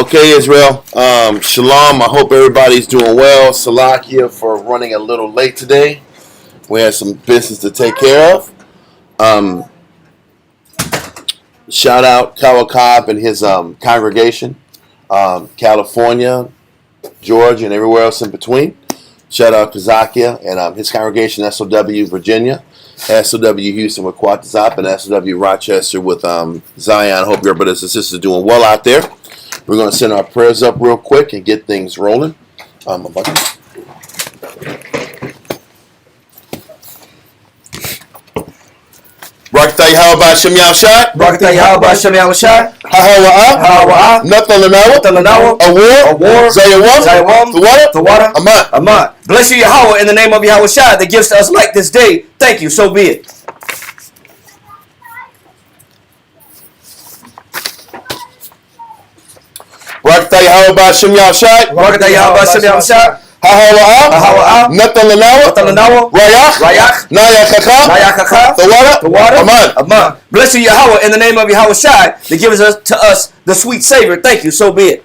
Okay, Isreal. Shalom. I hope everybody's doing well. Salakia for running a little late today. We had some business to take care of. Shout out Kawakab and his congregation, California, Georgia, and everywhere else in between. Shout out Kazakia and his congregation, SOW Virginia, SOW Houston with Quatazop, and SOW Rochester with Zion. I hope your brothers and sisters are doing well out there. We're going to send our prayers up real quick and get things rolling. Barakatah Yahweh Shem Yahushai. Barakatah Yahweh Shem Yahushai. Hahawa'a. Nathan Lanawa. Awar. Zayawam. The water. Aman. Bless you, Yahweh, in the name of Yahushai that gives to us light this day. Thank you. So be it. Barakatah Yahweh Shem Yahushai. Barakatah Yahweh Shem Yahushai. Hahawa'a. Nathan Lanawa. Rayach. Nayachaka. The water. Aman. Bless you, Yahweh, in the name of Yahushai that gives us to us the sweet Savior. Thank you. So be it.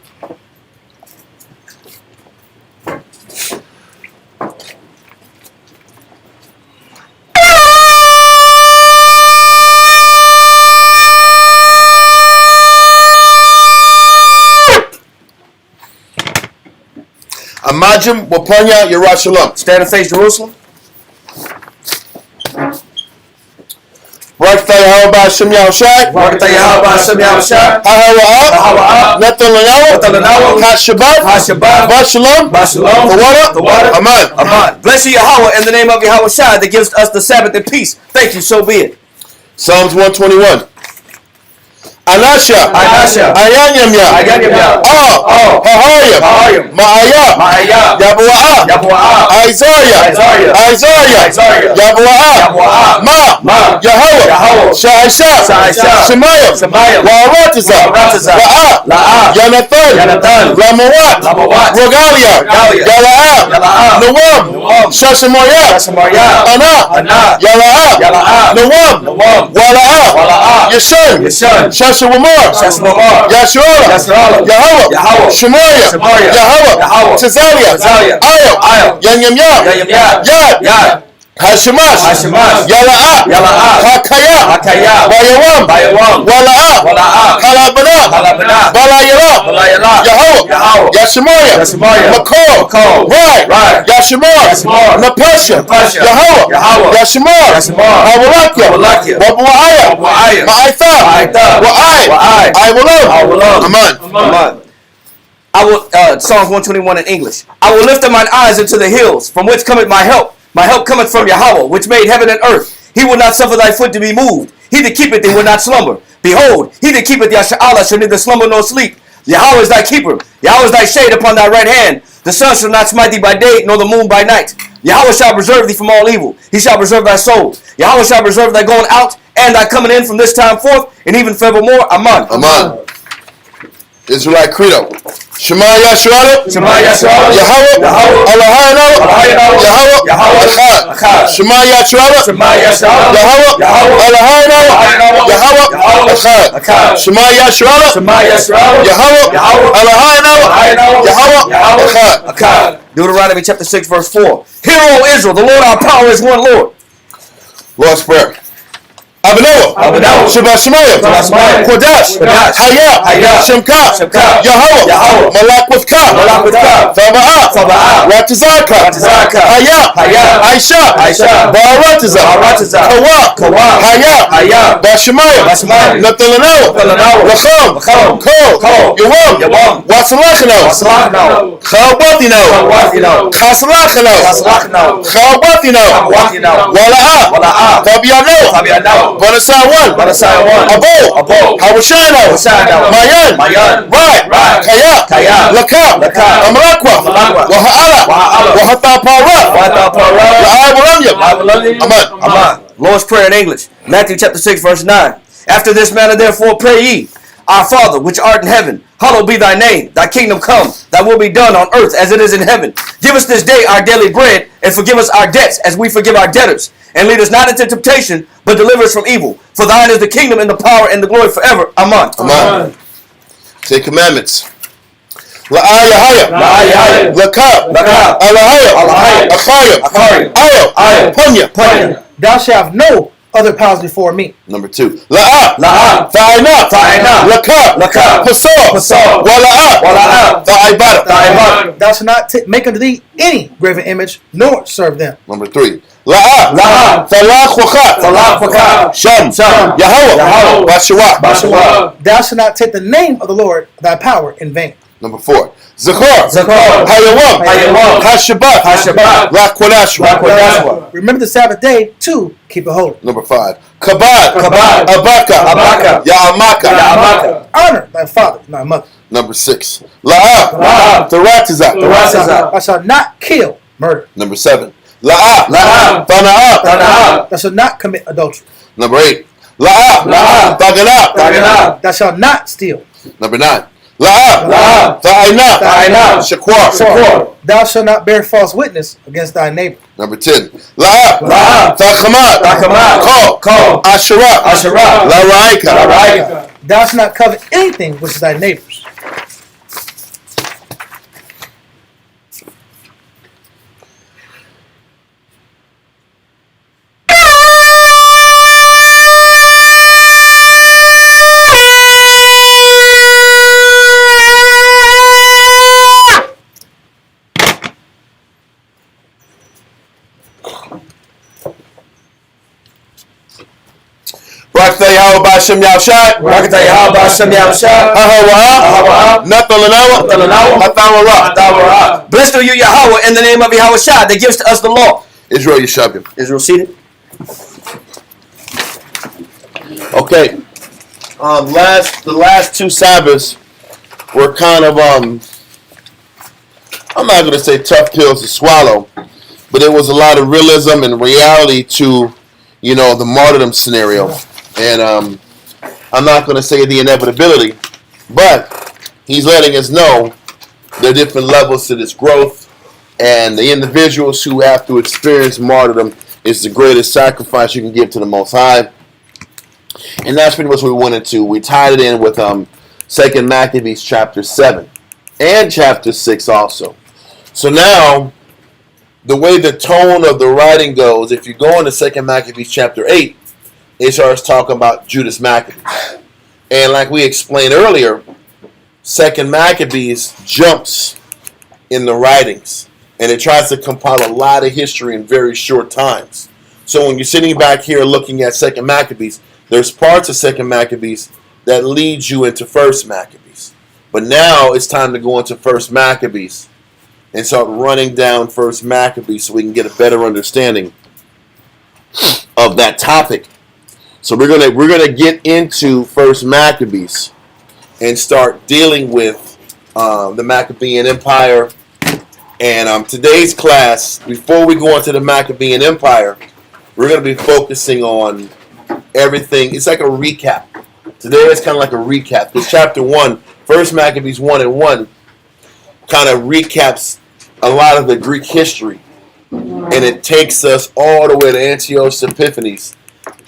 Amajim Wapanya Yerushalayim. Stand and face Jerusalem. Barakatah Yahweh Shem Yahushai. Barakatah Yahweh Shem Yahushai. Hahawa'a. Nathan Lanawa. Hashabbat. Bashalom. The water. Aman. Bless you, Yahweh, in the name of Yahushai that gives us the Sabbath and peace. Thank you. So be it. Psalms 121. Anasha. Ayanyamya. Hahayam. Ma'aya. Yabua'a. Isaiah. Yabua'a. Ma. Yahweh. Sha'isha. Shemayim. Wa'aratiza. La'a. Yanathan. Lamawat. Rogalia. Yala'a. Nawam. Shashamoyah. Ana. Yala'a. Nawam. Wala'a. Yeshon. Shashawamar. Yashuala. Yahweh. Shemoyah. Yahweh. Tazalia. Ayam. Yanyamya. Yad. Hashimash. Yala'a. Hakaya. Bayawam. Wala'a. Kalabana. Balayala. Yahweh. Yashemoyah. Makor. Right. Yashemar. Napesha. Yahweh. Yashemar. Hawalakia. Wabu'aya. Ma'aitha. Wa'ai. I will love. Aman. I will. Psalms 121 in English. I will lift up mine eyes into the hills, from which cometh my help. My help cometh from Yahweh, which made heaven and earth. He will not suffer thy foot to be moved. He that keepeth thee will not slumber. Behold, he that keepeth Yasha'Allah shall neither slumber nor sleep. Yahweh is thy keeper. Yahweh is thy shade upon thy right hand. The sun shall not smite thee by day, nor the moon by night. Yahweh shall preserve thee from all evil. He shall preserve thy soul. Yahweh shall preserve thy going out and thy coming in from this time forth, and even forevermore. Aman. Israelite Credo. Shema Yahshua. Yahweh. Eloheinu. Yahweh. Echad. Shema Yahshua. Yahweh. Eloheinu. Yahweh. Echad. Shema Yahshua. Yahweh. Eloheinu. Yahweh. Echad. Deuteronomy chapter 6 verse 4. Hear, O Israel, the Lord our power is one Lord. Lord's Prayer. Abinah. Shabbat Shemayim. Kodash. Hayah. Shemka. Yahweh. Malak with Ka. Thaba'ah. Ratizaka. Hayah. Aisha. Ba'aratiza. Kawa. Hayah. Bashemayim. Nathalanawa. Lacham. Kol. Yawam. Wasalachano. Chawathino. Chasalachano. Chawathino. Wala'a. Tabiano. Banasai 1. Abo. Hawashano. Mayan. Right. Kaya. Lakam. Amarakwa. Waha'ala. Wahatapara. Aman. Lord's Prayer in English. Matthew chapter 6 verse 9. After this manner therefore pray ye. Our Father, which art in heaven, hallowed be thy name. Thy kingdom come. Thy will be done on earth as it is in heaven. Give us this day our daily bread, and forgive us our debts as we forgive our debtors. And lead us not into temptation, but deliver us from evil. For thine is the kingdom and the power and the glory forever. Amen. Amen. Say commandments. La'ayahaya. La'ayahaya. Lakab. Lakab. Alahaya. Alahaya. Akayim. Akayim. Ayo. Ayo. Punya. Punya. Thou shalt have no other powers before me. Number 2. La'a. La'a. Fa'ina. Fa'ina. Lakab. Lakab. Pasor. Pasor. Wala'a. Wala'a. Fa'ibada. Fa'ibada. Thou shalt not make unto thee any graven image, nor serve them. Number 3. La'a. La'a. Falach wacha. Falach wacha. Sham. Sham. Yahweh. Yahweh. Bashua. Bashua. Thou shalt not take the name of the Lord thy power in vain. Number 4. Zachor. Zachor. Hayawam. Hayawam. Hashabat. Hashabat. Laquadashwa. Laquadashwa. Remember the Sabbath day to keep it holy. Number 5. Kabad. Kabad. Abaka. Abaka. Ya'amaka. Ya'amaka. Honor thy father and thy mother. Number 6. La'a. La'a. Tharatizah. Tharatizah. Thou shalt not kill, murder. Number 7. La'a. La'a. Thana'a. Thana'a. Thou shalt not commit adultery. Number 8. La'a. La'a. Thagana. Thagana. Thou shalt not steal. Number 9. La'a. La'a. Tha'ina. Tha'ina. Shakwar. Shakwar. Thou shalt not bear false witness against thy neighbor. Number 10. La'a. La'a. Thakamat. Thakamat. Ko. Ko. Ashura. Ashura. La'raika. La'raika. Thou shalt not covet anything which is thy neighbor's. Rakta Yahweh Ba'Shem Yahshai. Rakata Yahweh Ba'Shem Yahshai. Ahawaha. Ahawaha. Nathalanawa. Nathalanawa. Hatawara. Tawara. Blessed are you, Yahweh, in the name of Yahweh Shai that gives to us the law. Israel Yeshabim. Israel seated. Okay. The last 2 Sabbaths were kind of I'm not gonna say tough pills to swallow, but there was a lot of realism and reality to, the martyrdom scenario. And I'm not gonna say the inevitability, but he's letting us know there are different levels to this growth, and the individuals who have to experience martyrdom is the greatest sacrifice you can give to the Most High. And that's pretty much what we wanted to. We tied it in with 2 Maccabees chapter 7 and chapter 6 also. So now, the way the tone of the writing goes, if you go into 2 Maccabees chapter 8, it starts talking about Judas Maccabees. And like we explained earlier, 2 Maccabees jumps in the writings. And it tries to compile a lot of history in very short times. So when you're sitting back here looking at 2 Maccabees, there's parts of 2 Maccabees that lead you into 1 Maccabees. But now it's time to go into 1 Maccabees and start running down 1 Maccabees so we can get a better understanding of that topic. So we're gonna get into 1 Maccabees and start dealing with the Maccabean Empire. And today's class, before we go into the Maccabean Empire, we're going to be focusing on everything. It's like a recap. Today is kind of like a recap. Because chapter 1, 1 Maccabees 1 and 1, kind of recaps a lot of the Greek history. And it takes us all the way to Antiochus Epiphanes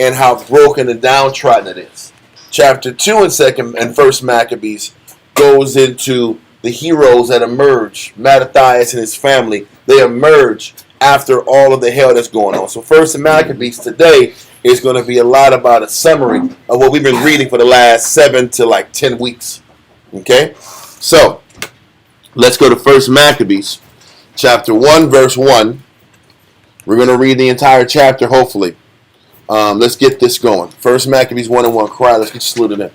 and how broken and downtrodden it is. Chapter 2 and 1 Maccabees goes into the heroes that emerge, Mattathias and his family. They emerge after all of the hell that's going on. So 1 Maccabees today is going to be a lot about a summary of what we've been reading for the last 7 to 10 weeks. Okay? So, let's go to 1 Maccabees, chapter 1, verse 1. We're going to read the entire chapter, hopefully. Let's get this going. 1 Maccabees 1 and 1. Cry, let's get you saluted in.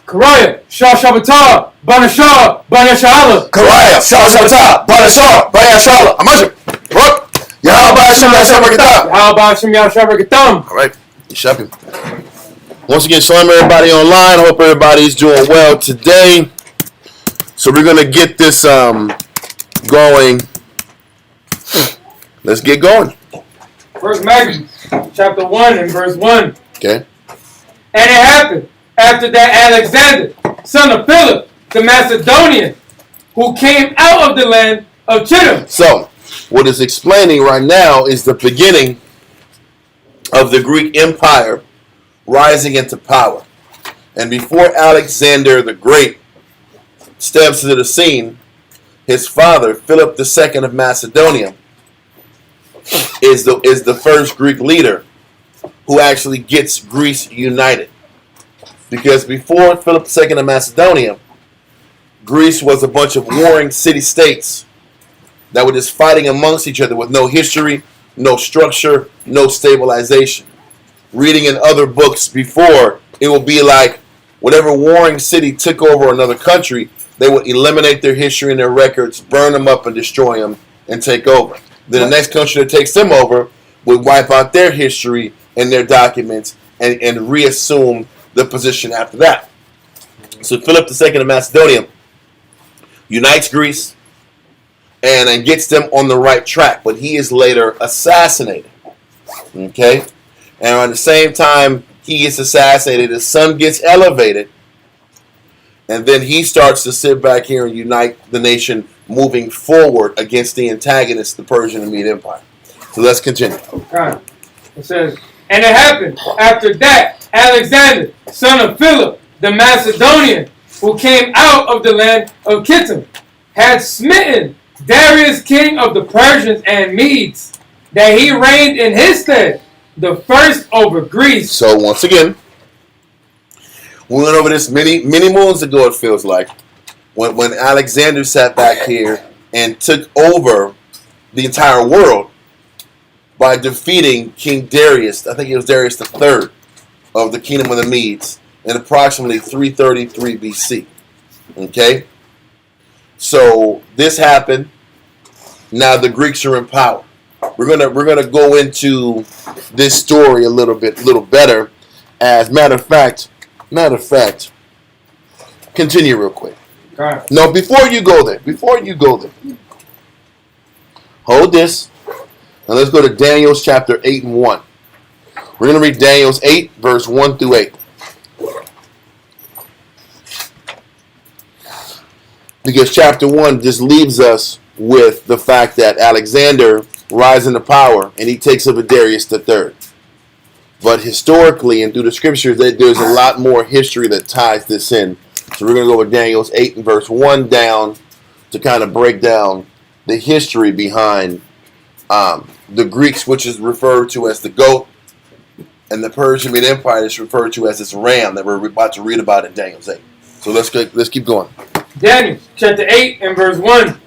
Karaya, Shah Shabbatah, Banashah, Banashala. Karaya, Shah Shabbatah, Banashah, Banashala. Amazing. What? Yahweh Ba'Shem Yahshai. How about Shem Yashabrakatam? All right, Yeshabim. Once again, shalom everybody online. I hope everybody's doing well today. So we're gonna get this going. Let's get going. First Maccabees, chapter 1 and verse 1. Okay. And it happened after that Alexander son of Philip, the Macedonian, who came out of the land of Chittim. So, what it's explaining right now is the beginning of the Greek Empire rising into power. And before Alexander the Great steps into the scene, his father, Philip II of Macedonia, is the first Greek leader who actually gets Greece united. Because before Philip II of Macedonia, Greece was a bunch of warring city-states that were just fighting amongst each other with no history, no structure, no stabilization. Reading in other books before, it will be like whatever warring city took over another country, they would eliminate their history and their records, burn them up and destroy them, and take over. Then the next country that takes them over would wipe out their history and their documents and reassume the position after that. So Philip II of Macedonia unites Greece and gets them on the right track, but he is later assassinated. Okay? And at the same time he gets assassinated, his son gets elevated, and then he starts to sit back here and unite the nation moving forward against the antagonist, the Persian and Mede Empire. So let's continue. Okay. It says, and it happened after that, Alexander, son of Philip, the Macedonian, who came out of the land of Chittim, had smitten Darius, king of the Persians and Medes, that he reigned in his stead, the first over Greece. So once again, we went over this many moons ago, it feels like, when Alexander sat back here and took over the entire world by defeating King Darius. I think it was Darius III of the Kingdom of the Medes in approximately 333 BC. Okay? So this happened. Now the Greeks are in power. We're gonna go into this story a little better. As matter of fact, continue real quick. Okay. No, before you go there, hold this, and let's go to Daniel chapter 8 and 1. We're going to read Daniel 8, verse 1 through 8. Because chapter 1 just leaves us with the fact that Alexander rises into power, and he takes over Darius III. But historically and through the scriptures, there's a lot more history that ties this in. So we're going to go with Daniel 8 and verse 1 down to kind of break down the history behind the Greeks, which is referred to as the goat, and the Persian Mede Empire is referred to as this ram that we're about to read about in Daniel 8. So let's keep going. Daniel chapter 8 and verse 1.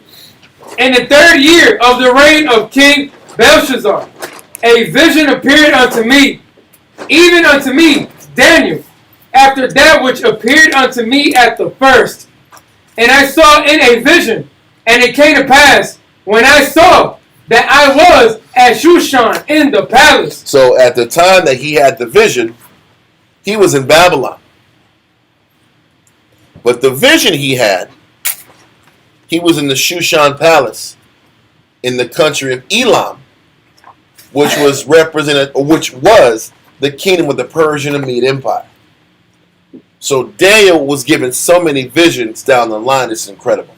In the third year of the reign of King Belshazzar, a vision appeared unto me, even unto me, Daniel, after that which appeared unto me at the first. And I saw in a vision, and it came to pass, when I saw, that I was at Shushan in the palace. So at the time that he had the vision, he was in Babylon. But the vision he had, he was in the Shushan palace in the country of Elam, which was the kingdom of the Persian and Mede Empire. So Daniel was given so many visions down the line, it's incredible.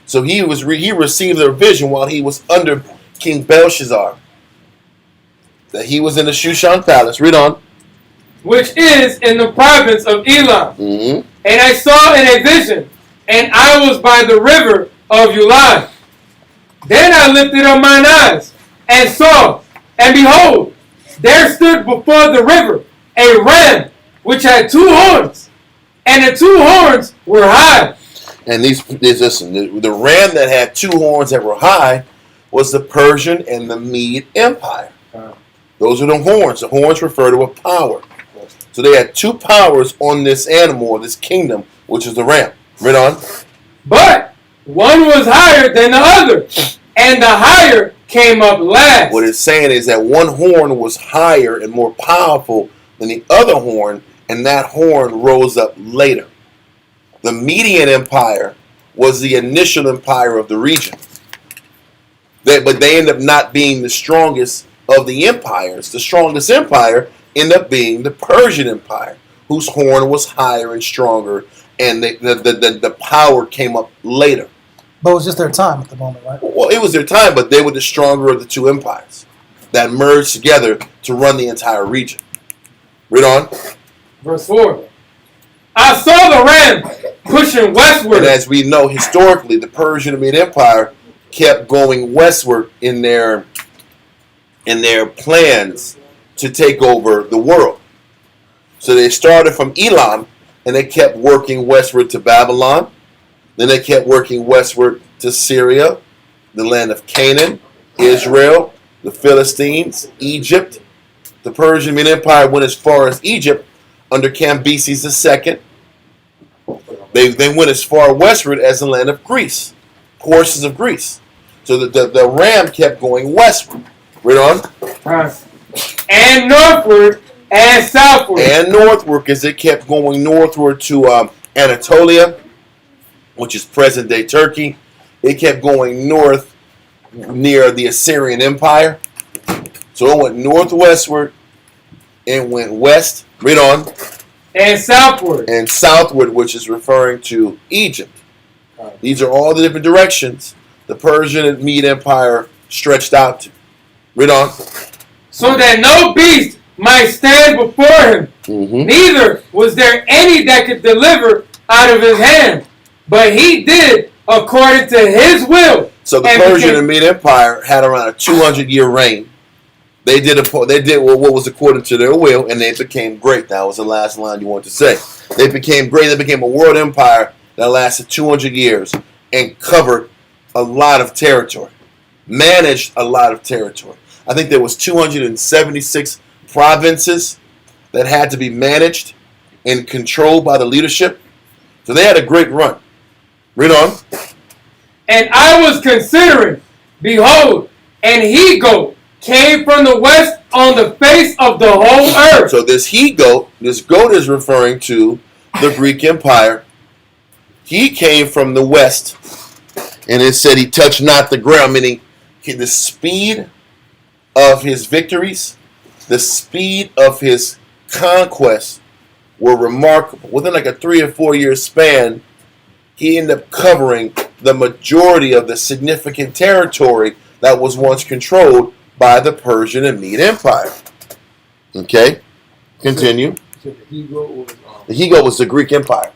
So he received a vision while he was under King Belshazzar, that he was in the Shushan palace. Read on. Which is in the province of Elam. Mm-hmm. And I saw in a vision, and I was by the river of Ulai. Then I lifted up mine eyes, and saw, and behold, there stood before the river a ram, which had two horns, and the two horns were high. And listen, the ram that had two horns that were high was the Persian and the Mede Empire. Those are the horns. The horns refer to a power. So they had two powers on this animal, or this kingdom, which is the ram. Read on. But one was higher than the other, and the higher came up last. What it's saying is that one horn was higher and more powerful than the other horn, and that horn rose up later. The Median Empire was the initial empire of the region. But they end up not being the strongest of the empires. The strongest empire ended up being the Persian Empire, whose horn was higher and stronger, and the power came up later. But it was just their time at the moment, right? Well, it was their time, but they were the stronger of the two empires that merged together to run the entire region. Read on. Verse 4. I saw the ram pushing westward. And as we know, historically, the Persian and Mede Empire kept going westward in their plans to take over the world. So they started from Elam, and they kept working westward to Babylon. Then they kept working westward to Syria, the land of Canaan, Israel, the Philistines, Egypt. The Persian Mede Empire went as far as Egypt under Cambyses II. They went as far westward as the land of Greece, portions of Greece. So the ram kept going westward. Read on. And northward and southward. And northward, because it kept going northward to Anatolia, which is present-day Turkey. It kept going north near the Assyrian Empire. So it went northwestward and went west. Read on. And southward. And southward, which is referring to Egypt. These are all the different directions the Persian and Mede Empire stretched out to. Read on. So that no beast might stand before him. Mm-hmm. Neither was there any that could deliver out of his hand. But he did according to his will. So the Persian and Mede Empire had around a 200-year reign. They did what was according to their will, and they became great. That was the last line you wanted to say. They became great. They became a world empire that lasted 200 years and covered a lot of territory, managed a lot of territory. I think there was 276 provinces that had to be managed and controlled by the leadership. So they had a great run. Read on. And I was considering, behold, an he-goat came from the west on the face of the whole earth. So this he-goat, this goat is referring to the Greek Empire. He came from the west, and it said he touched not the ground, meaning the speed of his victories, the speed of his conquests were remarkable. Within like a 3 or 4 year span, he ended up covering the majority of the significant territory that was once controlled by the Persian and Mede Empire. Okay, continue. So the he-goat was the Greek Empire.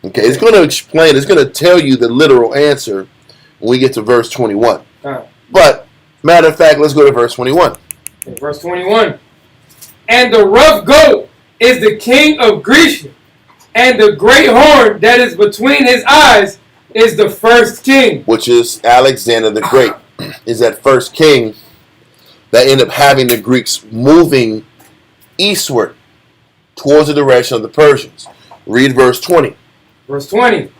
Okay, it's going to explain, it's going to tell you the literal answer when we get to verse 21. But, matter of fact, let's go to verse 21. Verse 21. And the rough goat is the king of Grecia, and the great horn that is between his eyes is the first king. Which is Alexander the Great. Is that first king that ended up having the Greeks moving eastward towards the direction of the Persians. Read verse 20. Verse 20.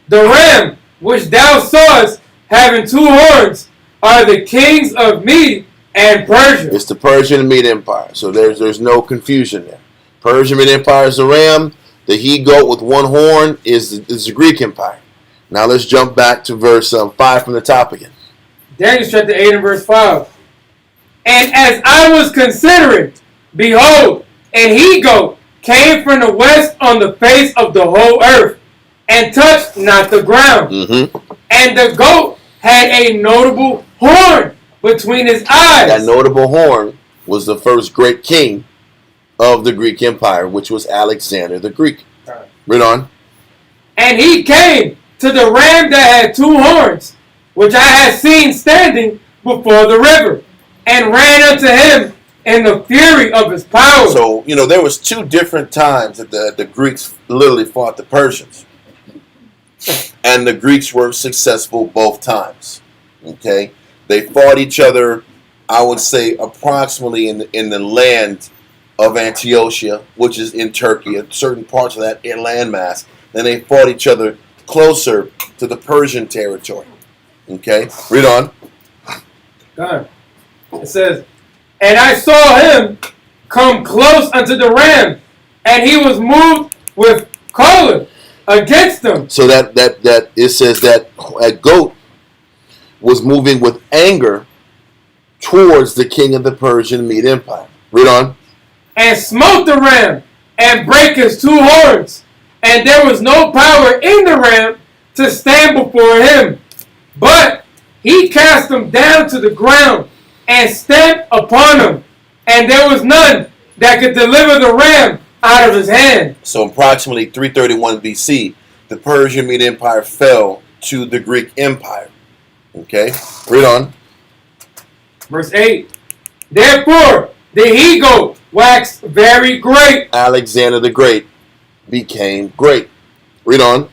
The ram which thou sawest having 2 horns are the kings of Mede and Persia. It's the Persian and Mede Empire. So there's no confusion there. Persian Mede Empire is the ram. The he-goat with 1 horn is the Greek Empire. Now let's jump back to verse 5 from the top again. Daniel chapter 8 and verse 5. And as I was considering, behold, an he-goat came from the west on the face of the whole earth, and touched not the ground. Mm-hmm. And the goat had a notable horn between his eyes. That notable horn was the first great king of the Greek Empire, which was Alexander the Greek. Right. Read on. And he came to the ram that had 2 horns, which I had seen standing before the river, and ran unto him in the fury of his power. So, there was 2 different times that the Greeks literally fought the Persians. And the Greeks were successful both times. Okay? They fought each other, I would say, approximately in the land of Antiochia, which is in Turkey, at certain parts of that landmass. Then they fought each other closer to the Persian territory. Okay? Read on. It says, and I saw him come close unto the ram, and he was moved with choler against them. So that it says that a goat was moving with anger towards the king of the Persian Mede Empire. Read on. and smote the ram, and brake his 2 horns. And there was no power in the ram to stand before him. But he cast him down to the ground, and stamped upon him. And there was none that could deliver the ram out of his hand. So approximately 331 BC, the Persian Median Empire fell to the Greek Empire. Okay, read on. Verse 8. Therefore the he-goat waxed very great. Alexander the Great became great. Read on.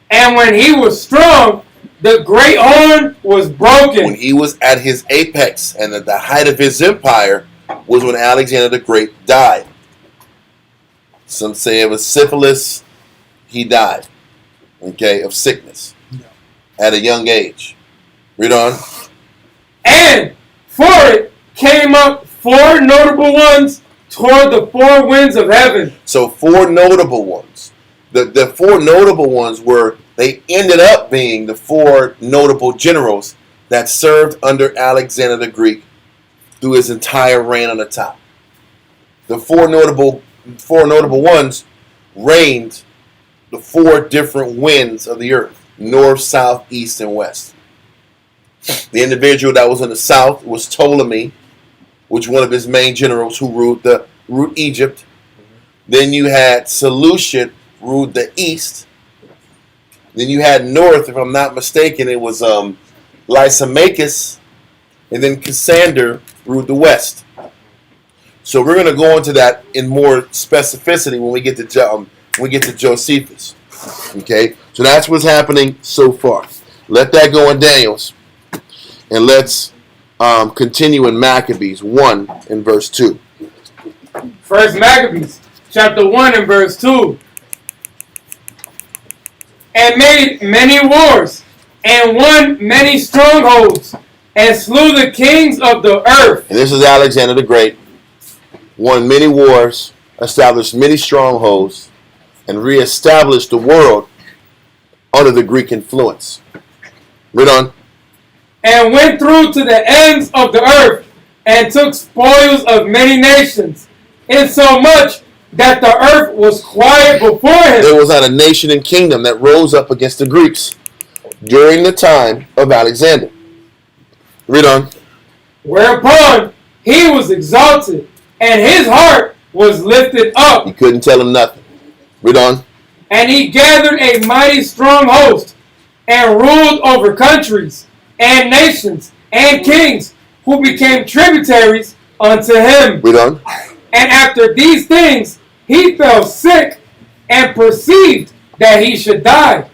And when he was strong, the great horn was broken. When he was at his apex and at the height of his empire was when Alexander the Great died. Some say it was syphilis. He died, okay, of sickness at a young age. Read on. And for it came up 4 notable ones toward the 4 winds of heaven. So 4 notable ones. The 4 notable ones were, they ended up being the 4 notable generals that served under Alexander the Greek through his entire reign on the top. The 4 notable ones reigned the 4 different winds of the earth: north, south, east, and west. The individual that was in the south was Ptolemy, which one of his main generals who ruled Egypt. Then you had Seleucid ruled the east. Then you had north, if I'm not mistaken, it was Lysimachus, and then Cassander ruled the west. So we're going to go into that in more specificity when we get to Josephus. Okay, so that's what's happening so far. Let that go in Daniel's, and let's continue in Maccabees 1 and verse 2. First Maccabees, chapter 1 and verse 2. And made many wars, and won many strongholds, and slew the kings of the earth. And this is Alexander the Great. Won many wars, established many strongholds, and reestablished the world under the Greek influence. Read on. And went through to the ends of the earth, and took spoils of many nations, insomuch that the earth was quiet before him. There was not a nation and kingdom that rose up against the Greeks during the time of Alexander. Read on. Whereupon he was exalted, and his heart was lifted up. You couldn't tell him nothing. Read on. And he gathered a mighty strong host, and ruled over countries, and nations, and kings, who became tributaries unto him. Read on. And after these things, he fell sick, and perceived that he should die.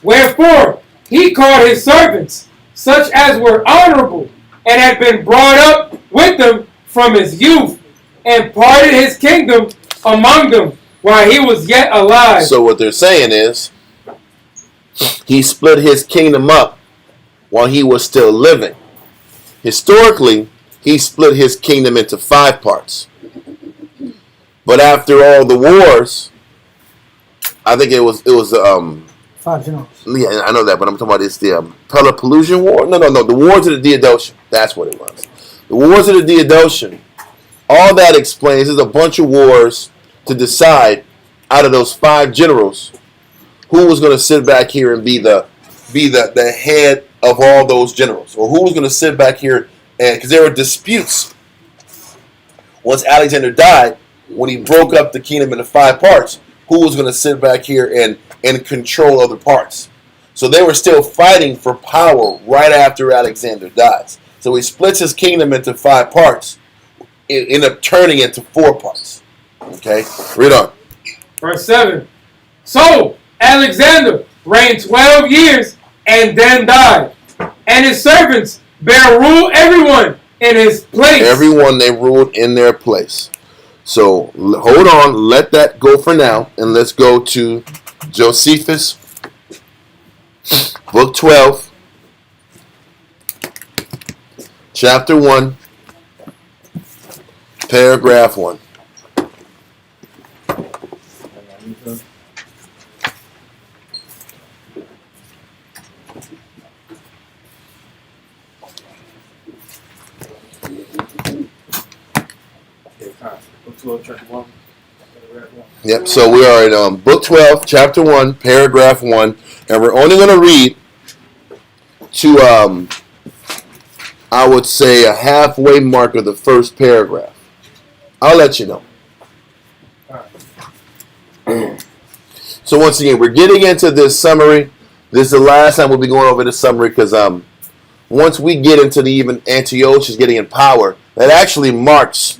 Wherefore he called his servants, such as were honorable, and had been brought up with him from his youth, and parted his kingdom among them while he was yet alive. So what they're saying is, he split his kingdom up while he was still living. Historically, he split his kingdom into 5 parts. But after all the wars, I think it was 5 generals. Yeah, I know that, but I'm talking about it's the Peloponnesian War. No, the Wars of the Diadochian. That's what it was. The Wars of the Diadochian. All that explains is a bunch of wars to decide out of those 5 generals who was going to sit back here and be the head of all those generals, or who was going to sit back here, and because there were disputes. Once Alexander died, when he broke up the kingdom into 5 parts, who was going to sit back here and control other parts? So they were still fighting for power right after Alexander dies. So he splits his kingdom into 5 parts, end up turning into 4 parts. Okay, read on. Verse 7. So Alexander reigned 12 years and then died, and his servants bare rule everyone in his place. Everyone they ruled in their place. So hold on, let that go for now, and let's go to Josephus, book 12, chapter 1, paragraph 1. 12, chapter 1. Yep. So we are in book 12, chapter 1, paragraph 1, and we're only going to read to I would say a halfway mark of the first paragraph. I'll let you know. So once again, we're getting into this summary. This is the last time we'll be going over this summary because once we get into the even Antiochus getting in power, that actually marks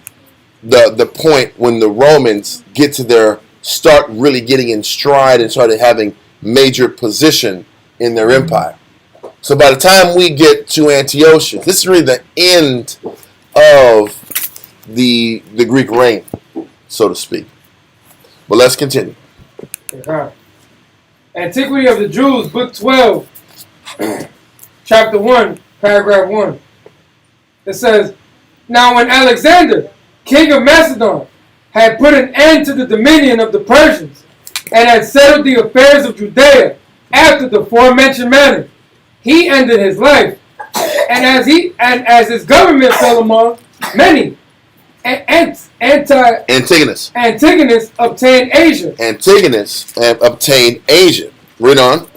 the point when the Romans get to their start really getting in stride and started having major position in their empire. So by the time we get to Antiochus, this is really the end of the Greek reign, so to speak. But let's continue. Antiquity of the Jews, book 12, chapter 1, paragraph 1. It says, now when Alexander, king of Macedon, had put an end to the dominion of the Persians, and had settled the affairs of Judea after the forementioned manner, he ended his life, and as his government fell among many, Antigonus obtained Asia. Antigonus obtained Asia. Read on.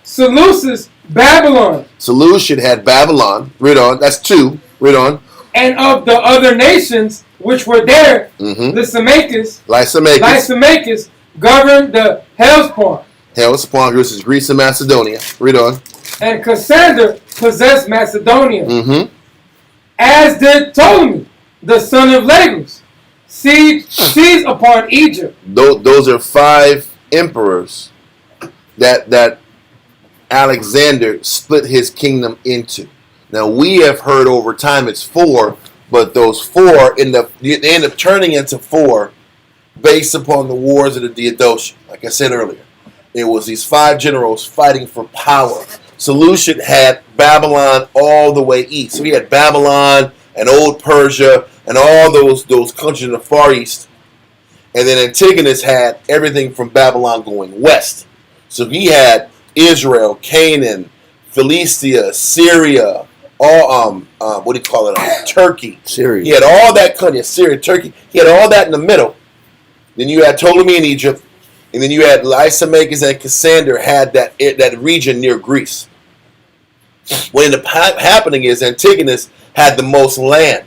Seleucus, Babylon. Seleucid had Babylon. Read on. That's 2. Read on. And of the other nations which were there, Lysimachus governed the Hellespont. Hellespont, which is Greece and Macedonia. Read on. And Cassander possessed Macedonia. As did Ptolemy, the son of Lagus, seized upon Egypt. Those are 5 emperors that Alexander split his kingdom into. Now we have heard over time it's 4, but those 4 end up turning into 4 based upon the wars of the Diadochi. Like I said earlier, it was these 5 generals fighting for power. Seleucid had Babylon all the way east. So he had Babylon and Old Persia and all those countries in the Far East. And then Antigonus had everything from Babylon going west. So he had Israel, Canaan, Philistia, Syria, all Turkey. Syria. He had all that country, Syria, Turkey. He had all that in the middle. Then you had Ptolemy in Egypt, and then you had Lysimachus and Cassander had that region near Greece. What ended up happening is Antigonus had the most land,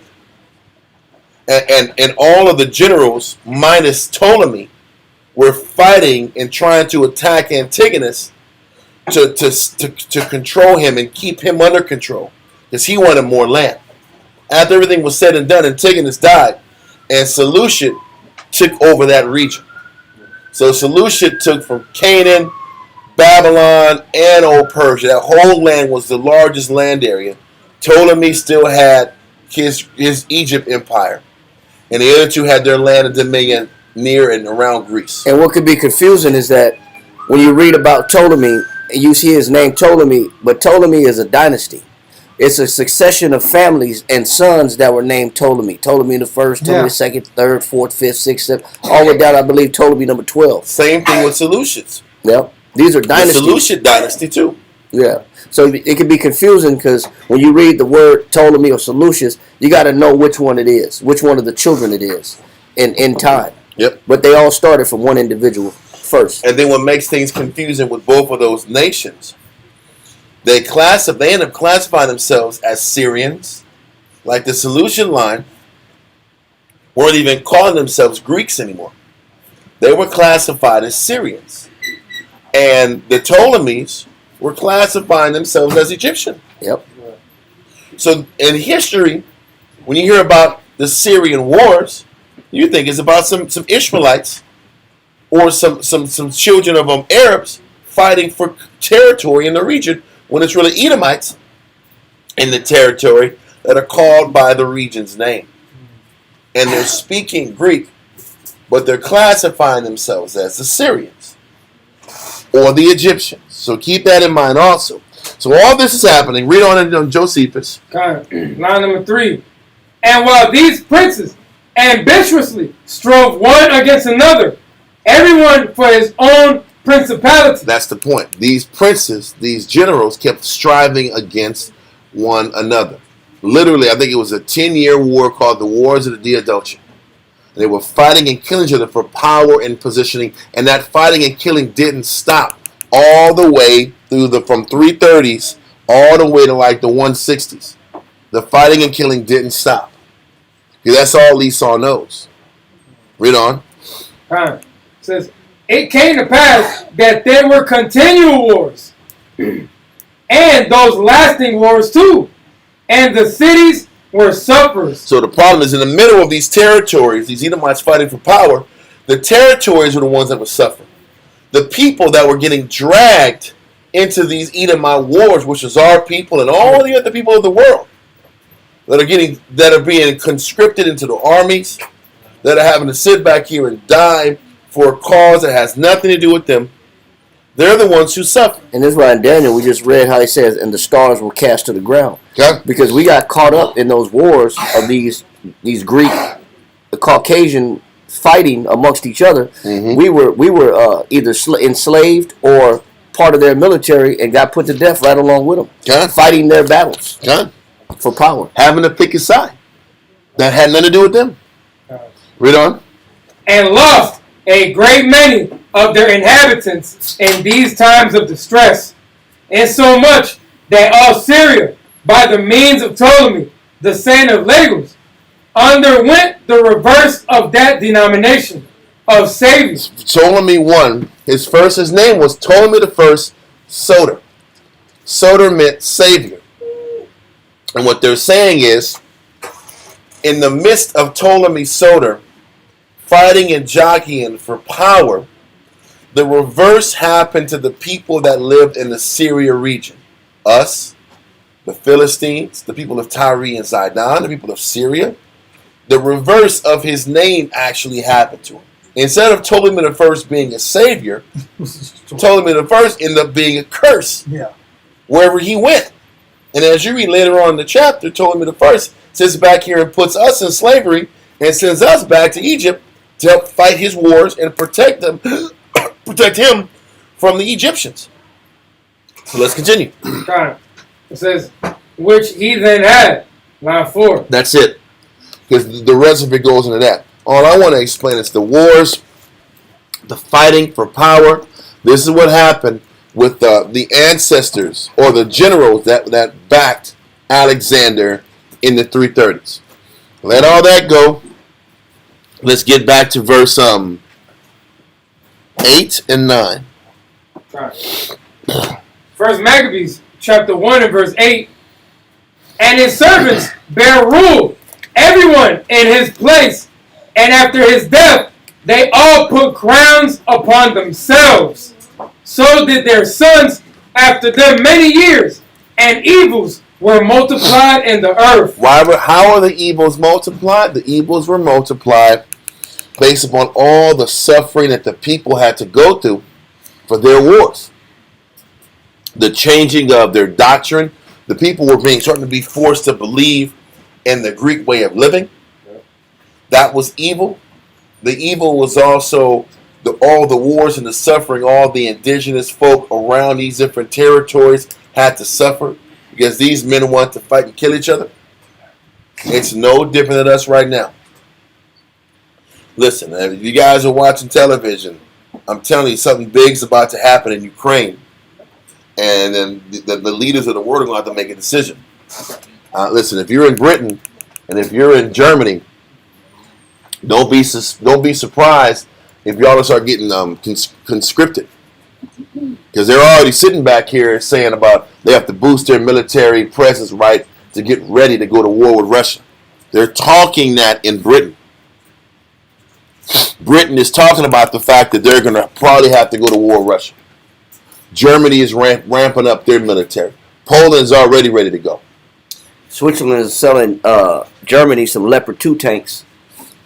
and all of the generals minus Ptolemy were fighting and trying to attack Antigonus to control him and keep him under control because he wanted more land. After everything was said and done, Antigonus died, and Seleucid took over that region. So Seleucid took from Canaan, Babylon, and Old Persia. That whole land was the largest land area. Ptolemy still had his Egypt empire, and the other 2 had their land and dominion near and around Greece. And what could be confusing is that when you read about Ptolemy, you see his name Ptolemy, but Ptolemy is a dynasty. It's a succession of families and sons that were named Ptolemy. Ptolemy the first, Ptolemy the second, third, fourth, fifth, sixth, seventh, all the way down, I believe, Ptolemy number 12. Same thing with Seleucids. Yep. These are dynasties. The Seleucid dynasty too. Yeah. So it can be confusing because when you read the word Ptolemy or Seleucus, you got to know which one it is, which one of the children it is in time. Yep. But they all started from one individual first. And then what makes things confusing with both of those nations, they end up classifying themselves as Syrians, like the Seleucid line weren't even calling themselves Greeks anymore. They were classified as Syrians. And the Ptolemies were classifying themselves as Egyptian. Yep. So in history, when you hear about the Syrian wars, you think it's about some Ishmaelites or some children of Arabs fighting for territory in the region, when it's really Edomites in the territory that are called by the region's name. And they're speaking Greek, but they're classifying themselves as the Syrians or the Egyptians. So keep that in mind also. So all this is happening. Read on Josephus. Line number 3. And while these princes ambitiously strove one against another, everyone for his own principality. That's the point. These princes, these generals, kept striving against one another. Literally, I think it was a 10-year war called the Wars of the Diadochi. And they were fighting and killing each other for power and positioning. And that fighting and killing didn't stop all the way through from 330s all the way to like the 160s. The fighting and killing didn't stop. Because that's all Esau knows. Read on. It says, it came to pass that there were continual wars, and those lasting wars too, and the cities were sufferers. So the problem is in the middle of these territories, these Edomites fighting for power, the territories were the ones that were suffering. The people that were getting dragged into these Edomite wars, which is our people and all the other people of the world, that are being conscripted into the armies, that are having to sit back here and die for a cause that has nothing to do with them. They're the ones who suffer. And this is why in Daniel we just read how he says, and the stars were cast to the ground. Okay. Because we got caught up in those wars of these Greek, the Caucasian fighting amongst each other. Mm-hmm. We were either enslaved or part of their military and got put to death right along with them. Okay. Fighting their battles. Okay. For power. Having to pick a side. That had nothing to do with them. Read on. And lost a great many of their inhabitants in these times of distress, insomuch that all Syria, by the means of Ptolemy, the son of Lagos, underwent the reverse of that denomination of Savior. Ptolemy I, his name was Ptolemy I Soter. Soter meant Savior. And what they're saying is, in the midst of Ptolemy Soter fighting and jockeying for power, the reverse happened to the people that lived in the Syria region. Us, the Philistines, the people of Tyre and Zidon, the people of Syria. The reverse of his name actually happened to him. Instead of Ptolemy I being a savior, Ptolemy I ended up being a curse wherever he went. And as you read later on in the chapter, Ptolemy I sits back here and puts us in slavery and sends us back to Egypt to help fight his wars and protect him from the Egyptians. So let's continue. It says, which he then had. Line 4. That's it. Because the rest of it goes into that. All I want to explain is the wars, the fighting for power. This is what happened with the ancestors or the generals that backed Alexander in the 330s. Let all that go. Let's get back to verse 8 and 9. First Maccabees, chapter 1 and verse 8. And his servants bear rule, everyone in his place, and after his death, they all put crowns upon themselves. So did their sons after them many years, and evils were multiplied in the earth. How are the evils multiplied? The evils were multiplied based upon all the suffering that the people had to go through for their wars. The changing of their doctrine. The people were starting to be forced to believe in the Greek way of living. That was evil. The evil was also all the wars and the suffering. All the indigenous folk around these different territories had to suffer because these men wanted to fight and kill each other. It's no different than us right now. Listen, if you guys are watching television, I'm telling you something big's about to happen in Ukraine. And then the leaders of the world are going to have to make a decision. Listen, if you're in Britain and if you're in Germany, don't be surprised if y'all start getting conscripted. Because they're already sitting back here saying about they have to boost their military presence right to get ready to go to war with Russia. They're talking that in Britain. Britain is talking about the fact that they're going to probably have to go to war with Russia. Germany is ramping up their military. Poland's already ready to go. Switzerland is selling Germany some Leopard 2 tanks,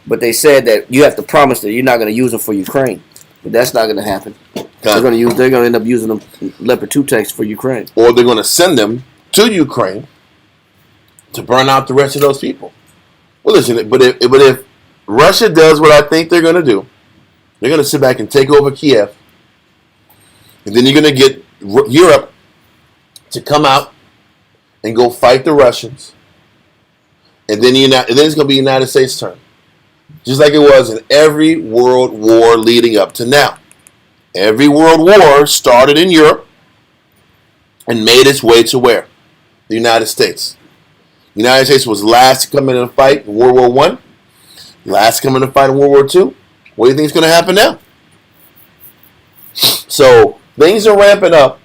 but they said that you have to promise that you're not going to use them for Ukraine. But that's not going to happen. They're going to end up using them Leopard 2 tanks for Ukraine, or they're going to send them to Ukraine to burn out the rest of those people. Well, listen, but if Russia does what I think they're going to do, they're going to sit back and take over Kiev, and then you're going to get Europe to come out and go fight the Russians, and then it's going to be the United States' turn. Just like it was in every world war leading up to now. Every world war started in Europe and made its way to where? The United States. The United States was last to come in and fight in World War I. Last to come in and fight in World War II. What do you think is going to happen now? So things are ramping up,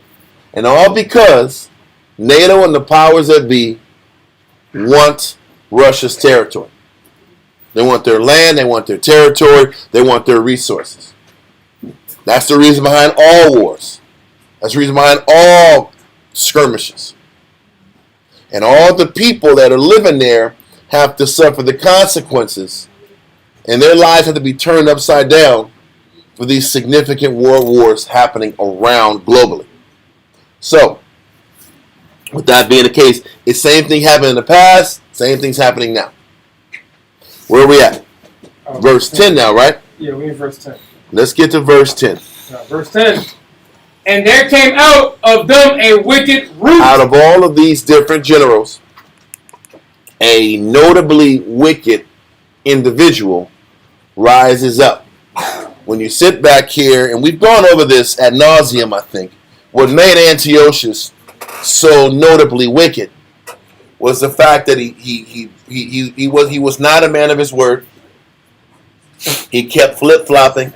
and all because NATO and the powers that be want Russia's territory. They want their land, they want their territory, they want their resources. That's the reason behind all wars. That's the reason behind all skirmishes. And all the people that are living there have to suffer the consequences, and their lives have to be turned upside down for these significant world wars happening around globally. So, with that being the case, it's same thing happened in the past, same thing's happening now. Where are we at? Verse 10 now, right? Yeah, we in verse 10. Let's get to verse 10. Verse 10. And there came out of them a wicked root. Out of all of these different generals, a notably wicked individual rises up. When you sit back here, and we've gone over this ad nauseum, I think, what made Antiochus so notably wicked was the fact that he was not a man of his word. He kept flip-flopping.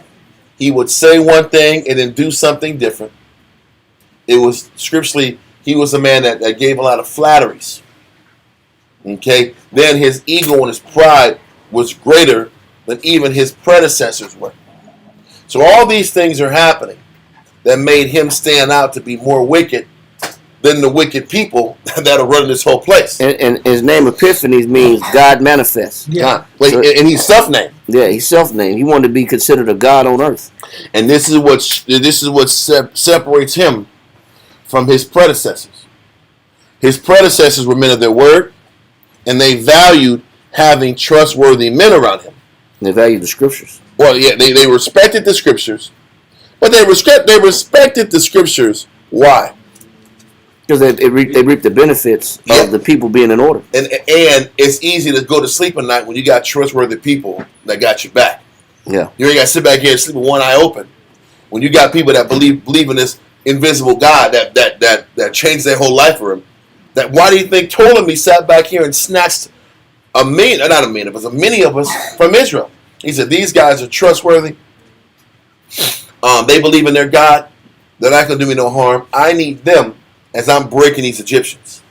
He would say one thing and then do something different. It was scripturally, he was a man that gave a lot of flatteries. Okay? Then his ego and his pride was greater than even his predecessors were. So all these things are happening that made him stand out to be more wicked than the wicked people that are running this whole place. And his name Epiphanes means God manifests. Yeah. Wait, So- and he's self-named. Yeah, he's self-named. He wanted to be considered a god on earth. And this is what separates him from his predecessors. His predecessors were men of their word, and they valued having trustworthy men around him. And they value the scriptures. Well, yeah, they respected the scriptures, but they respected the scriptures. Why? Because they reap the benefits Yeah. of the people being in order. And it's easy to go to sleep at night when you got trustworthy people that got your back. Yeah. You ain't got to sit back here and sleep with one eye open. When you got people that believe in this invisible God that changed their whole life for him, that why do you think Ptolemy sat back here and snatched many of us from Israel? He said, these guys are trustworthy. They believe in their God. They're not going to do me no harm. I need them as I'm breaking these Egyptians.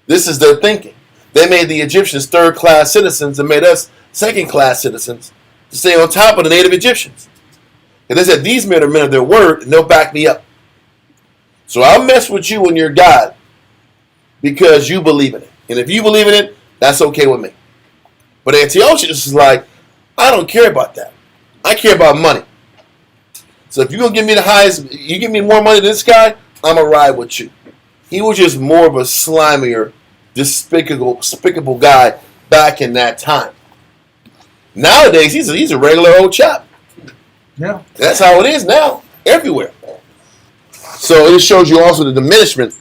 This is their thinking. They made the Egyptians third-class citizens and made us second-class citizens to stay on top of the native Egyptians. And they said, these men are men of their word, and they'll back me up. So I'll mess with you and your God because you believe in it. And if you believe in it, that's okay with me. But Antiochus is like, I don't care about that. I care about money. So if you're going to give me the highest, you give me more money than this guy, I'm going to ride with you. He was just more of a slimier, despicable guy back in that time. Nowadays, he's a regular old chap. Yeah. That's how it is now, everywhere. So it shows you also the diminishment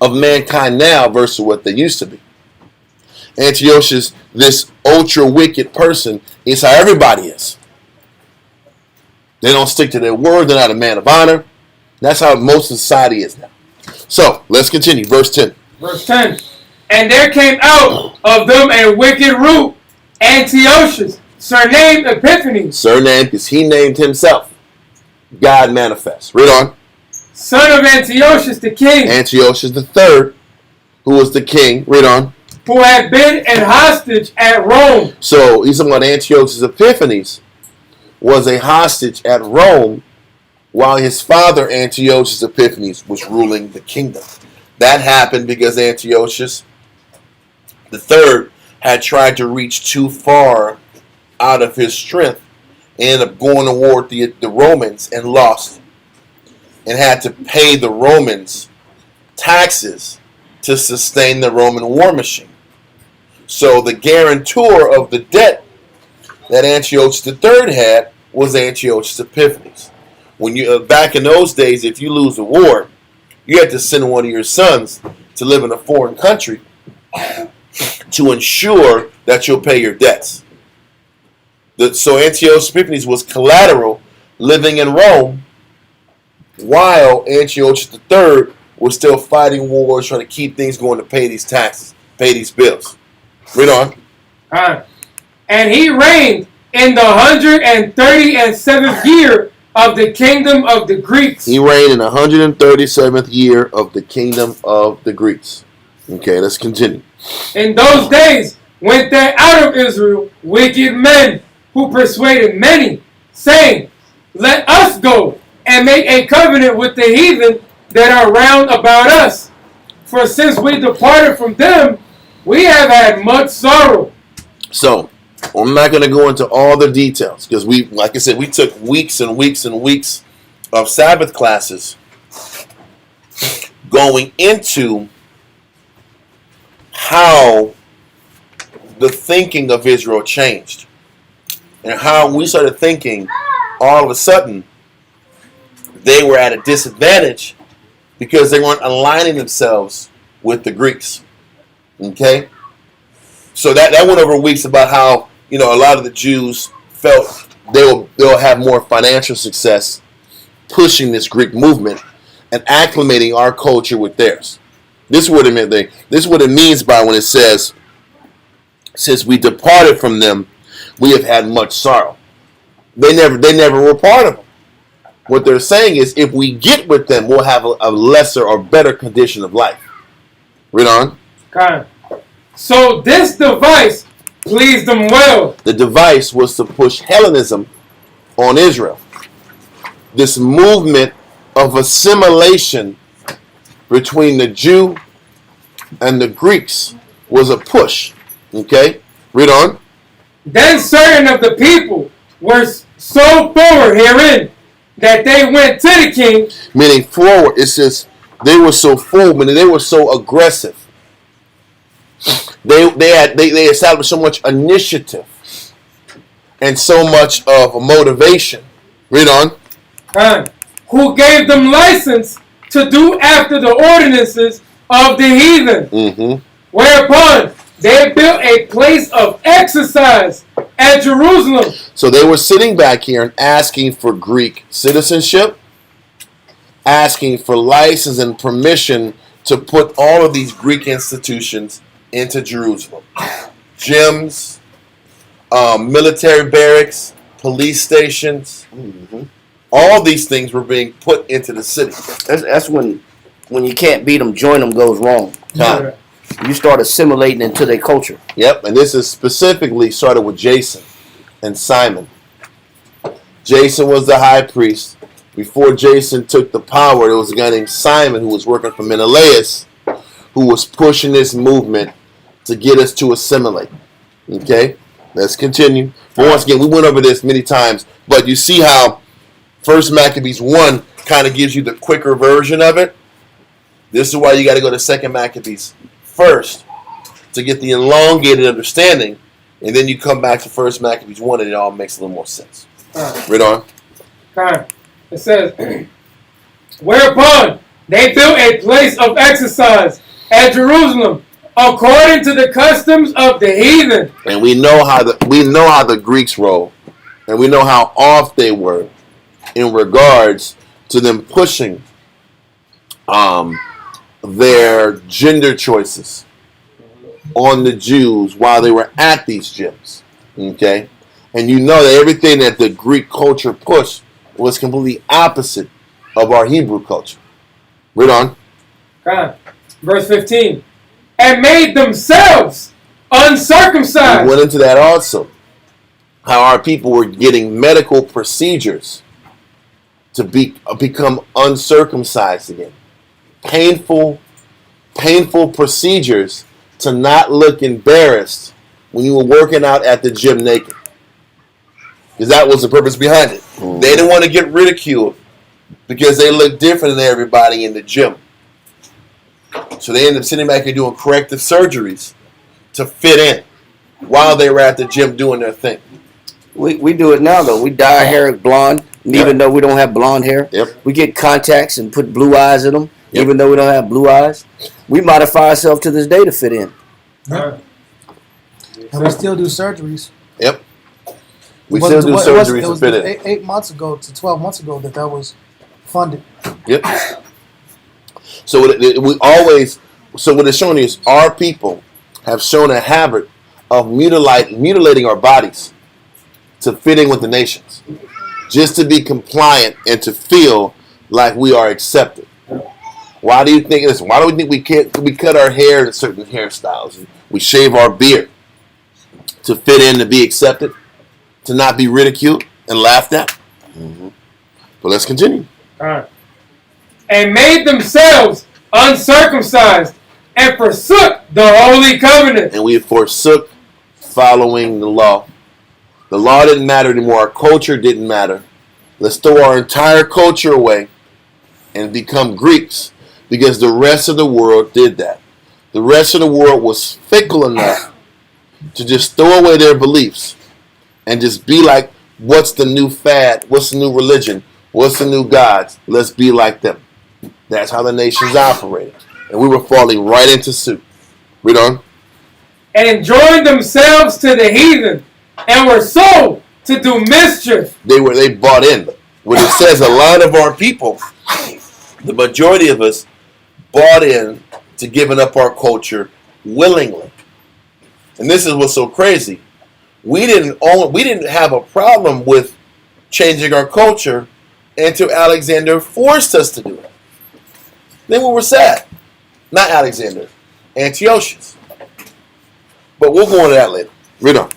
of mankind now versus what they used to be. Antiochus, this ultra wicked person, is how everybody is. They don't stick to their word. They're not a man of honor. That's how most of society is now. So let's continue. Verse 10. Verse 10. And there came out of them a wicked root, Antiochus, surnamed Epiphanes, Surname, because he named himself. God manifests. Read on. son of Antiochus the king, Antiochus the third, who was the king. Read on. who had been an hostage at Rome. So he's talking about Antiochus Epiphanes was a hostage at Rome while his father Antiochus Epiphanes was ruling the kingdom. That happened because Antiochus the third had tried to reach too far out of his strength and ended up going to war with the Romans and lost and had to pay the Romans taxes to sustain the Roman war machine. So the guarantor of the debt that Antiochus III had was Antiochus Epiphanes. When you back in those days, if you lose a war, you had to send one of your sons to live in a foreign country to ensure that you'll pay your debts. So Antiochus Epiphanes was collateral living in Rome while Antiochus III was still fighting wars, trying to keep things going to pay these taxes, pay these bills. Read on. And he reigned in the 137th year of the kingdom of the Greeks. He reigned in the 137th year of the kingdom of the Greeks. Okay, let's continue. In those days went there out of Israel wicked men who persuaded many, saying, let us go and make a covenant with the heathen that are round about us. For since we departed from them, we have had much sorrow. So, I'm not going to go into all the details because like I said, we took weeks and weeks and weeks of Sabbath classes going into how the thinking of Israel changed and how we started thinking all of a sudden they were at a disadvantage because they weren't aligning themselves with the Greeks. Okay? So that went over weeks about how, a lot of the Jews felt they'll have more financial success pushing this Greek movement and acclimating our culture with theirs. This is what it meant. This is what it means by when it says, since we departed from them, we have had much sorrow. They never were part of them. What they're saying is, if we get with them, we'll have a lesser or better condition of life. Read on. Okay. So this device pleased them well. The device was to push Hellenism on Israel. This movement of assimilation between the Jew and the Greeks was a push. Okay? Read on. Then certain of the people were so forward herein that they went to the king. Meaning forward, it says they were so forward, meaning they were so aggressive. They established so much initiative and so much of a motivation. Read on. Who gave them license to do after the ordinances of the heathen. Mm-hmm. Whereupon they built a place of exercise at Jerusalem. So they were sitting back here and asking for Greek citizenship, asking for license and permission to put all of these Greek institutions into Jerusalem. Gyms, military barracks, police stations, all these things were being put into the city. That's when you can't beat them, join them goes wrong. Huh. You start assimilating into their culture. Yep, and this is specifically started with Jason and Simon. Jason was the high priest. Before Jason took the power, there was a guy named Simon who was working for Menelaus, who was pushing this movement to get us to assimilate. Okay, let's continue. But once again, we went over this many times, but you see how 1 Maccabees 1 kind of gives you the quicker version of it. This is why you got to go to 2 Maccabees first to get the elongated understanding, and then you come back to 1 Maccabees 1 and it all makes a little more sense. Read on. It says, whereupon they built a place of exercise at Jerusalem according to the customs of the heathen. And we know how the Greeks roll, and we know how off they were in regards to them pushing their gender choices on the Jews while they were at these gyms. Okay? And you know that everything that the Greek culture pushed was completely opposite of our Hebrew culture. Read on. Verse 15. And made themselves uncircumcised. We went into that also. How our people were getting medical procedures to become uncircumcised again. Painful procedures to not look embarrassed when you were working out at the gym naked. Because that was the purpose behind it. Mm-hmm. They didn't want to get ridiculed because they looked different than everybody in the gym. So they ended up sitting back here doing corrective surgeries to fit in while they were at the gym doing their thing. We do it now, though. We dye our hair blonde, even though we don't have blonde hair. Yep. We get contacts and put blue eyes in them, even though we don't have blue eyes. We modify ourselves to this day to fit in. Yep. And we still do surgeries. Yep. We still do surgeries to fit in. 8 months ago to 12 months ago that was funded. Yep. So what it's showing is our people have shown a habit of mutilating our bodies to fit in with the nations, just to be compliant and to feel like we are accepted. Why do you think this? Why do we think we cut our hair in certain hairstyles? We shave our beard to fit in, to be accepted, to not be ridiculed and laughed at. Mm-hmm. But let's continue. All right. And made themselves uncircumcised and forsook the holy covenant. And we forsook following the law. The law didn't matter anymore. Our culture didn't matter. Let's throw our entire culture away and become Greeks, because the rest of the world did that. The rest of the world was fickle enough to just throw away their beliefs and just be like, what's the new fad? What's the new religion? What's the new gods? Let's be like them. That's how the nations operated. And we were falling right into suit. Read on. And joined themselves to the heathen and were sold to do mischief. They bought in. What it says, a lot of our people, the majority of us, bought in to giving up our culture willingly. And this is what's so crazy. We didn't have a problem with changing our culture until Alexander forced us to do it. Then we were sad. Not Alexander, Antiochus. But we'll go into that later. Read on.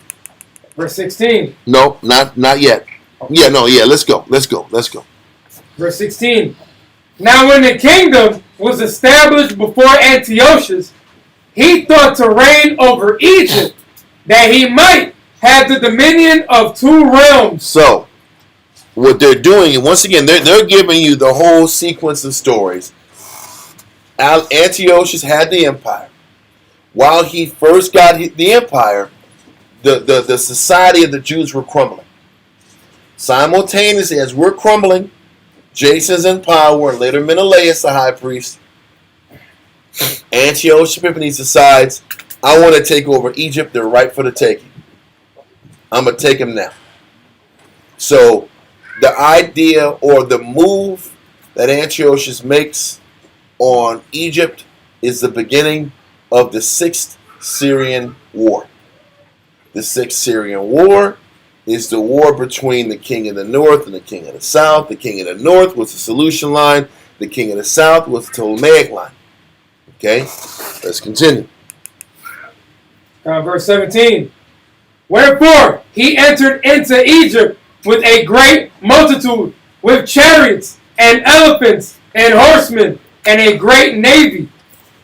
Verse 16. No, not yet. Let's go. Verse 16. Now when the kingdom was established before Antiochus, he thought to reign over Egypt, that he might have the dominion of 2 realms. So, what they're doing, once again, they're giving you the whole sequence of stories. Antiochus had the empire. While he first got the empire, the society of the Jews were crumbling. Simultaneously, as we're crumbling, Jason's in power, and later Menelaus, the high priest, Antiochus Epiphanes decides, I want to take over Egypt. They're ripe for the taking. I'm going to take them now. So the idea or the move that Antiochus makes on Egypt is the beginning of the 6th Syrian War. The 6th Syrian War is the war between the king of the north and the king of the south. The king of the north was the Seleucian line. The king of the south was the Ptolemaic line. Okay, let's continue. Verse 17. Wherefore he entered into Egypt with a great multitude, with chariots and elephants and horsemen, and a great navy,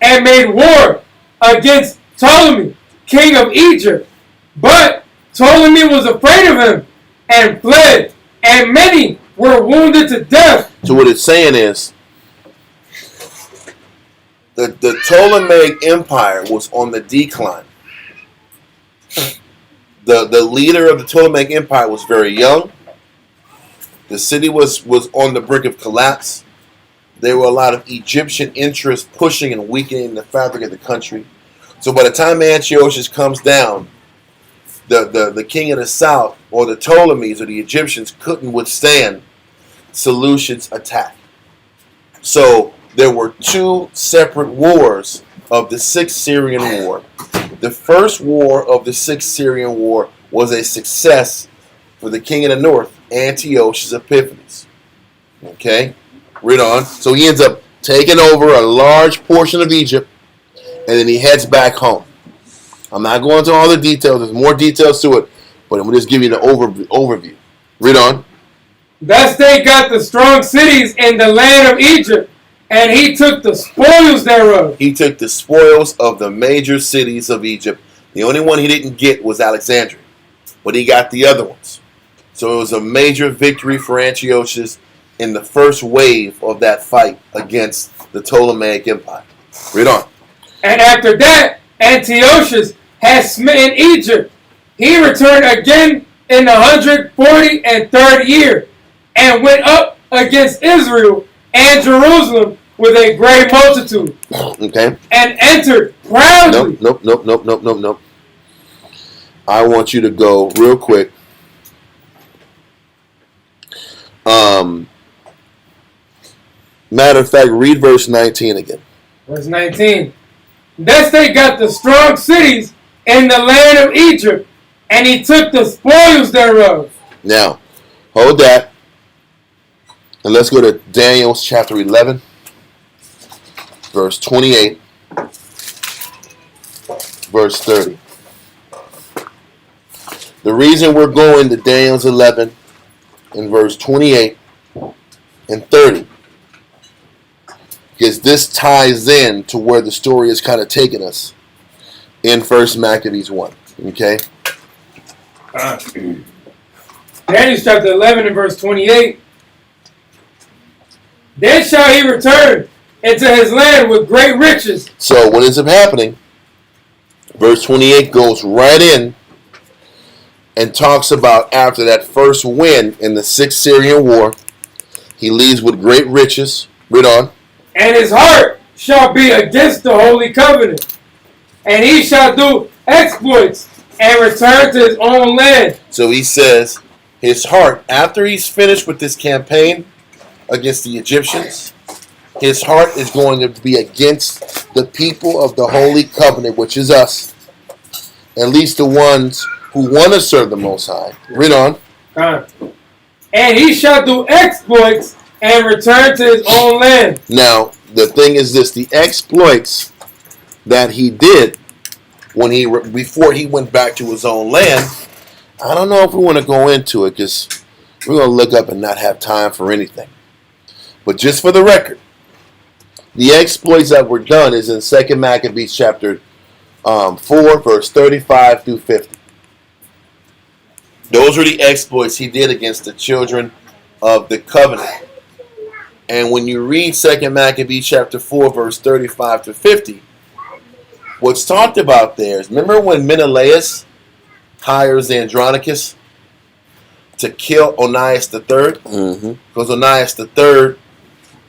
and made war against Ptolemy, king of Egypt. But Ptolemy was afraid of him and fled, and many were wounded to death. So what it's saying is, the Ptolemaic Empire was on the decline. The leader of the Ptolemaic Empire was very young. The city was on the brink of collapse. There were a lot of Egyptian interests pushing and weakening the fabric of the country. So by the time Antiochus comes down, the king of the south, or the Ptolemies, or the Egyptians, couldn't withstand Seleucid's attack. So there were 2 separate wars of the 6th Syrian War. The first war of the 6th Syrian War was a success for the king of the north, Antiochus Epiphanes. Okay, read on. So he ends up taking over a large portion of Egypt, and then he heads back home. I'm not going into all the details. There's more details to it, but I'm going to just give you the overview. Read on. Thus they got the strong cities in the land of Egypt, and he took the spoils thereof. He took the spoils of the major cities of Egypt. The only one he didn't get was Alexandria, but he got the other ones. So it was a major victory for Antiochus in the first wave of that fight against the Ptolemaic Empire. Read on. And after that, Antiochus had smitten Egypt. He returned again in the 143rd year, and went up against Isreal and Jerusalem with a great multitude. Okay. And entered proudly. Nope. I want you to go real quick Matter of fact, read verse 19 again. Verse 19. Thus they got the strong cities in the land of Egypt, and he took the spoils thereof. Now, hold that. And let's go to Daniel chapter 11, verse 28, verse 30. The reason we're going to Daniel 11 in verse 28 and 30, because this ties in to where the story is kind of taking us in 1 Maccabees 1. Okay? Daniel chapter 11 and verse 28. Then shall he return into his land with great riches. So what ends up happening, verse 28 goes right in and talks about after that first win in the 6th Syrian War, he leaves with great riches. Read on. And his heart shall be against the holy covenant, and he shall do exploits and return to his own land. So he says his heart, after he's finished with this campaign against the Egyptians, his heart is going to be against the people of the holy covenant, which is us, at least the ones who want to serve the Most High. Read on. And he shall do exploits and return to his own land. Now, the thing is this: the exploits that he did before he went back to his own land, I don't know if we want to go into it because we're going to look up and not have time for anything. But just for the record, the exploits that were done is in 2 Maccabees chapter 4, verse 35 through 50. Those are the exploits he did against the children of the covenant. And when you read 2 Maccabees chapter 4, verse 35 to 50, what's talked about there is, remember when Menelaus hires Andronicus to kill Onias III? Mm-hmm. Because Onias III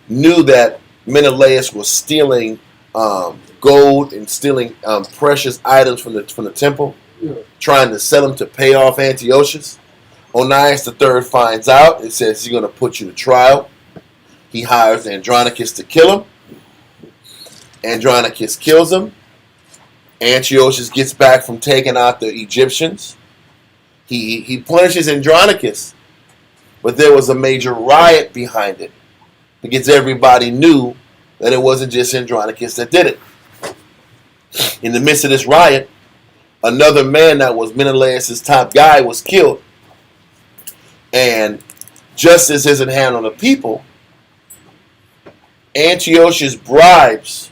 knew that Menelaus was stealing gold and stealing precious items from the temple, trying to sell them to pay off Antiochus. Onias III finds out and says he's going to put you to trial. He hires Andronicus to kill him. Andronicus kills him. Antiochus gets back from taking out the Egyptians. He punishes Andronicus, but there was a major riot behind it because everybody knew that it wasn't just Andronicus that did it. In the midst of this riot, another man that was Menelaus' top guy was killed. And justice isn't handed on the people. Antiochus bribes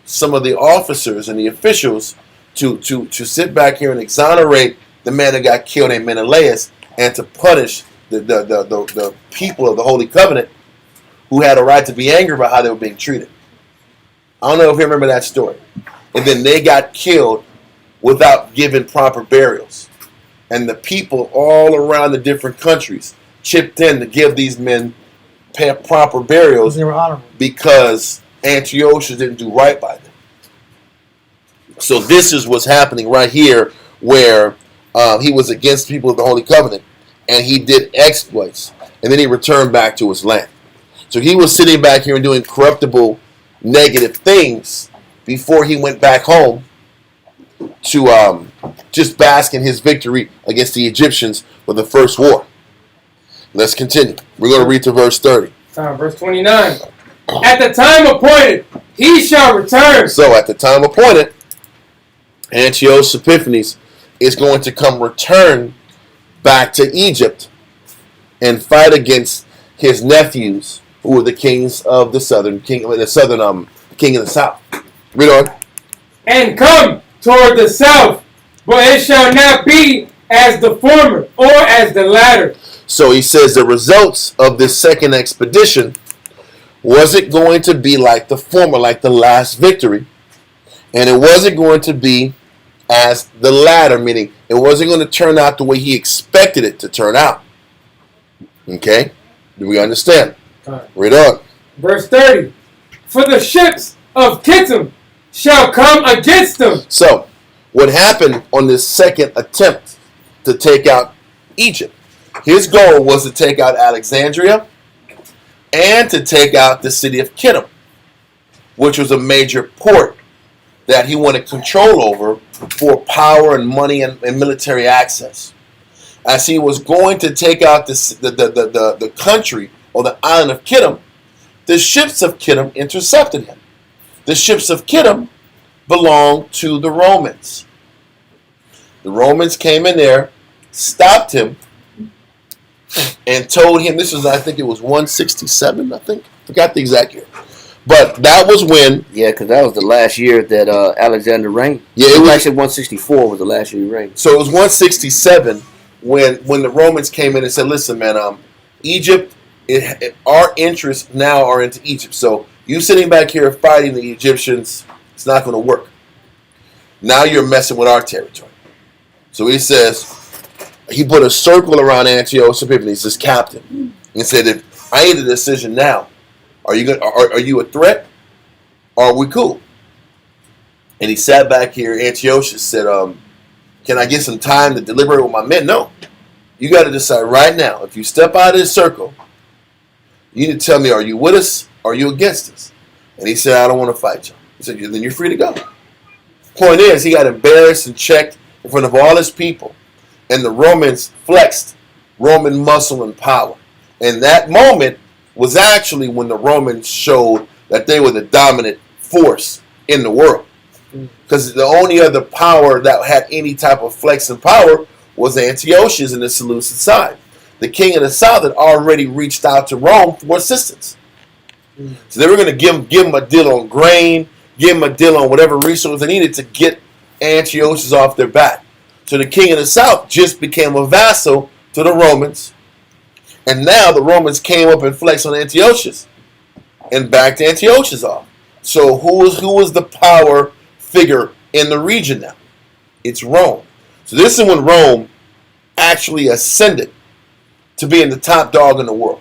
some of the officers and the officials to sit back here and exonerate the man that got killed named Menelaus and to punish the people of the Holy Covenant who had a right to be angry about how they were being treated. I don't know if you remember that story. And then they got killed without giving proper burials. And the people all around the different countries chipped in to give these men proper burials because Antiochus didn't do right by them. So this is what's happening right here where he was against people of the Holy Covenant and he did exploits and then he returned back to his land. So he was sitting back here and doing corruptible, negative things before he went back home to just bask in his victory against the Egyptians for the first war. Let's continue. We're going to read to verse 30. Verse 29. At the time appointed, he shall return. So at the time appointed, Antiochus Epiphanes is going to come return back to Egypt and fight against his nephews, who were the kings of the king of the south. Read on. And come toward the south, but it shall not be as the former or as the latter. So he says the results of this second expedition wasn't going to be like the former, like the last victory. And it wasn't going to be as the latter, meaning it wasn't going to turn out the way he expected it to turn out. Okay? Do we understand? Read on. Verse 30. For the ships of Kittim shall come against them. So, what happened on this second attempt to take out Egypt His goal was to take out Alexandria and to take out the city of Kittim, which was a major port that he wanted control over for power and money and military access. As he was going to take out the country or the island of Kittim, the ships of Kittim intercepted him. The ships of Kittim belonged to the Romans. The Romans came in there, stopped him, and told him, this was, I think it was 167, forgot the exact year. But that was when... Yeah, because that was the last year that Alexander reigned. Yeah, it was actually 164 was the last year he reigned. So it was 167 when the Romans came in and said, listen, man, Egypt, our interests now are into Egypt. So you sitting back here fighting the Egyptians, it's not going to work. Now you're messing with our territory. So he says, he put a circle around Antiochus Epiphanes, his captain, and said, if I need a decision now, are you a threat, or are we cool? And he sat back here. Antiochus said, can I get some time to deliberate with my men? No. You got to decide right now. If you step out of this circle, you need to tell me, are you with us or are you against us? And he said, I don't want to fight you. He said, then you're free to go. Point is, he got embarrassed and checked in front of all his people. And the Romans flexed Roman muscle and power. And that moment was actually when the Romans showed that they were the dominant force in the world. Because the only other power that had any type of flex and power was Antiochus in the Seleucid side. The king of the south had already reached out to Rome for assistance. So they were going to give him a deal on grain, give him a deal on whatever resource they needed to get Antiochus off their back. So the king of the south just became a vassal to the Romans. And now the Romans came up and flexed on Antiochus and backed Antiochus off. So who was the power figure in the region now? It's Rome. So this is when Rome actually ascended to being the top dog in the world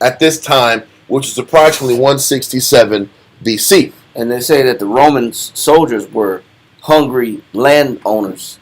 at this time, which is approximately 167 BC. And they say that the Roman soldiers were hungry landowners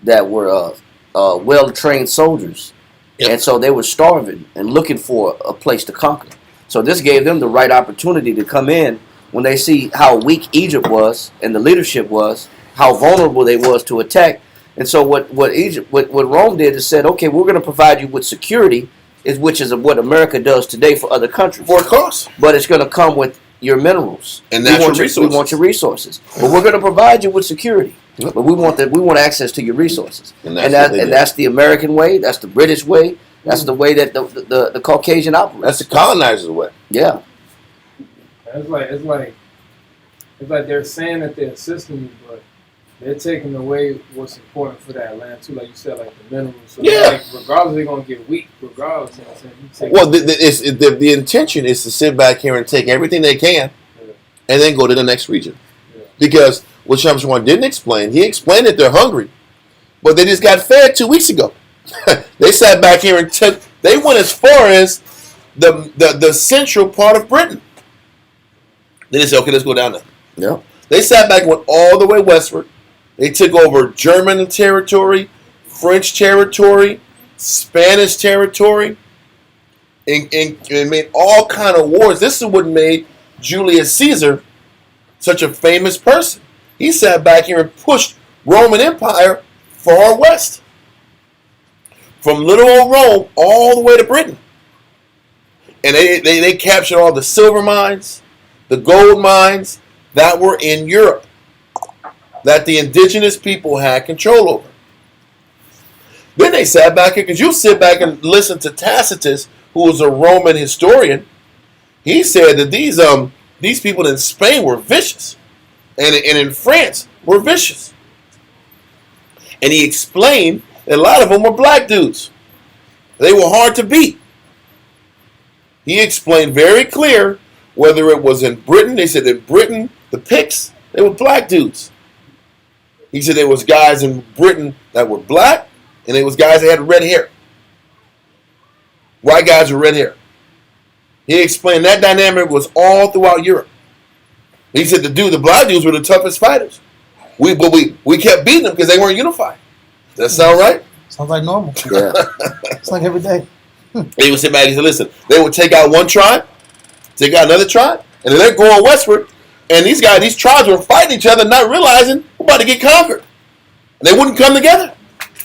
that were well-trained soldiers. Yep. And so they were starving and looking for a place to conquer. So this gave them the right opportunity to come in when they see how weak Egypt was and the leadership was, how vulnerable they was to attack. And so what Rome did is said, okay, we're going to provide you with security, which is what America does today for other countries. For a cost. But it's going to come with your minerals and natural resources. We want your resources, but we're going to provide you with security. But we want access to your resources, and that's the American way. That's the British way. That's the way that the Caucasian operates. That's the colonizer's way. Yeah. It's like they're saying that they're assisting you, but they're taking away what's important for that land too. Like you said, like the minerals. So like, regardless, they're gonna get weak. Regardless, you know what I'm saying? Well, the intention is to sit back here and take everything they can, and then go to the next region, because. What Shamshwan didn't explain, he explained that they're hungry, but they just got fed 2 weeks ago. They sat back here and they went as far as the central part of Britain. Then they said, okay, let's go down there. Yeah. They sat back and went all the way westward. They took over German territory, French territory, Spanish territory, and made all kind of wars. This is what made Julius Caesar such a famous person. He sat back here and pushed Roman Empire far west. From little old Rome all the way to Britain. And they captured all the silver mines, the gold mines that were in Europe, that the indigenous people had control over. Then they sat back here, because you sit back and listen to Tacitus, who was a Roman historian. He said that these people in Spain were vicious. And in France, were vicious. And he explained that a lot of them were black dudes. They were hard to beat. He explained very clear whether it was in Britain. They said in Britain, the Picts, they were black dudes. He said there was guys in Britain that were black, and there was guys that had red hair. White guys with red hair. He explained that dynamic was all throughout Europe. He said the black dudes were the toughest fighters. We kept beating them because they weren't unified. Does that sound right? Sounds like normal. Yeah. It's like every day. They would sit back and say, listen, they would take out one tribe, take out another tribe, and then they're going westward. And these tribes were fighting each other, not realizing we're about to get conquered. And they wouldn't come together.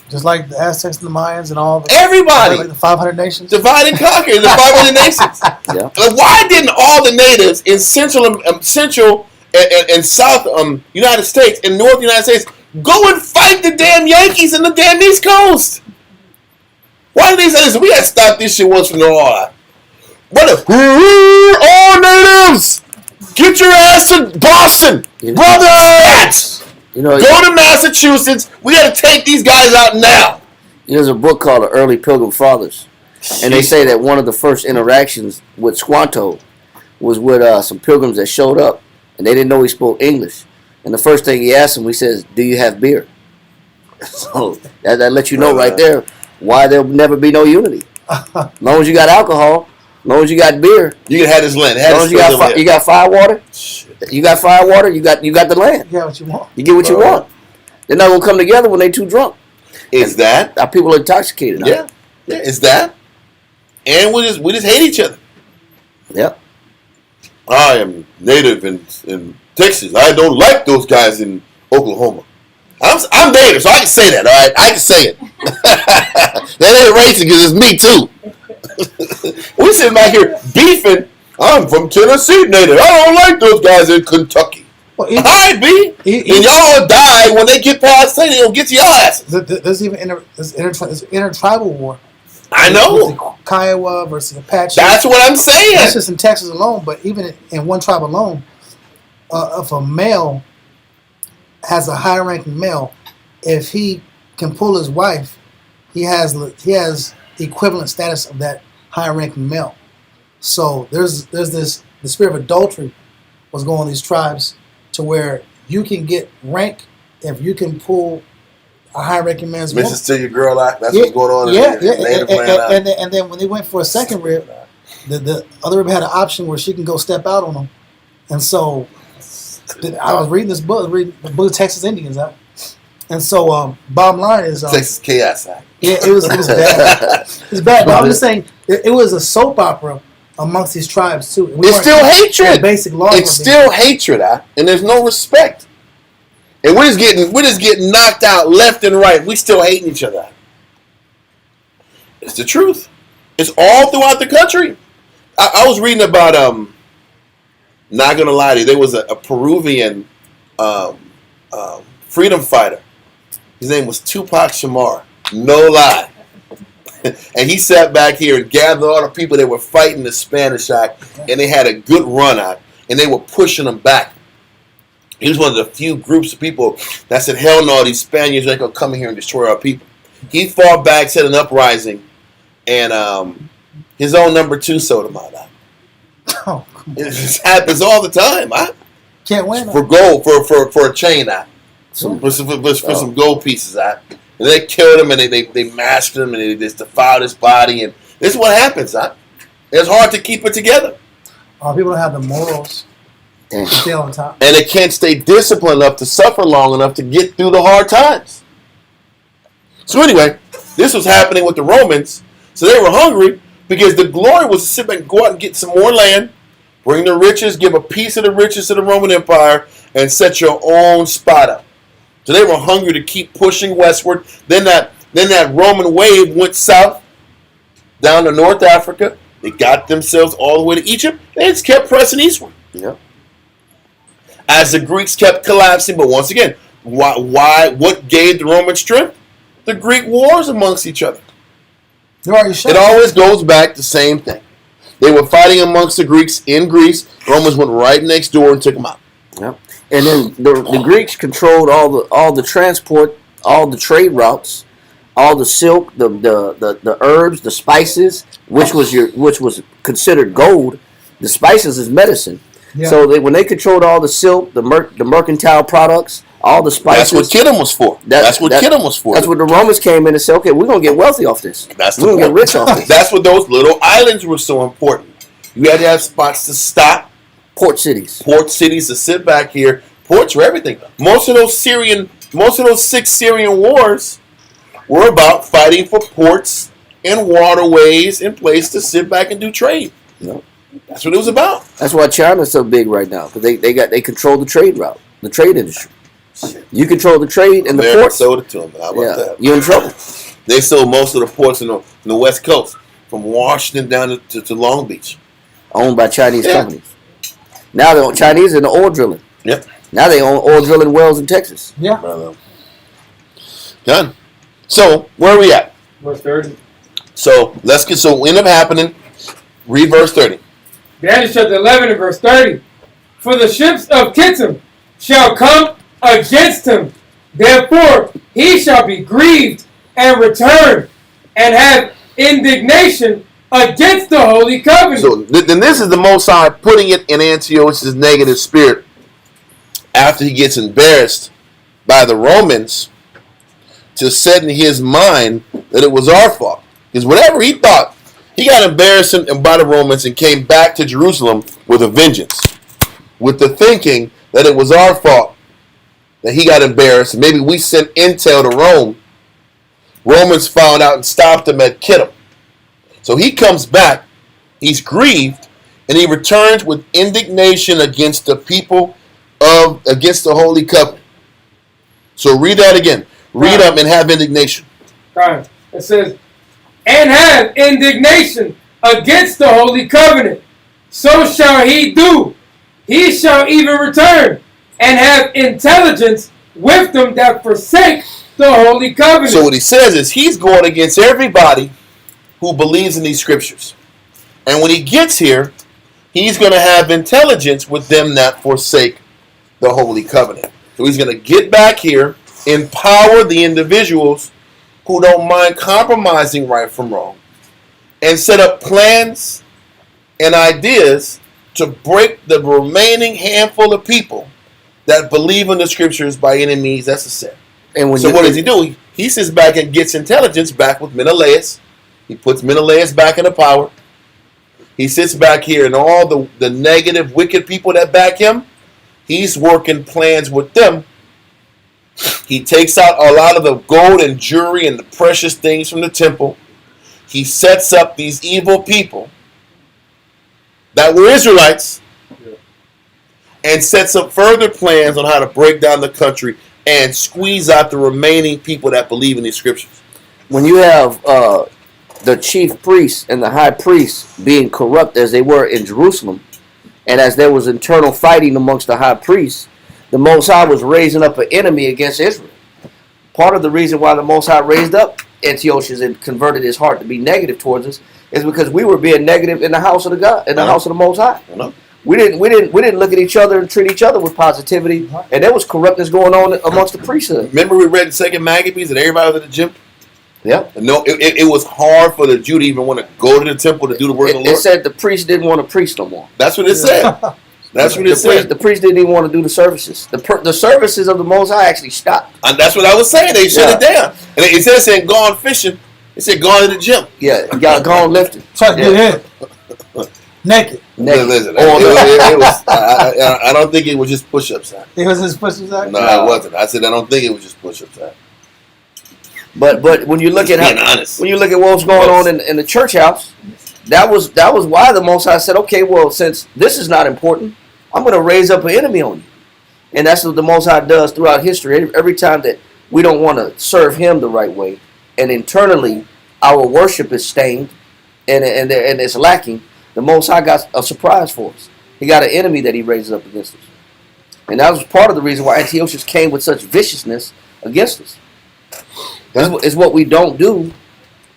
Just like the Aztecs and the Mayans and all. Everybody. Like the 500 nations. Divide and conquer, the 500 nations. Yeah. Like, why didn't all the natives in central and south United States and north United States go and fight the damn Yankees in the damn East Coast? Why did they say, listen, we got to stop this shit once and for all? What all natives, get your ass to Boston, brothers! You know, go to Massachusetts. We got to take these guys out now. There's a book called The Early Pilgrim Fathers. And they say that one of the first interactions with Squanto was with some pilgrims that showed up. And they didn't know he spoke English. And the first thing he asked them, he says, do you have beer? So that lets you know right there why there'll never be no unity. As long as you got alcohol, as long as you got beer. You can have this land. As long as you got fire water. You got fire water, you got the land. You get what you want. You get what you want. They're not going to come together when they too drunk. Is that? Our people are intoxicated. Yeah. Yeah, is that? And we just hate each other. Yep. I am native in Texas. I don't like those guys in Oklahoma. I'm native, so I can say that, all right? I can say it. That ain't racist because it's me, too. We sitting back here beefing. I'm from Tennessee native. I don't like those guys in Kentucky. Well, all right, B. And y'all die when they get past St. They'll get to y'all asses. There's even intertribal war. I know. Kiowa versus Apache. That's what I'm saying. That's just in Texas alone, but even in one tribe alone, if a male has a high-ranking male, if he can pull his wife, he has equivalent status of that high-ranking male. So there's the spirit of adultery was going on in these tribes to where you can get rank if you can pull a high-ranking man's woman. Mrs. to your girl out. That's what's going on. And then when they went for a second rib, the other rib had an option where she can go step out on them. And so I was reading this book, the book of Texas Indians out. And so bottom line is Texas Chaos Act. Yeah, it was bad. It's bad, but I'm just saying it was a soap opera amongst these tribes too. It's still hatred. Basic law. It's still hatred, and there's no respect. And we're just getting knocked out left and right. We still hating each other. It's the truth. It's all throughout the country. I was reading about not gonna lie to you, there was a Peruvian freedom fighter. His name was Tupac Shakur. No lie. And he sat back here and gathered all the people that were fighting the Spanish Act, and they had a good run out, and they were pushing them back. He was one of the few groups of people that said, hell no, these Spaniards ain't going to come in here and destroy our people. He fought back, set an uprising, and his own number 2 sold him out. Oh, it happens all the time. Can't win. For gold, for a chain, for some gold pieces. And they killed him, and they masked him, and they just defiled his body. And this is what happens. It's hard to keep it together. People don't have the morals to stay on top. And they can't stay disciplined enough to suffer long enough to get through the hard times. So anyway, this was happening with the Romans. So they were hungry because the glory was to sit back and go out and get some more land, bring the riches, give a piece of the riches to the Roman Empire, and set your own spot up. So they were hungry to keep pushing westward. Then that Roman wave went south, down to North Africa. They got themselves all the way to Egypt. They just kept pressing eastward. Yeah. As the Greeks kept collapsing, but once again, why? What gave the Roman strength? The Greek wars amongst each other. It always goes back to the same thing. They were fighting amongst the Greeks in Greece. The Romans went right next door and took them out. Yep. And then the Greeks controlled all the transport, all the trade routes, all the silk, the herbs, the spices, which was considered gold. The spices is medicine. Yeah. So when they controlled all the silk, the mercantile products, all the spices. That's what Kittim was for. That's what Kittim was for. That's what the Romans came in and said, okay, we're going to get wealthy off this. We're going to get rich off this. That's what those little islands were so important. You had to have spots to stop. Port cities to sit back here. Ports were everything. Most of those 6 Syrian wars were about fighting for ports and waterways and place to sit back and do trade. Yep. That's what it was about. That's why China's so big right now, because they control the trade route, the trade industry. You control the trade and the America ports. sold it to them. How about that? You're in trouble. They sold most of the ports in the West Coast, from Washington down to Long Beach. Owned by Chinese companies. Now the Chinese in the oil drilling. Yep. Now they own oil drilling wells in Texas. Yeah. Done. So where are we at? Verse 30. So what ended up happening. Read verse 30. Daniel chapter 11 and verse 30. For the ships of Kittim shall come against him. Therefore he shall be grieved and return and have indignation against the Holy Covenant. So then this is the Most High putting it in Antiochus' negative spirit after he gets embarrassed by the Romans to set in his mind that it was our fault. Because whatever he thought, he got embarrassed by the Romans and came back to Jerusalem with a vengeance. With the thinking that it was our fault that he got embarrassed. Maybe we sent intel to Rome. Romans found out and stopped him at Kittim. So he comes back, he's grieved, and he returns with indignation against the people against the Holy Covenant. So read that again. Read up and have indignation. Right. It says, and have indignation against the Holy Covenant. So shall he do. He shall even return and have intelligence with them that forsake the Holy Covenant. So what he says is he's going against everybody who believes in these scriptures. And when he gets here, he's going to have intelligence with them that forsake the Holy Covenant. So he's going to get back here, empower the individuals who don't mind compromising right from wrong, and set up plans and ideas to break the remaining handful of people that believe in the scriptures by any means necessary. And so what does he do? He sits back and gets intelligence back with Menelaus. He puts Menelaus back into power. He sits back here and all the negative, wicked people that back him, he's working plans with them. He takes out a lot of the gold and jewelry and the precious things from the temple. He sets up these evil people that were Israelites and sets up further plans on how to break down the country and squeeze out the remaining people that believe in these scriptures. When you have the chief priests and the high priests being corrupt as they were in Jerusalem, and as there was internal fighting amongst the high priests, the Most High was raising up an enemy against Israel. Part of the reason why the Most High raised up Antiochus and converted his heart to be negative towards us is because we were being negative in the house of the God, in the house of the Most High. We didn't look at each other and treat each other with positivity, and there was corruptness going on amongst the priesthood. Remember we read in 2 Maccabees that everybody was at the gym? Yeah. No, it was hard for the Jew to even want to go to the temple to do the work of the Lord. It said the priest didn't want to preach no more. That's what it said. That's what it said. The priest didn't even want to do the services. The services of the Most High actually stopped. And that's what I was saying. They shut it down. And instead of saying gone fishing, they said gone to the gym. Yeah, y'all gone lifting. Try to get in. Naked. Listen, I don't think it was just push-ups. It was his push-ups. No, it wasn't. I said I don't think it was just push-ups. But when you look at when you look at what was going on in the church house, that was why the Most High said, okay, well, since this is not important, I'm going to raise up an enemy on you. And that's what the Most High does throughout history. Every time that we don't want to serve Him the right way, and internally our worship is stained and it's lacking, the Most High got a surprise for us. He got an enemy that He raises up against us. And that was part of the reason why Antiochus came with such viciousness against us. It's what we don't do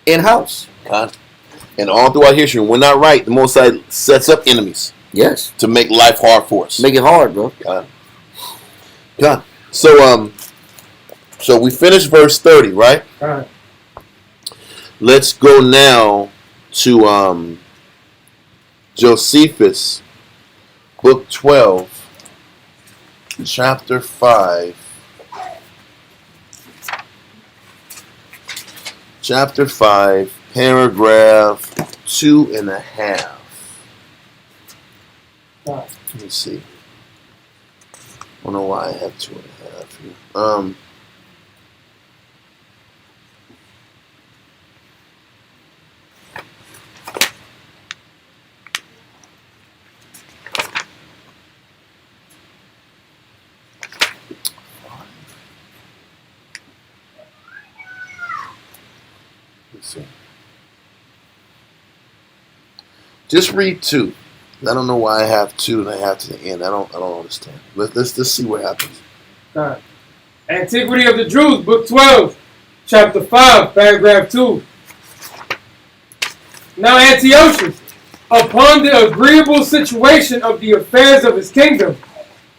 in-house. And all throughout history, when we're not right, the Most High sets up enemies. Yes. To make life hard for us. Make it hard, bro. God. So we finished verse 30, right? All right. Let's go now to Josephus, book 12, chapter 5. Chapter 5, paragraph 2.5. Let me see. I don't know why I have 2.5 here. See. Just read 2. I don't know why I have 2 and I have to the end. I don't understand. Let's see what happens. All right. Antiquity of the Jews, book 12, chapter 5, paragraph 2. Now Antiochus, upon the agreeable situation of the affairs of his kingdom,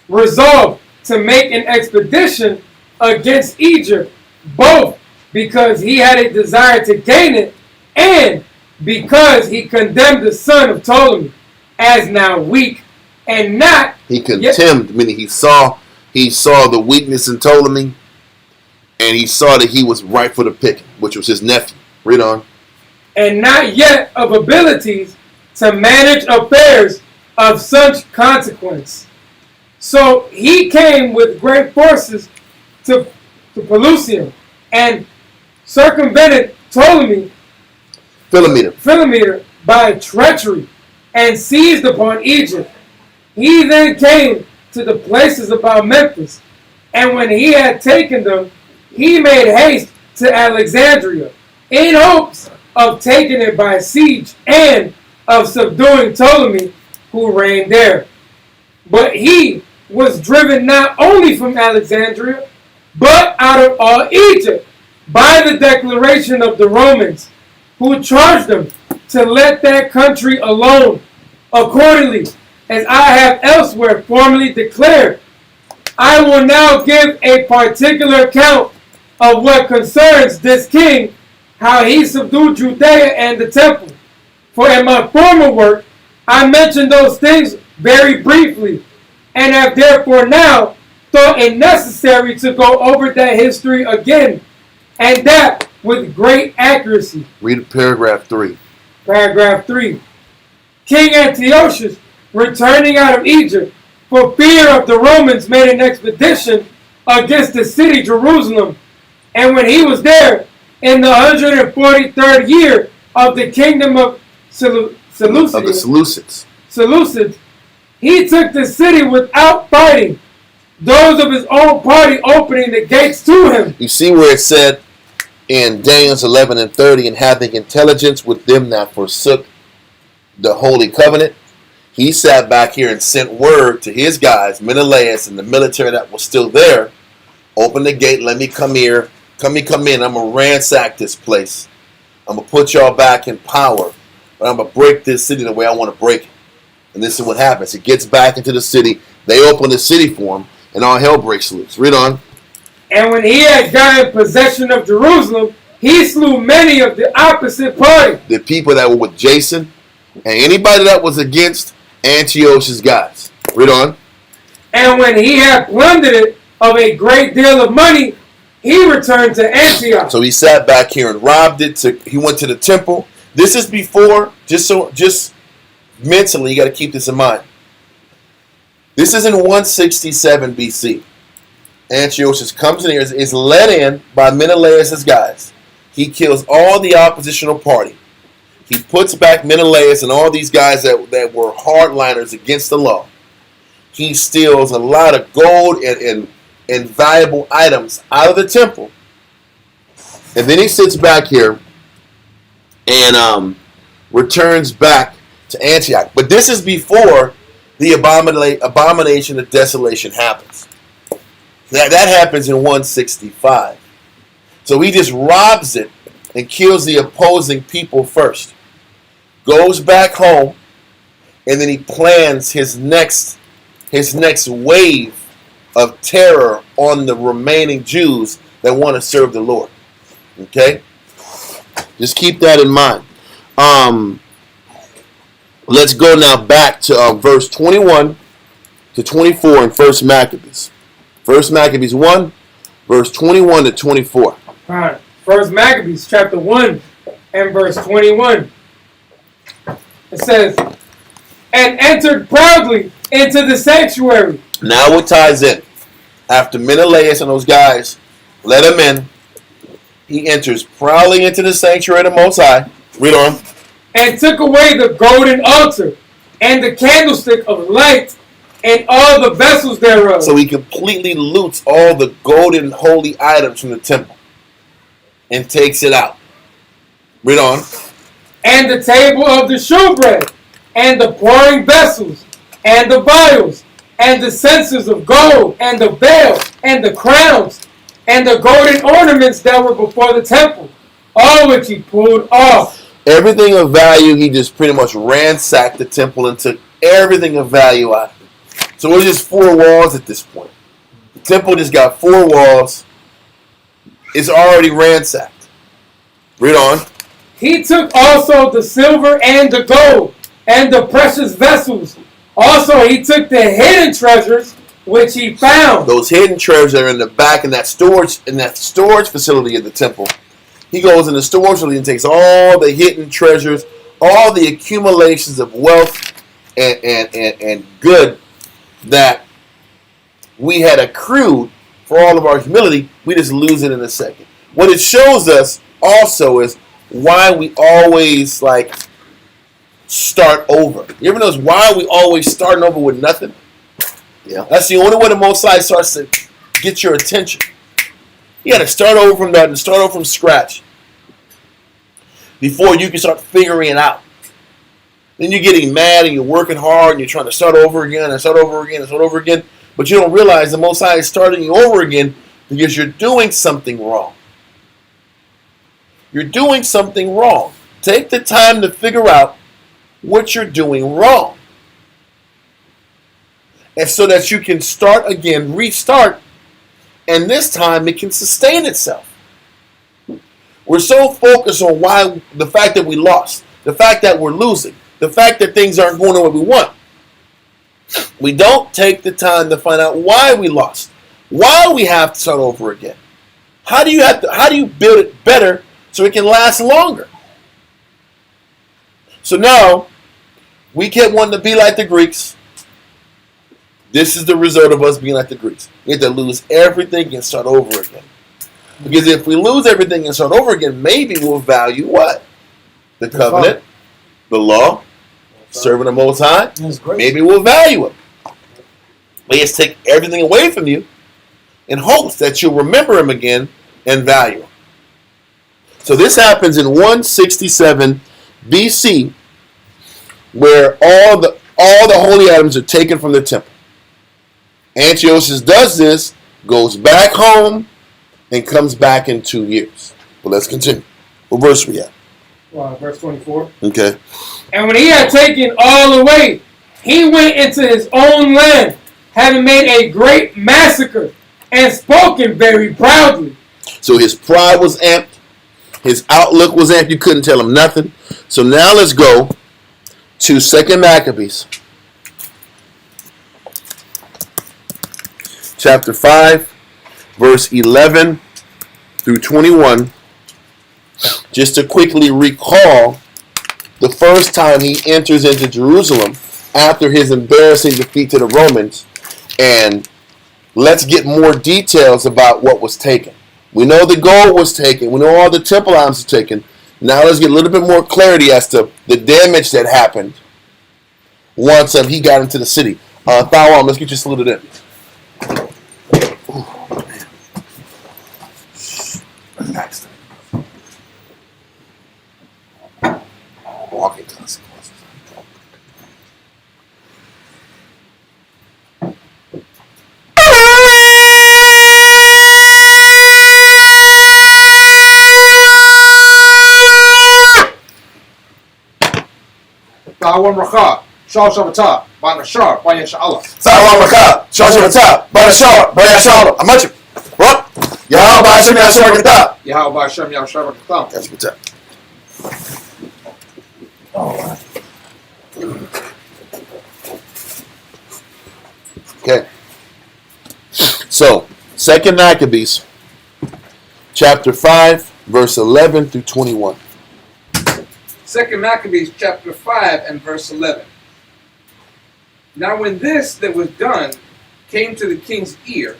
resolved to make an expedition against Egypt, both because he had a desire to gain it and because he condemned the son of Ptolemy as now weak and not. He condemned, meaning he saw the weakness in Ptolemy, and he saw that he was right for the picking, which was his nephew. Read on. And not yet of abilities to manage affairs of such consequence. So he came with great forces to Pelusium and circumvented Ptolemy, Philometor by treachery and seized upon Egypt. He then came to the places about Memphis, and when he had taken them, he made haste to Alexandria in hopes of taking it by siege and of subduing Ptolemy, who reigned there. But he was driven not only from Alexandria, but out of all Egypt by the declaration of the Romans, who charged them to let that country alone. Accordingly, as I have elsewhere formerly declared, I will now give a particular account of what concerns this king, how he subdued Judea and the temple. For in my former work, I mentioned those things very briefly, and have therefore now thought it necessary to go over that history again, and that with great accuracy. Read paragraph 3. Paragraph 3. King Antiochus, returning out of Egypt, for fear of the Romans, made an expedition against the city Jerusalem. And when he was there, in the 143rd year of the kingdom of Seleucids, he took the city without fighting, those of his own party opening the gates to him. You see where it said in Daniel 11:30, and having intelligence with them that forsook the holy covenant, he sat back here and sent word to his guys, Menelaus and the military that was still there, open the gate, let me come here, come in, I'm going to ransack this place. I'm going to put y'all back in power, but I'm going to break this city the way I want to break it. And this is what happens. He gets back into the city, they open the city for him, and all hell breaks loose. Read on. And when he had gotten possession of Jerusalem, he slew many of the opposite party. The people that were with Jason, and anybody that was against Antiochus' guys. Read on. And when he had plundered it of a great deal of money, he returned to Antioch. So he sat back here and robbed it. He went to the temple. This is before, just mentally, you got to keep this in mind. This is in 167 BC. Antiochus comes in here, is led in by Menelaus' guys. He kills all the oppositional party. He puts back Menelaus and all these guys that were hardliners against the law. He steals a lot of gold and valuable items out of the temple. And then he sits back here and returns back to Antioch. But this is before the abomination of desolation happens. That happens in 165. So he just robs it and kills the opposing people first. Goes back home, and then he plans his next wave of terror on the remaining Jews that want to serve the Lord. Okay? Just keep that in mind. Let's go now back to verse 21 to 24 in 1 Maccabees. 1 Maccabees 1, verse 21 to 24. All right. 1 Maccabees chapter 1 and verse 21. It says, and entered proudly into the sanctuary. Now it ties in. After Menelaus and those guys let him in, he enters proudly into the sanctuary of the Most High. Read on. And took away the golden altar and the candlestick of light and all the vessels thereof. So he completely loots all the golden holy items from the temple and takes it out. Read on. And the table of the showbread, and the pouring vessels, and the vials, and the censers of gold, and the veil, and the crowns, and the golden ornaments that were before the temple, all which he pulled off. Everything of value, he just pretty much ransacked the temple and took everything of value out of it. So it was just 4 walls at this point. The temple just got 4 walls. It's already ransacked. Read on. He took also the silver and the gold, and the precious vessels. Also he took the hidden treasures which he found. Those hidden treasures are in the back in that storage facility of the temple. He goes in the storage facility and takes all the hidden treasures, all the accumulations of wealth and good that we had accrued for all of our humility. We just lose it in a second. What it shows us also is why we always start over. You ever notice why we always starting over with nothing? Yeah. That's the only way the Most High starts to get your attention. You got to start over from nothing, start over from scratch before you can start figuring it out. Then you're getting mad and you're working hard and you're trying to start over again and start over again and start over again. But you don't realize the Most High is starting you over again because you're doing something wrong. You're doing something wrong. Take the time to figure out what you're doing wrong. And so that you can start again, restart, and this time it can sustain itself. We're so focused on the fact that we lost, the fact that we're losing, the fact that things aren't going the way we want. We don't take the time to find out why we lost, why we have to start over again. How do you build it better so it can last longer? So now we kept wanting to be like the Greeks. This is the result of us being like the Greeks. We have to lose everything and start over again. Because if we lose everything and start over again, maybe we'll value what? The covenant, the law, serving the Most High. Maybe we'll value it. But just take everything away from you in hopes that you'll remember him again and value him. So this happens in 167 BC, where all the holy items are taken from the temple. Antiochus does this, goes back home, and comes back in 2 years. But let's continue. What verse we at? Verse 24. Okay. And when he had taken all away, he went into his own land, having made a great massacre, and spoken very proudly. So his pride was amped. His outlook was amped. You couldn't tell him nothing. So now let's go to 2 Maccabees. Chapter 5, verse 11 through 21. Just to quickly recall the first time he enters into Jerusalem after his embarrassing defeat to the Romans. And let's get more details about what was taken. We know the gold was taken. We know all the temple items were taken. Now let's get a little bit more clarity as to the damage that happened once he got into the city. Thawam, let's get you saluted in. Walking consequences. Tawam Rakha, Shal Shavata, Banashar, Bayashala. Tawam Rakha, Shal Shavata, Banashar, Bayashala. I'm much. What? Yahweh Hashem Yashar Gata. Yahweh Hashem Yashar Gata. That's good. Okay. So, 2 Maccabees, chapter 5, verse 11 through 21. 2 Maccabees chapter 5 and verse 11. Now when this that was done came to the king's ear,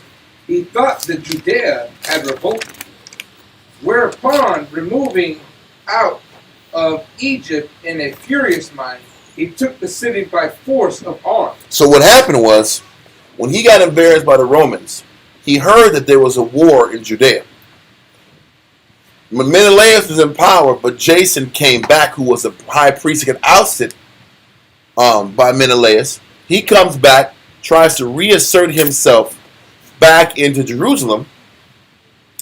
he thought that Judea had revolted. Whereupon, removing out of Egypt in a furious mind, he took the city by force of arms. So what happened was, when he got embarrassed by the Romans, he heard that there was a war in Judea. Menelaus was in power, but Jason came back, who was a high priest that got ousted by Menelaus. He comes back, tries to reassert himself back into Jerusalem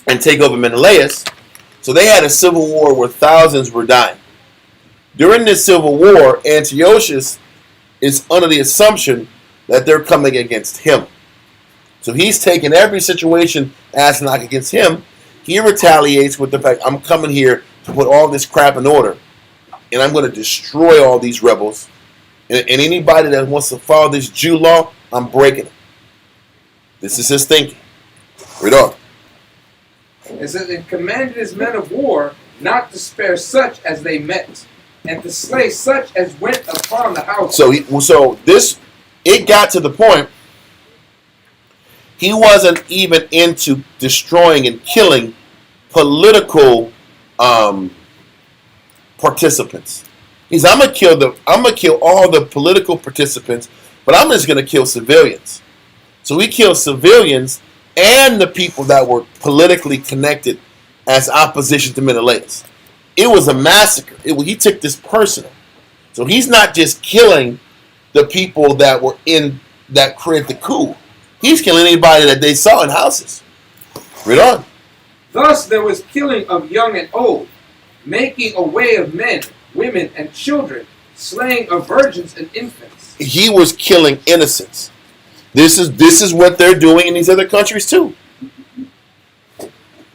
and take over Menelaus. So they had a civil war where thousands were dying. During this civil war, Antiochus is under the assumption that they're coming against him. So he's taking every situation as not against him. He retaliates with the fact, I'm coming here to put all this crap in order, and I'm going to destroy all these rebels. And anybody that wants to follow this Jew law, I'm breaking it. This is his thinking. Read on. It says, and commanded his men of war not to spare such as they met, and to slay such as went upon the house. So it got to the point, he wasn't even into destroying and killing political participants. I'm gonna kill all the political participants, but I'm just gonna kill civilians. So he killed civilians and the people that were politically connected as opposition to Menelaus. It was a massacre. He took this personal. So he's not just killing the people that were that created the coup. He's killing anybody that they saw in houses. Read on. Thus there was killing of young and old, making away of men, women, and children, slaying of virgins and infants. He was killing innocents. This is what they're doing in these other countries too.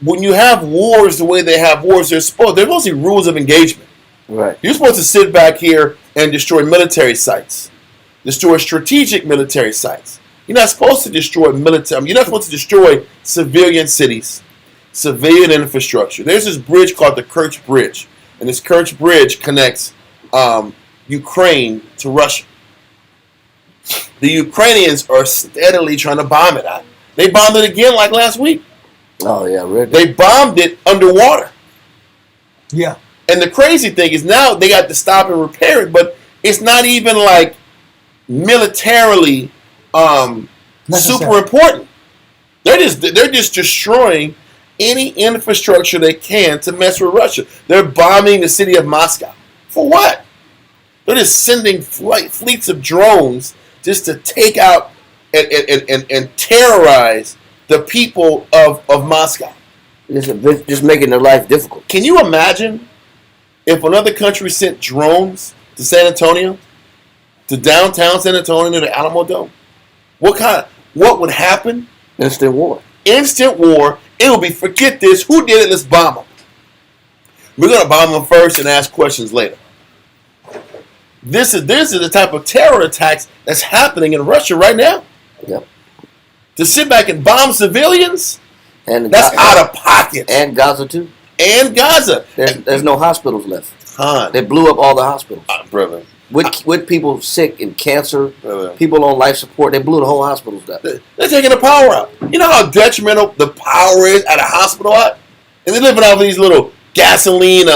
When you have wars the way they have wars, there's mostly rules of engagement. Right. You're supposed to sit back here and destroy military sites, destroy strategic military sites. You're not supposed to destroy military. You're not supposed to destroy civilian cities, civilian infrastructure. There's this bridge called the Kerch Bridge, and this Kerch Bridge connects Ukraine to Russia. The Ukrainians are steadily trying to bomb it out. They bombed it again like last week. Oh, yeah, really? They bombed it underwater. Yeah. And the crazy thing is now they got to stop and repair it, but it's not even like militarily super important. They're just destroying any infrastructure they can to mess with Russia. They're bombing the city of Moscow. For what? They're just sending fleets of drones just to take out and terrorize the people of Moscow. Just making their life difficult. Can you imagine if another country sent drones to San Antonio, to downtown San Antonio, to the Alamo Dome? What would happen? Instant war. Instant war. It will be, forget this. Who did it? Let's bomb them. We're going to bomb them first and ask questions later. This is the type of terror attacks that's happening in Russia right now. Yep. To sit back and bomb civilians, And that's out of pocket. And Gaza too. And Gaza. There's no hospitals left. Huh. They blew up all the hospitals. Brother. With people sick and cancer, Brother. people on life support, they blew the whole hospitals down. They're taking the power out. You know how detrimental the power is at a hospital at? And they're living off of these little gasoline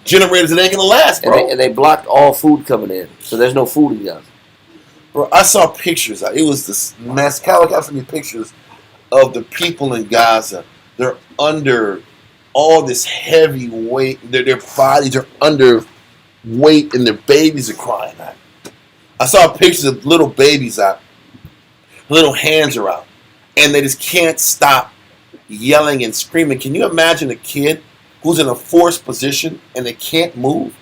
generators that ain't going to last, bro. And they blocked all food coming in. So there's no food in Gaza. Bro, I saw pictures. It was this mess. Cal got me pictures of the people in Gaza. They're under all this heavy weight. Their bodies are under weight, and their babies are crying out. I saw pictures of little babies out. Little hands are out. And they just can't stop yelling and screaming. Can you imagine a kid who's in a forced position and they can't move?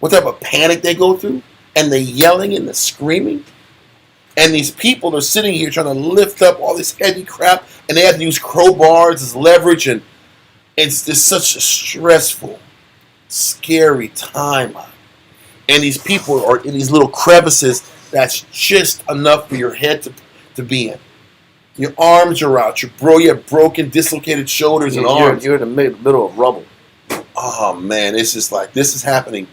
What type of panic they go through? And they're yelling and they're screaming? And these people are sitting here trying to lift up all this heavy crap, and they have to use crowbars as leverage, and it's just such a stressful, scary time. And these people are in these little crevices that's just enough for your head to be in. Your arms are out. You have broken, dislocated shoulders and arms. You're in the middle of rubble. Oh, man, it's just like, this is happening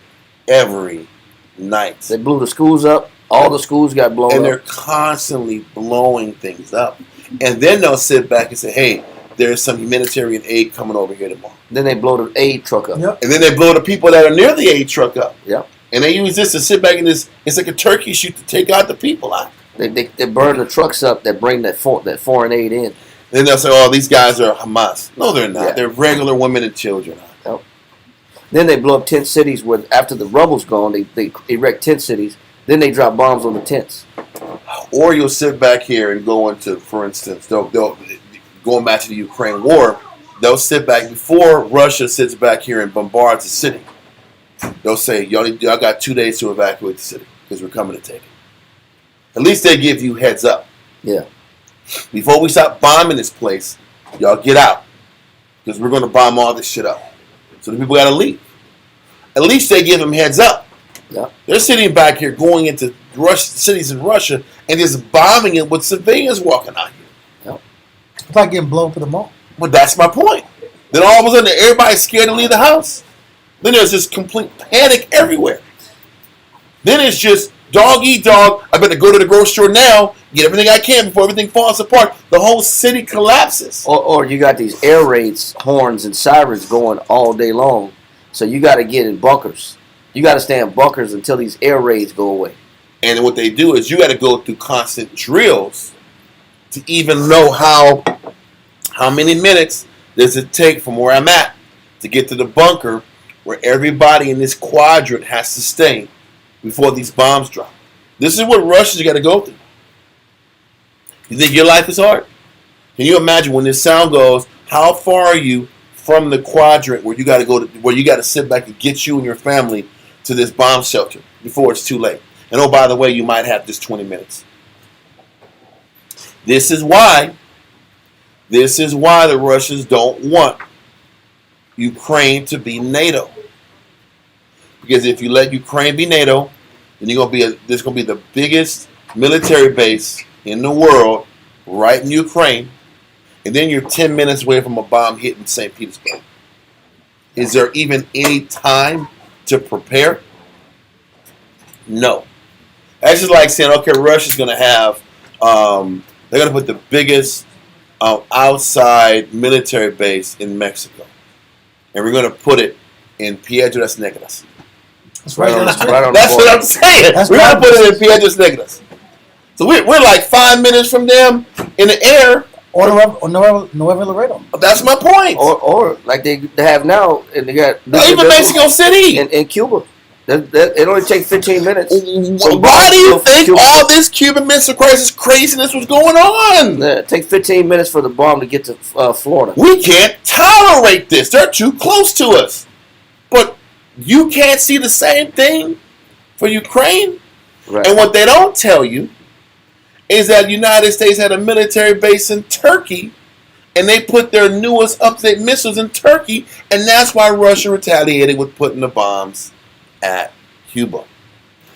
every night. They blew the schools up. All the schools got blown up. And they're constantly blowing things up. And then they'll sit back and say, hey, there's some humanitarian aid coming over here tomorrow. Then they blow the aid truck up. Yep. And then they blow the people that are near the aid truck up. Yep. And they use this to sit back in this, it's like a turkey shoot to take out the people out. They burn the trucks up that bring that foreign aid in. Then they'll say, oh, these guys are Hamas. No, they're not. Yeah. They're regular women and children. Yep. Then they blow up tent cities where after the rubble's gone, they erect tent cities. Then they drop bombs on the tents. Or you'll sit back here and go into, for instance, they'll going back to the Ukraine war, they'll sit back before Russia sits back here and bombards the city. They'll say, y'all got 2 days to evacuate the city because we're coming to take it. At least they give you heads up. Yeah. Before we stop bombing this place, y'all get out because we're going to bomb all this shit up. So the people got to leave. At least they give them heads up. Yeah. They're sitting back here going into cities in Russia and just bombing it with civilians walking out here. Yeah. It's like getting blown to the mall. But that's my point. Then all of a sudden everybody's scared to leave the house. Then there's this complete panic everywhere. Then it's just dog eat dog. I better go to the grocery store now, get everything I can before everything falls apart. The whole city collapses. Or you got these air raids, horns, and sirens going all day long. So you got to get in bunkers. You got to stay in bunkers until these air raids go away. And what they do is you got to go through constant drills to even know how many minutes does it take from where I'm at to get to the bunker where everybody in this quadrant has to stay before these bombs drop. This is what Russians got to go through. You think your life is hard? Can you imagine when this sound goes, how far are you from the quadrant where you got to go to, where you got to sit back and get you and your family to this bomb shelter before it's too late? And oh, by the way, you might have just 20 minutes. This is why the Russians don't want Ukraine to be NATO. Because if you let Ukraine be NATO, then there's gonna be the biggest military base in the world right in Ukraine, and then you're 10 minutes away from a bomb hitting St. Petersburg. Is there even any time to prepare? No. That's just like saying, okay, Russia's gonna have they're gonna put the biggest outside military base in Mexico, and we're gonna put it in Piedras Negras. That's right. That's what I'm saying. We're gonna put it in Piedras Negras. So we're like 5 minutes from them in the air. Or Nuevo Laredo. That's my point. Or like they have now, and they got even Mexico City and Cuba. It only takes 15 minutes. Why do you think all this Cuban Missile Crisis craziness was going on? It takes 15 minutes for the bomb to get to Florida. We can't tolerate this. They're too close to us. But you can't see the same thing for Ukraine. Right. And what they don't tell you is that the United States had a military base in Turkey, and they put their newest up-to-date missiles in Turkey, and that's why Russia retaliated with putting the bombs at Cuba.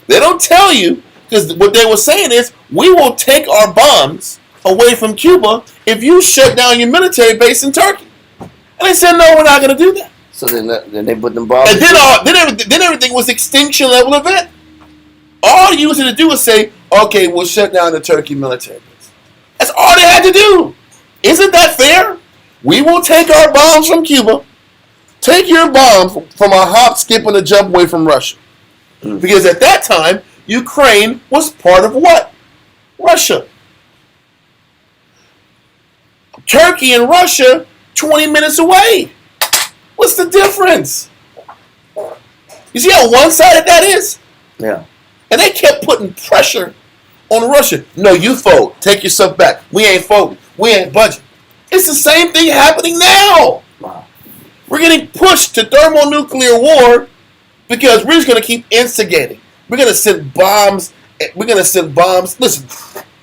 They don't tell you, because what they were saying is, we will take our bombs away from Cuba if you shut down your military base in Turkey. And they said, no, we're not going to do that. So then they put them bombs. And then everything was extinction level event. All you had to do was say, okay, we'll shut down the Turkey military base. That's all they had to do. Isn't that fair? We will take our bombs from Cuba. Take your bombs from a hop, skip, and a jump away from Russia. Because at that time, Ukraine was part of what? Russia. Turkey and Russia, 20 minutes away. What's the difference? You see how one-sided that is? Yeah. And they kept putting pressure on Russia. No, you fold. Take yourself back. We ain't folding. We ain't budging. It's the same thing happening now. Wow. We're getting pushed to thermonuclear war because we're just going to keep instigating. We're going to send bombs. Listen,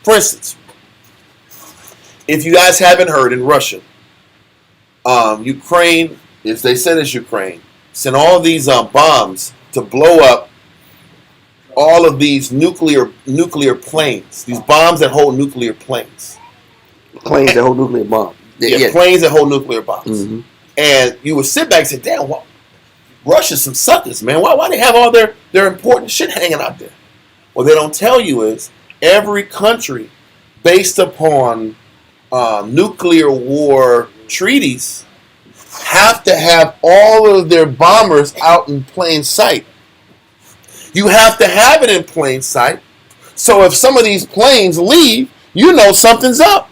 for instance, if you guys haven't heard, in Russia, Ukraine, if they said it's Ukraine, sent all these bombs to blow up all of these nuclear planes. These bombs that hold nuclear planes. Planes that hold nuclear bombs. Yeah, planes that hold nuclear bombs. Mm-hmm. And you would sit back and say, damn, Russia's some suckers, man. Why they have all their important shit hanging out there? What they don't tell you is every country, based upon nuclear war treaties, have to have all of their bombers out in plain sight. You have to have it in plain sight. So if some of these planes leave, you know something's up.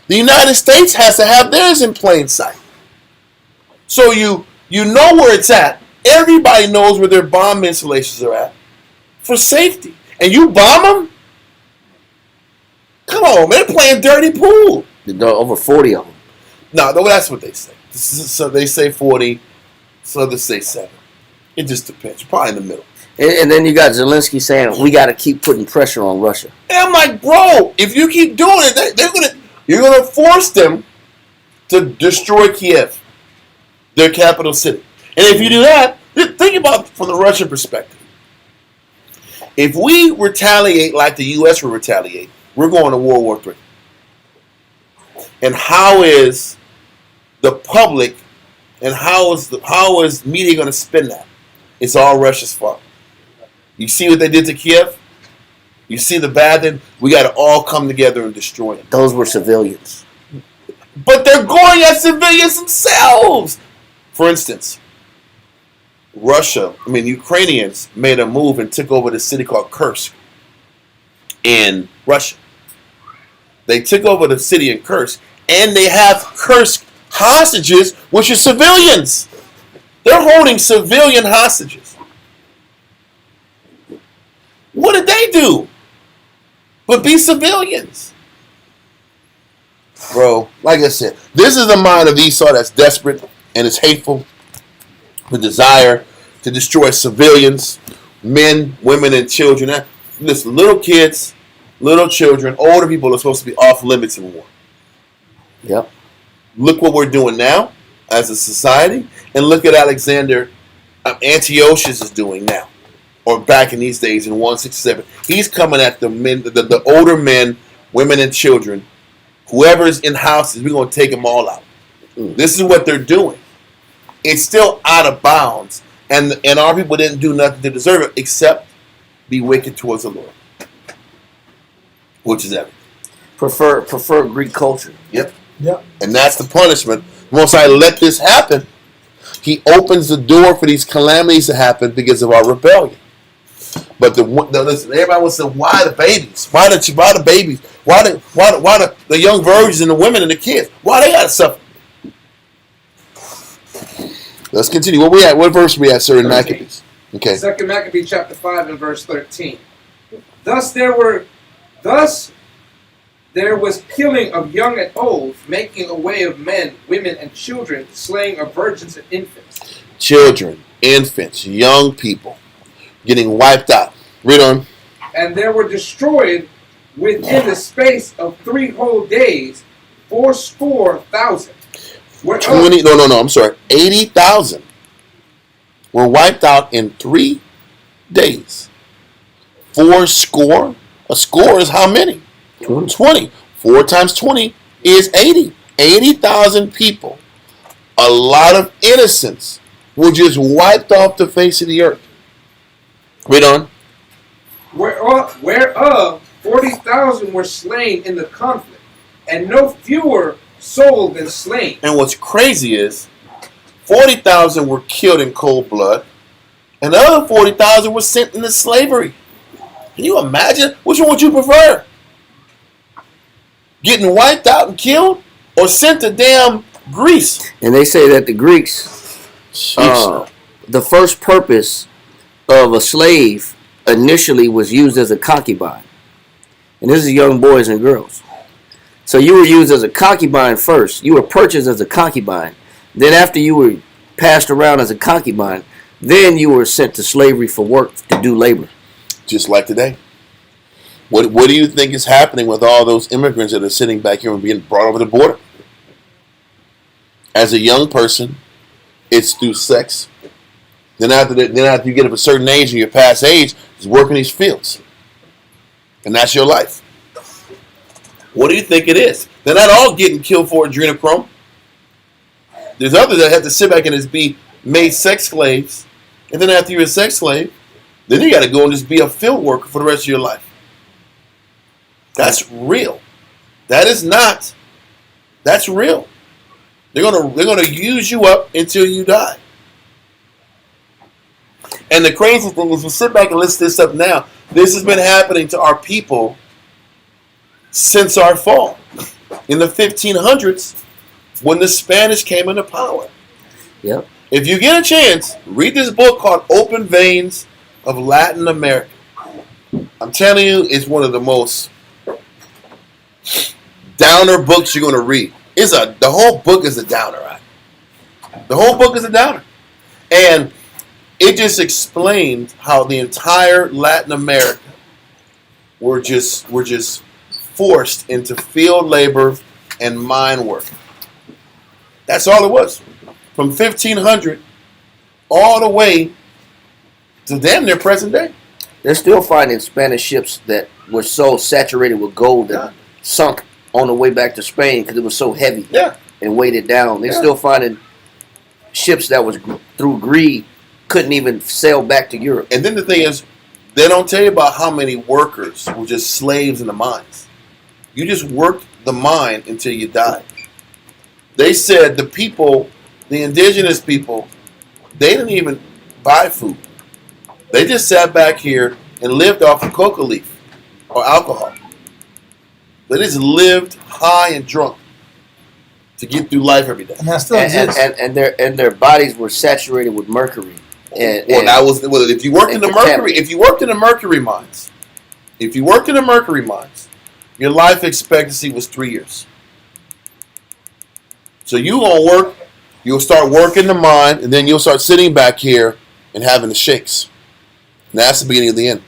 The United States has to have theirs in plain sight. So you know where it's at, Everybody knows where their bomb installations are at for safety. And you bomb them? Come on, man. They're playing dirty pool. Over 40 of them. No, that's what they say. So they say 40, so others say 7. It just depends. Probably in the middle. And then you got Zelensky saying we got to keep putting pressure on Russia. And I'm like, bro, if you keep doing it, you're gonna force them to destroy Kiev, their capital city. And if you do that, think about it from the Russian perspective. If we retaliate like the U.S. will retaliate, we're going to World War III. And how is the public and how is media going to spin that? It's all Russia's fault. You see what they did to Kiev? You see the bad thing? We got to all come together and destroy it. Those were civilians. But they're going at civilians themselves. For instance, Ukrainians made a move and took over the city called Kursk in Russia. They took over the city in Kursk, and they have Kursk hostages, which are civilians. They're holding civilian hostages. What did they do? But be civilians. Bro, like I said, this is the mind of Esau that's desperate and is hateful, with desire to destroy civilians, men, women, and children. Listen, little kids, little children, older people are supposed to be off limits in war. Yep. Look what we're doing now as a society, and look at Alexander Antiochus is doing now, or back in these days in 167. He's coming at the men, the older men, women, and children. Whoever's in houses, we're going to take them all out. This is what they're doing. It's still out of bounds, and our people didn't do nothing to deserve it except be wicked towards the Lord, which is everything. Prefer Greek culture. Yep. Yep. And that's the punishment. Once I let this happen, he opens the door for these calamities to happen because of our rebellion. But listen, everybody wants to say, why the babies? Why the babies? Why the young virgins and the women and the kids? Why they gotta suffer? Let's continue. What verse we at, sir, in Maccabees? Okay. 2 Maccabees chapter 5 and verse 13. Thus there was killing of young and old, making away of men, women, and children, slaying of virgins and infants. Children, infants, young people getting wiped out. Read on. And there were destroyed within the space of 3 whole days 80,000. 80,000 were wiped out in 3 days. 4 score. A score is how many? 20. 4 times 20 is 80. 80,000 people. A lot of innocents were just wiped off the face of the earth. Read on. Whereof 40,000 were slain in the conflict, and no fewer sold than slain. And what's crazy is 40,000 were killed in cold blood, and the other 40,000 were sent into slavery. Can you imagine? Which one would you prefer? Getting wiped out and killed, or sent to damn Greece? And they say that the Greeks, the first purpose of a slave initially was used as a concubine. And this is young boys and girls. So you were used as a concubine first. You were purchased as a concubine. Then after you were passed around as a concubine, then you were sent to slavery for work to do labor. Just like today. What do you think is happening with all those immigrants that are sitting back here and being brought over the border? As a young person, it's through sex. Then after you get up a certain age and you're past age, it's working these fields. And that's your life. What do you think it is? They're not all getting killed for adrenochrome. There's others that have to sit back and just be made sex slaves. And then after you're a sex slave, then you got to go and just be a field worker for the rest of your life. That's real. That's real. They're gonna use you up until you die. And the crazy thing is, you sit back and listen to this up now. This has been happening to our people since our fall. In the 1500s, when the Spanish came into power. Yep. If you get a chance, read this book called Open Veins of Latin America. I'm telling you, it's one of the most downer books you're going to read. The whole book is a downer, right? The whole book is a downer. And it just explained how the entire Latin America were just forced into field labor and mine work. That's all it was. From 1500 all the way to damn near present day. They're still finding Spanish ships that were so saturated with gold that sunk on the way back to Spain because it was so heavy and weighted down. They're still finding ships that was through greed couldn't even sail back to Europe. And then the thing is, they don't tell you about how many workers were just slaves in the mines. You just worked the mine until you died. They said the people, the indigenous people, they didn't even buy food. They just sat back here and lived off of coca leaf or alcohol. They just lived high and drunk to get through life every day. And that still exists. And their bodies were saturated with mercury. If you worked in the mercury, mines, your life expectancy was 3 years. So you gonna work, you'll start working the mine, and then you'll start sitting back here and having the shakes. And that's the beginning of the end.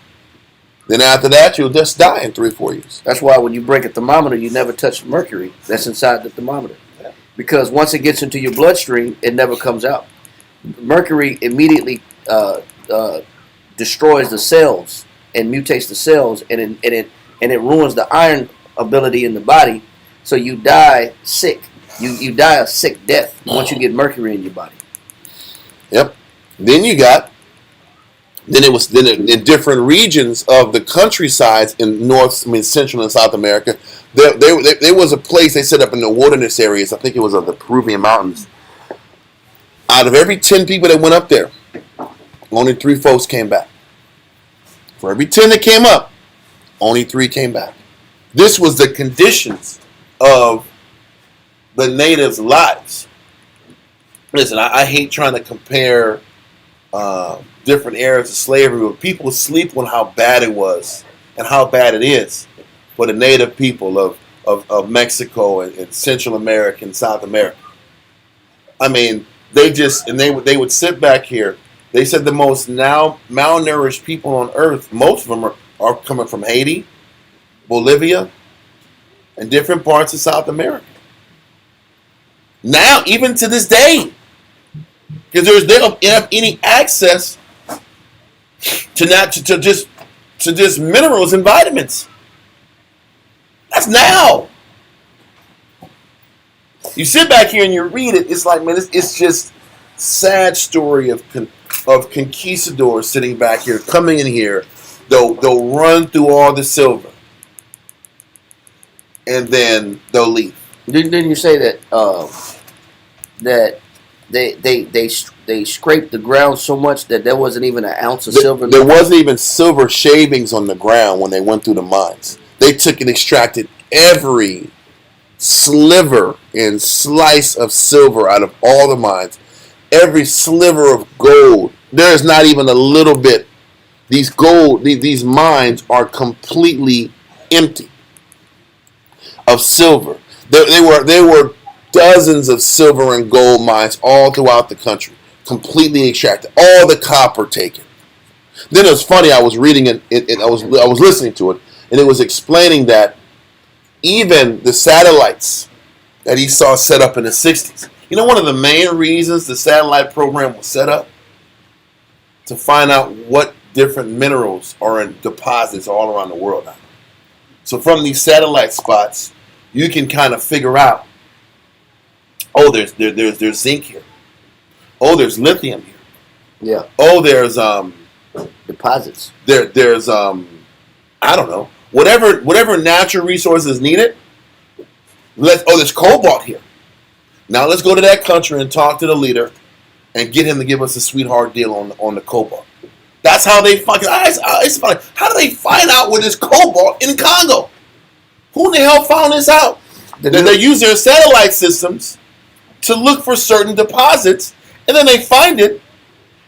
Then after that, you'll just die in 3 or 4 years. That's why when you break a thermometer, you never touch mercury that's inside the thermometer. Because once it gets into your bloodstream, it never comes out. Mercury immediately destroys the cells and mutates the cells, and it ruins the iron ability in the body. So you die sick. You die a sick death once you get mercury in your body. Yep. Then in different regions of the countrysides in Central and South America, there was a place they set up in the wilderness areas. I think it was of the Peruvian mountains. Out of every 10 people that went up there, only 3 folks came back. For every 10 that came up, only 3 came back. This was the conditions of the natives' lives. Listen, I hate trying to compare different eras of slavery, but people sleep on how bad it was and how bad it is for the native people of Mexico and Central America and South America. I mean, they would sit back here. They said the most now malnourished people on earth, most of them are coming from Haiti, Bolivia, and different parts of South America. Now, even to this day, because they don't have any access to just minerals and vitamins. That's now. You sit back here and you read it. It's like, man, it's just sad story of conquistadors sitting back here, coming in here. They'll run through all the silver, and then they'll leave. Didn't you say that they scraped the ground so much that there wasn't even an ounce of silver? There wasn't even silver shavings on the ground when they went through the mines. They took and extracted every sliver and slice of silver out of all the mines. Every sliver of gold. There is not even a little bit. These mines are completely empty of silver. There were dozens of silver and gold mines all throughout the country, completely extracted. All the copper taken. Then it was funny. I was reading it. I was listening to it, and it was explaining that even the satellites that he saw set up in the 60s. You know, one of the main reasons the satellite program was set up to find out what different minerals are in deposits all around the world now. So from these satellite spots, you can kind of figure out. Oh, there's zinc here. Oh, there's lithium here. Yeah. Oh, there's deposits. There's I don't know, whatever natural resources needed. There's cobalt here. Now let's go to that country and talk to the leader and get him to give us a sweetheart deal on the cobalt. That's how they fucking. It's funny. How do they find out where there's cobalt in Congo? Who in the hell found this out? They use their satellite systems to look for certain deposits, and then they find it,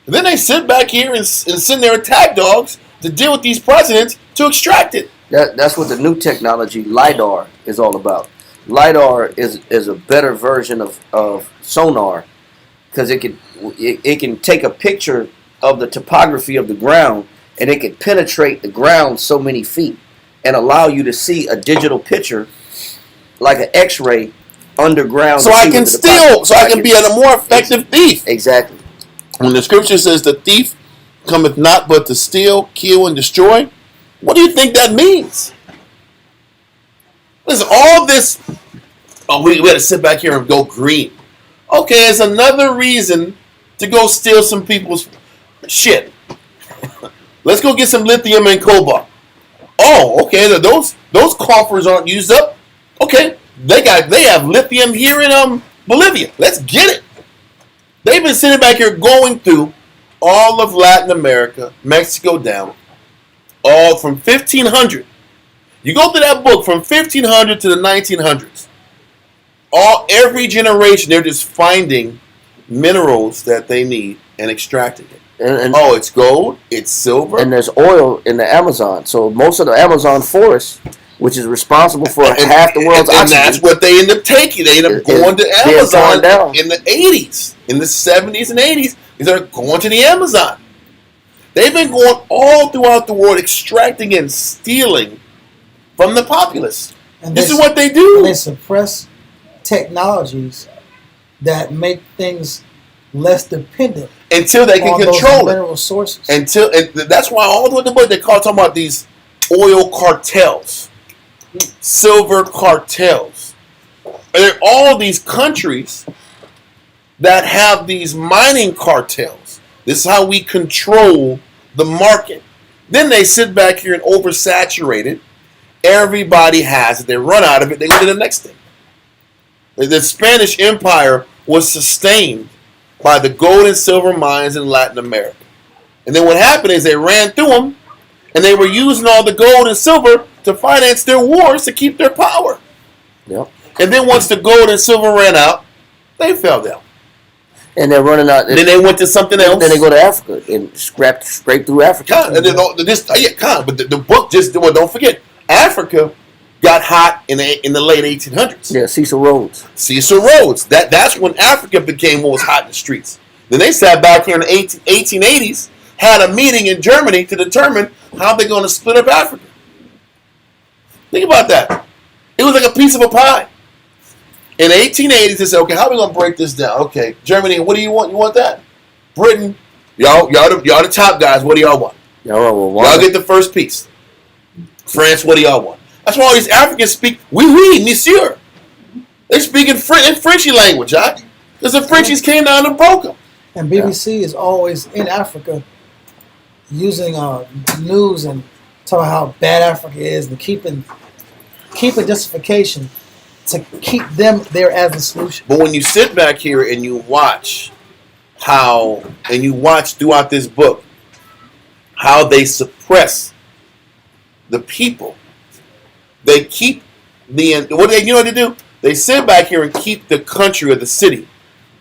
and then they sit back here and send their attack dogs to deal with these presidents to extract it. That's what the new technology LiDAR is all about. LiDAR is a better version of sonar because it can take a picture of the topography of the ground, and it can penetrate the ground so many feet and allow you to see a digital picture like an X-ray underground. So I can steal. So I can be a more effective thief. Exactly. When the scripture says the thief cometh not but to steal, kill, and destroy, what do you think that means? Listen, all this, we got to sit back here and go green. Okay, it's another reason to go steal some people's shit. Let's go get some lithium and cobalt. Oh, okay, those coffers aren't used up. Okay, they have lithium here in Bolivia. Let's get it. They've been sitting back here going through all of Latin America, Mexico down, all from 1500. You go through that book from 1500 to the 1900s. Every generation, they're just finding minerals that they need and extracting it. And it's gold, it's silver. And there's oil in the Amazon. So most of the Amazon forest, which is responsible for half the world's oxygen. And that's what they end up taking. They end up going to Amazon in the 80s, in the 70s and 80s. They're going to the Amazon. They've been going all throughout the world extracting and stealing from the populace. And this is what they do. And they suppress technologies that make things less dependent until they can control it. Mineral sources. And that's why all the book they talking about these oil cartels, silver cartels. And there are all these countries that have these mining cartels. This is how we control the market. Then they sit back here and oversaturate it. Everybody has it. They run out of it. They go to the next thing. The Spanish Empire was sustained by the gold and silver mines in Latin America. And then what happened is they ran through them, and they were using all the gold and silver to finance their wars to keep their power. Yep. And then once the gold and silver ran out, they fell down. And they're running out. Then they went to something else. Then they go to Africa and scrape through Africa. But the book just, don't forget, Africa got hot in the late 1800s. Yeah, Cecil Rhodes. Cecil Rhodes. That's when Africa became what was hot in the streets. Then they sat back here in the 1880s, had a meeting in Germany to determine how they're going to split up Africa. Think about that. It was like a piece of a pie. In the 1880s, they said, okay, how are we going to break this down? Okay, Germany, what do you want? You want that? Britain, y'all the top guys. What do y'all want? Y'all get the first piece. France, what do y'all want? That's why all these Africans speak, oui, monsieur. They speak in Frenchy language, huh? Because the Frenchies came down and broke them. And BBC is always in Africa using news and talking about how bad Africa is and keeping justification to keep them there as the solution. But when you sit back here and you watch throughout this book how they suppress the people, they keep what they do? They sit back here and keep the country or the city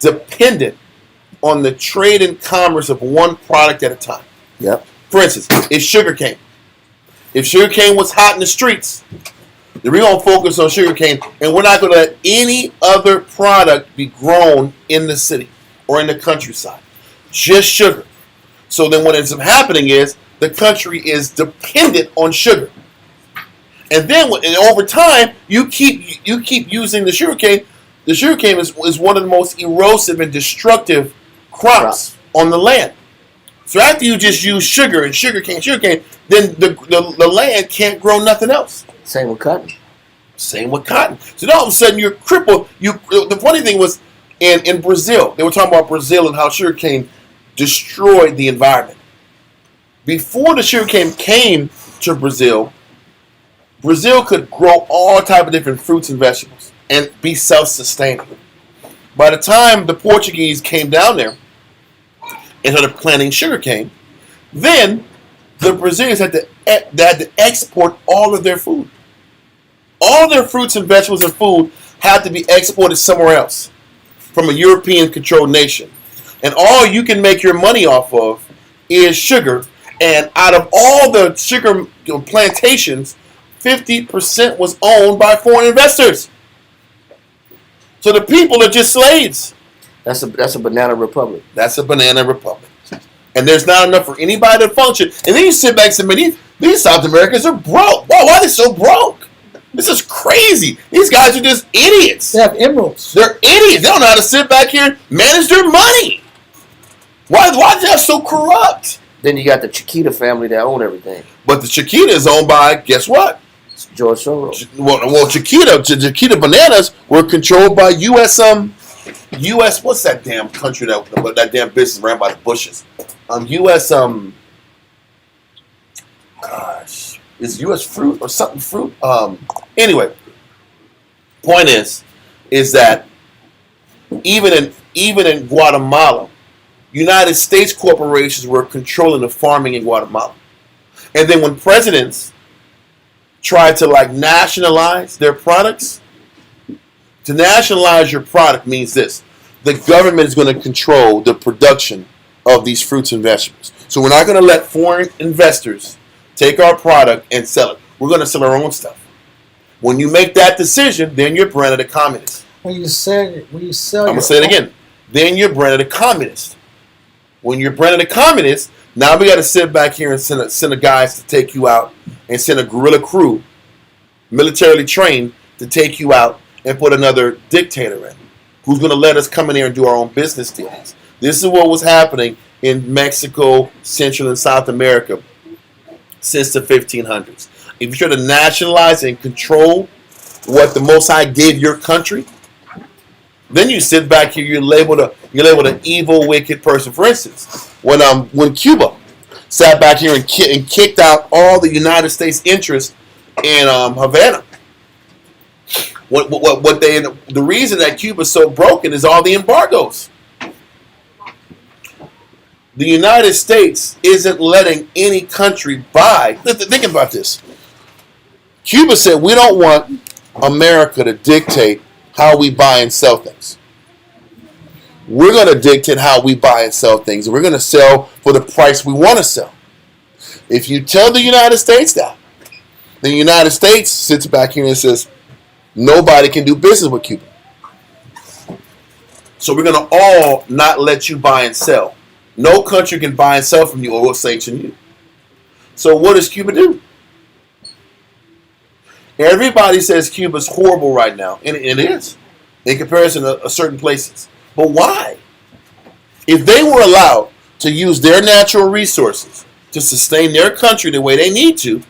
dependent on the trade and commerce of one product at a time. Yep. For instance, it's sugarcane. If sugarcane was hot in the streets, then we're going to focus on sugarcane, and we're not going to let any other product be grown in the city or in the countryside. Just sugar. So then what ends up happening is the country is dependent on sugar. And then over time, you keep using the sugarcane. The sugarcane is one of the most erosive and destructive crops on the land. So after you just use sugar and sugarcane, then the land can't grow nothing else. Same with cotton. So then all of a sudden you're crippled. The funny thing was in Brazil, they were talking about Brazil and how sugarcane destroyed the environment. Before the sugarcane came to Brazil could grow all type of different fruits and vegetables and be self-sustaining. By the time the Portuguese came down there and started planting sugarcane, then the Brazilians had to export all of their food. All their fruits and vegetables and food had to be exported somewhere else from a European-controlled nation. and all you can make your money off of is sugar. And out of all the sugar plantations, 50% was owned by foreign investors. So the people are just slaves. That's a banana republic. That's a banana republic. And there's not enough for anybody to function. And then you sit back and say, these South Americans are broke. Why are they so broke? This is crazy. These guys are just idiots. They have emeralds. They're idiots. They don't know how to sit back here and manage their money. Why are they so corrupt? Then you got the Chiquita family that own everything. But the Chiquita is owned by, guess what? George Soros. Well, Chiquita bananas were controlled by U.S. What's that damn country that damn business ran by the Bushes? Is U.S. fruit or something fruit? Anyway, point is that even in Guatemala, United States corporations were controlling the farming in Guatemala, and then when presidents tried to nationalize their products, to nationalize your product means this: the government is going to control the production of these fruits and vegetables. So we're not going to let foreign investors take our product and sell it. We're going to sell our own stuff. When you make that decision, then you're branded a communist. When you sell, I'm going to say it again. Then you're branded a communist. When you're branded a communist, now we got to sit back here and send the guys to take you out, and send a guerrilla crew, militarily trained, to take you out and put another dictator in, who's going to let us come in here and do our own business deals. This is what was happening in Mexico, Central and South America since the 1500s. If you try to nationalize and control what the Most High gave your country, then you sit back here, you're labeled an evil, wicked person. For instance, when Cuba sat back here and kicked out all the United States interests in Havana, the reason that Cuba's so broken is all the embargoes. The United States isn't letting any country buy. Think about this. Cuba said, we don't want America to dictate how we buy and sell things. We're going to dictate how we buy and sell things. And we're going to sell for the price we want to sell. If you tell the United States that, the United States sits back here and says, nobody can do business with Cuba. So we're going to all not let you buy and sell. No country can buy and sell from you, or we'll sanction you. So what does Cuba do? Everybody says Cuba's horrible right now, and it is, in comparison to certain places. But why? If they were allowed to use their natural resources to sustain their country the way they need to,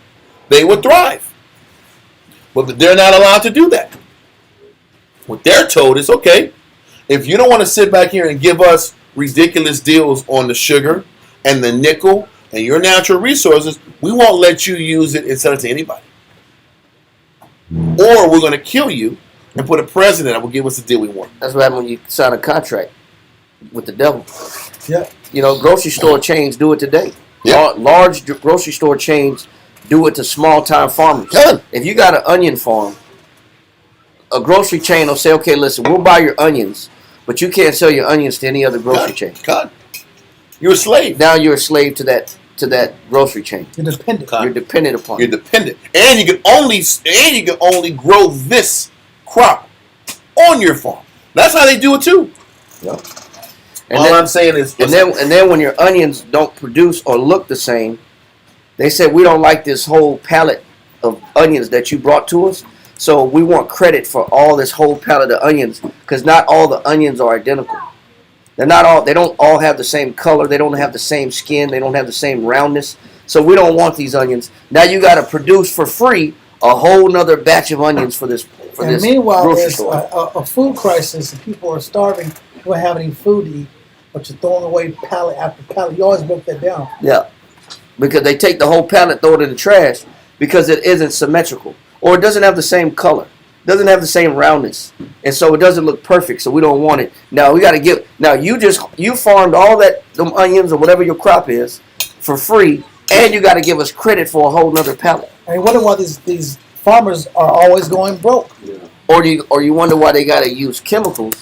they would thrive. But they're not allowed to do that. What they're told is, okay, if you don't want to sit back here and give us ridiculous deals on the sugar and the nickel and your natural resources, we won't let you use it and sell it to anybody. Or we're going to kill you and put a president that will give us the deal we want. That's what happens when you sign a contract with the devil. Yeah. Grocery store chains do it today. Yeah. Large grocery store chains do it to small-time farmers. Yeah. If you got an onion farm, a grocery chain will say, okay, listen, we'll buy your onions, but you can't sell your onions to any other grocery chain. God. You're a slave. Now you're a slave to that grocery chain. You're dependent. You're dependent upon You're it. dependent. And you can only grow this crop on your farm. That's how they do it too. Yep. All I'm saying is, and then when your onions don't produce or look the same, they say we don't like this whole pallet of onions that you brought to us, so we want credit for all this whole pallet of onions, because not all the onions are identical. They don't all have the same color. They don't have the same skin. They don't have the same roundness. So we don't want these onions. Now you got to produce for free a whole nother batch of onions for this. And meanwhile, grocery there's store. a food crisis and people are starving. You don't have any food to eat, but you're throwing away pallet after pallet. You always broke that down. Yeah, because they take the whole pallet, throw it in the trash because it isn't symmetrical, or it doesn't have the same color, doesn't have the same roundness, and so it doesn't look perfect. So we don't want it. Now we got to give. Now you farmed all them onions or whatever your crop is for free, and you got to give us credit for a whole nother pallet. I mean, wonder why these farmers are always going broke. Or you wonder why they got to use chemicals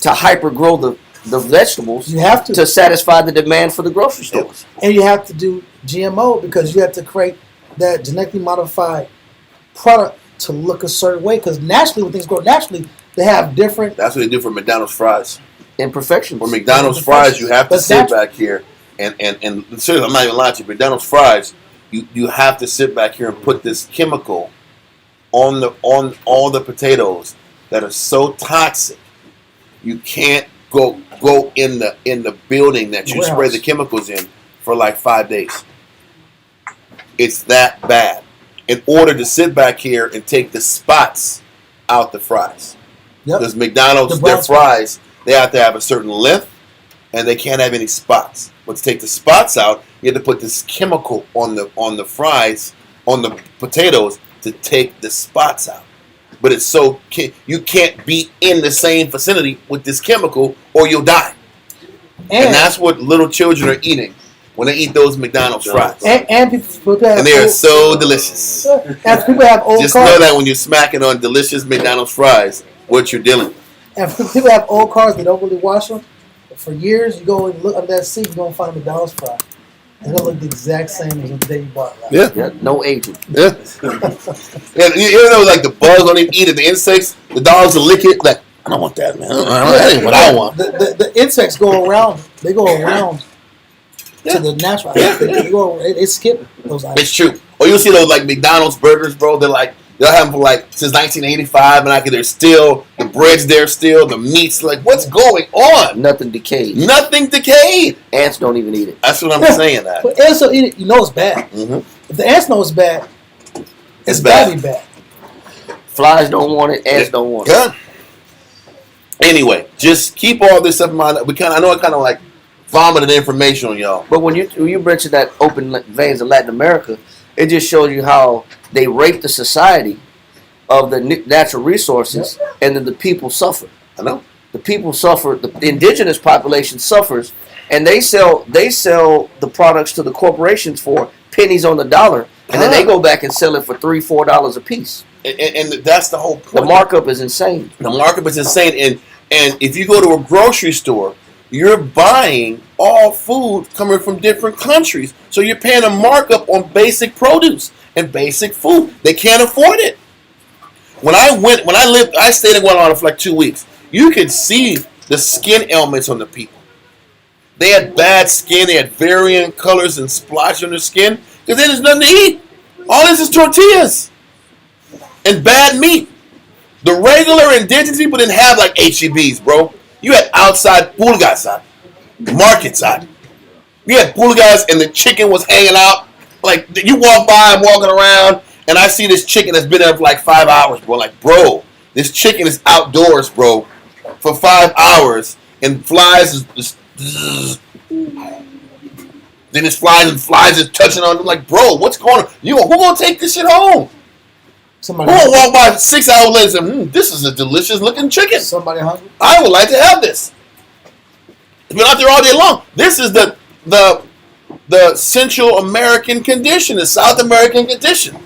to hyper grow the vegetables You have to. satisfy the demand for the grocery stores. And you have to do GMO because you have to create that genetically modified product to look a certain way. Because naturally, when things grow naturally, they have different. That's what they do for McDonald's fries. Imperfections. For McDonald's fries, you have to sit back here and seriously, I'm not even lying to you. McDonald's fries, you have to sit back here and put this chemical on all the potatoes that are so toxic. You can't go in the building that you spray the chemicals in for like 5 days. It's that bad. In order to sit back here and take the spots out the fries. Yep. Because McDonald's, their fries, they have to have a certain length and they can't have any spots. But to take the spots out, you have to put this chemical on the fries, on the potatoes to take the spots out. But it's so you can't be in the same vicinity with this chemical or you'll die. And that's what little children are eating when they eat those McDonald's fries. And people have and they are so delicious. And people have old Just cars. know that when you're smacking on delicious McDonald's fries, what you're dealing with. And people have old cars, they don't really wash them. For years, you go and look under that seat, you're going to find a McDonald's fry. They're going to look the exact same as the day you bought it. Yeah, no aging. Yeah. And you know, like the bugs don't even eat it, the insects, the dogs will lick it. Like, I don't want that, man. That ain't what I want. The insects go around. They go around to the natural. They skip those items. It's true. Or you'll see those like McDonald's burgers, bro. They'll have them for like since 1985, and like they're still the bread's there still, the meat's like what's going on? Nothing decayed. Nothing decayed. Ants don't even eat it. That's what I'm saying. That. But ants don't eat it. You know it's bad. Mm-hmm. If the ants know it's bad, it's bad. Bad. Flies don't want it. Ants don't want it. Anyway, just keep all this stuff in mind. I know I kind of like vomited information on y'all. But when you mention that open veins in Latin America, it just shows you how they rape the society of the natural resources, and then the people suffer. I know. The people suffer. The indigenous population suffers, and they sell the products to the corporations for pennies on the dollar, and then they go back and sell it for $3-4 a piece. And that's the whole point. The markup is insane. The markup is insane. And if you go to a grocery store, you're buying all food coming from different countries. So you're paying a markup on basic produce and basic food. They can't afford it. I stayed in Guatemala for like 2 weeks. You could see the skin ailments on the people. They had bad skin. They had varying colors and splotches on their skin because there's nothing to eat. All this is tortillas and bad meat. The regular indigenous people didn't have like HEBs, bro. You had outside pulgas, market side. You had pulgas and the chicken was hanging out. Like you walk by, I'm walking around, and I see this chicken that's been there for like 5 hours, bro. Like, bro, this chicken is outdoors, bro, for 5 hours, and flies is then it's flies and flies is touching on them. Like, bro, what's going on? Who gonna take this shit home? Who gonna walk by 6 hours later and say, this is a delicious looking chicken. Somebody hungry? I would like to have this. It's been out there all day long. This is the Central American condition, the South American condition.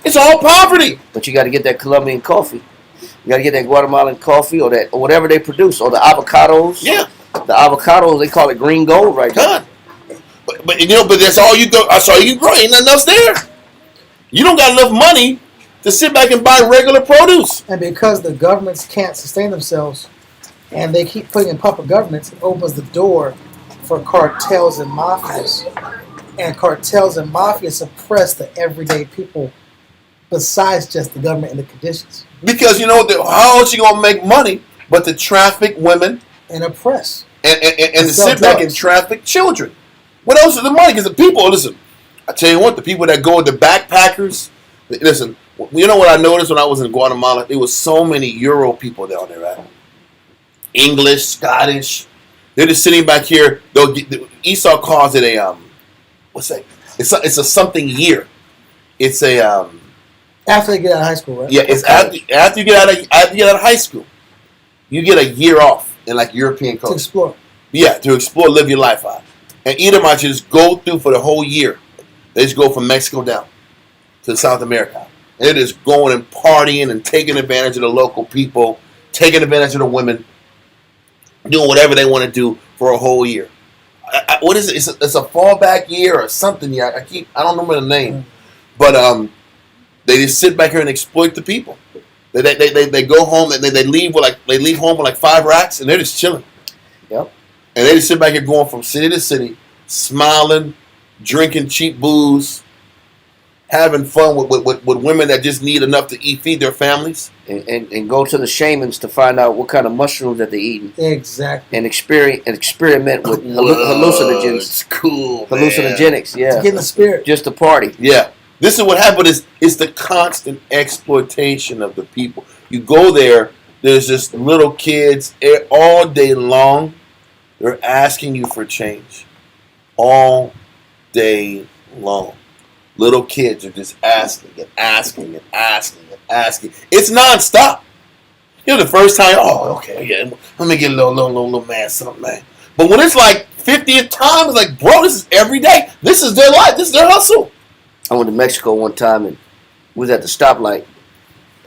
It's all poverty. But you got to get that Colombian coffee. You got to get that Guatemalan coffee or whatever they produce, or the avocados. Yeah. The avocados, they call it green gold right now. But that's all you go. That's all you can grow. Ain't nothing else there. You don't got enough money to sit back and buy regular produce. And because the governments can't sustain themselves, and they keep putting in puppet governments, it opens the door for cartels and mafias. And cartels and mafia suppress the everyday people besides just the government and the conditions. Because how else you gonna make money but to traffic women and oppress and to sit back and traffic children? What else is the money? Because the people, listen, I tell you what, the people that go with the backpackers, listen, you know what I noticed when I was in Guatemala? There was so many Euro people down there, right? English, Scottish. They're just sitting back here. Esau calls it a what's that? It's a something year. It's a after they get out of high school, right? Yeah, it's after you get out of high school, you get a year off in like European culture To explore. Yeah, to explore, live your life out. And Edomites just go through for the whole year. They just go from Mexico down to South America. And they're just going and partying and taking advantage of the local people, taking advantage of the women. doing whatever they want to do for a whole year. What is it? It's a fallback year or something. Yeah, I don't remember the name, but they just sit back here and exploit the people. They go home and they leave home with like 5 racks and they're just chilling. Yep. And they just sit back here going from city to city, smiling, drinking cheap booze, having fun with women that just need enough to feed their families. And go to the shamans to find out what kind of mushrooms that they're eating. Exactly. And experiment with hallucinogens. It's cool. Hallucinogenics, yeah. To get in the spirit. Just to party. Yeah. This is what happened is the constant exploitation of the people. You go there, there's just little kids all day long. They're asking you for change. All day long. Little kids are just asking and asking and asking and asking. It's nonstop. You know, the first time, okay, yeah, let me get a little man something, man. But when it's like 50th time, it's like, bro, this is every day. This is their life. This is their hustle. I went to Mexico one time and was at the stoplight,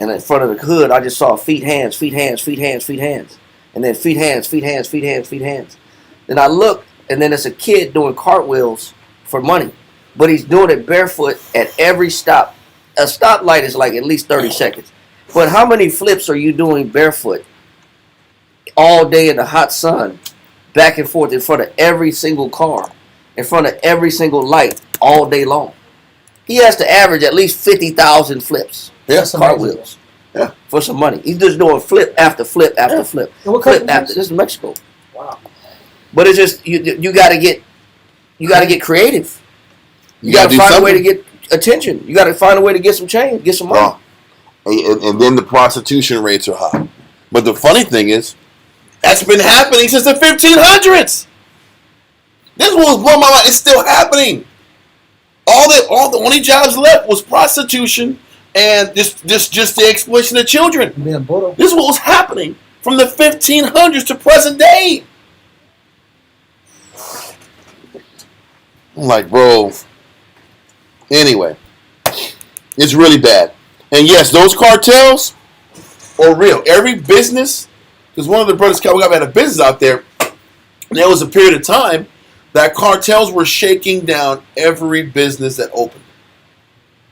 and in front of the hood, I just saw feet, hands, feet, hands, feet, hands, feet, hands, and then feet, hands, feet, hands, feet, hands, feet, hands. Then I look, and then it's a kid doing cartwheels for money, but he's doing it barefoot at every stop. A stoplight is like at least 30 seconds. But how many flips are you doing barefoot all day in the hot sun, back and forth in front of every single car, in front of every single light, all day long? He has to average at least 50,000 flips. Yeah, cartwheels. Yeah, for some money. He's just doing flip after flip after flip. And what Flip country after. is This is Mexico. Wow. But it's just you got to get creative. You got to do find something. a way to get attention. You got to find a way to get some change, get some money. And then the prostitution rates are high. But the funny thing is, that's been happening since the 1500s. This one was blowing my mind. It's still happening. All the only jobs left was prostitution and just the exploitation of children. Being brutal. This is what was happening from the 1500s to present day. I'm like, bro. Anyway, it's really bad. And yes, those cartels are real. Every business, because one of the brothers we had a business out there, and there was a period of time that cartels were shaking down every business that opened.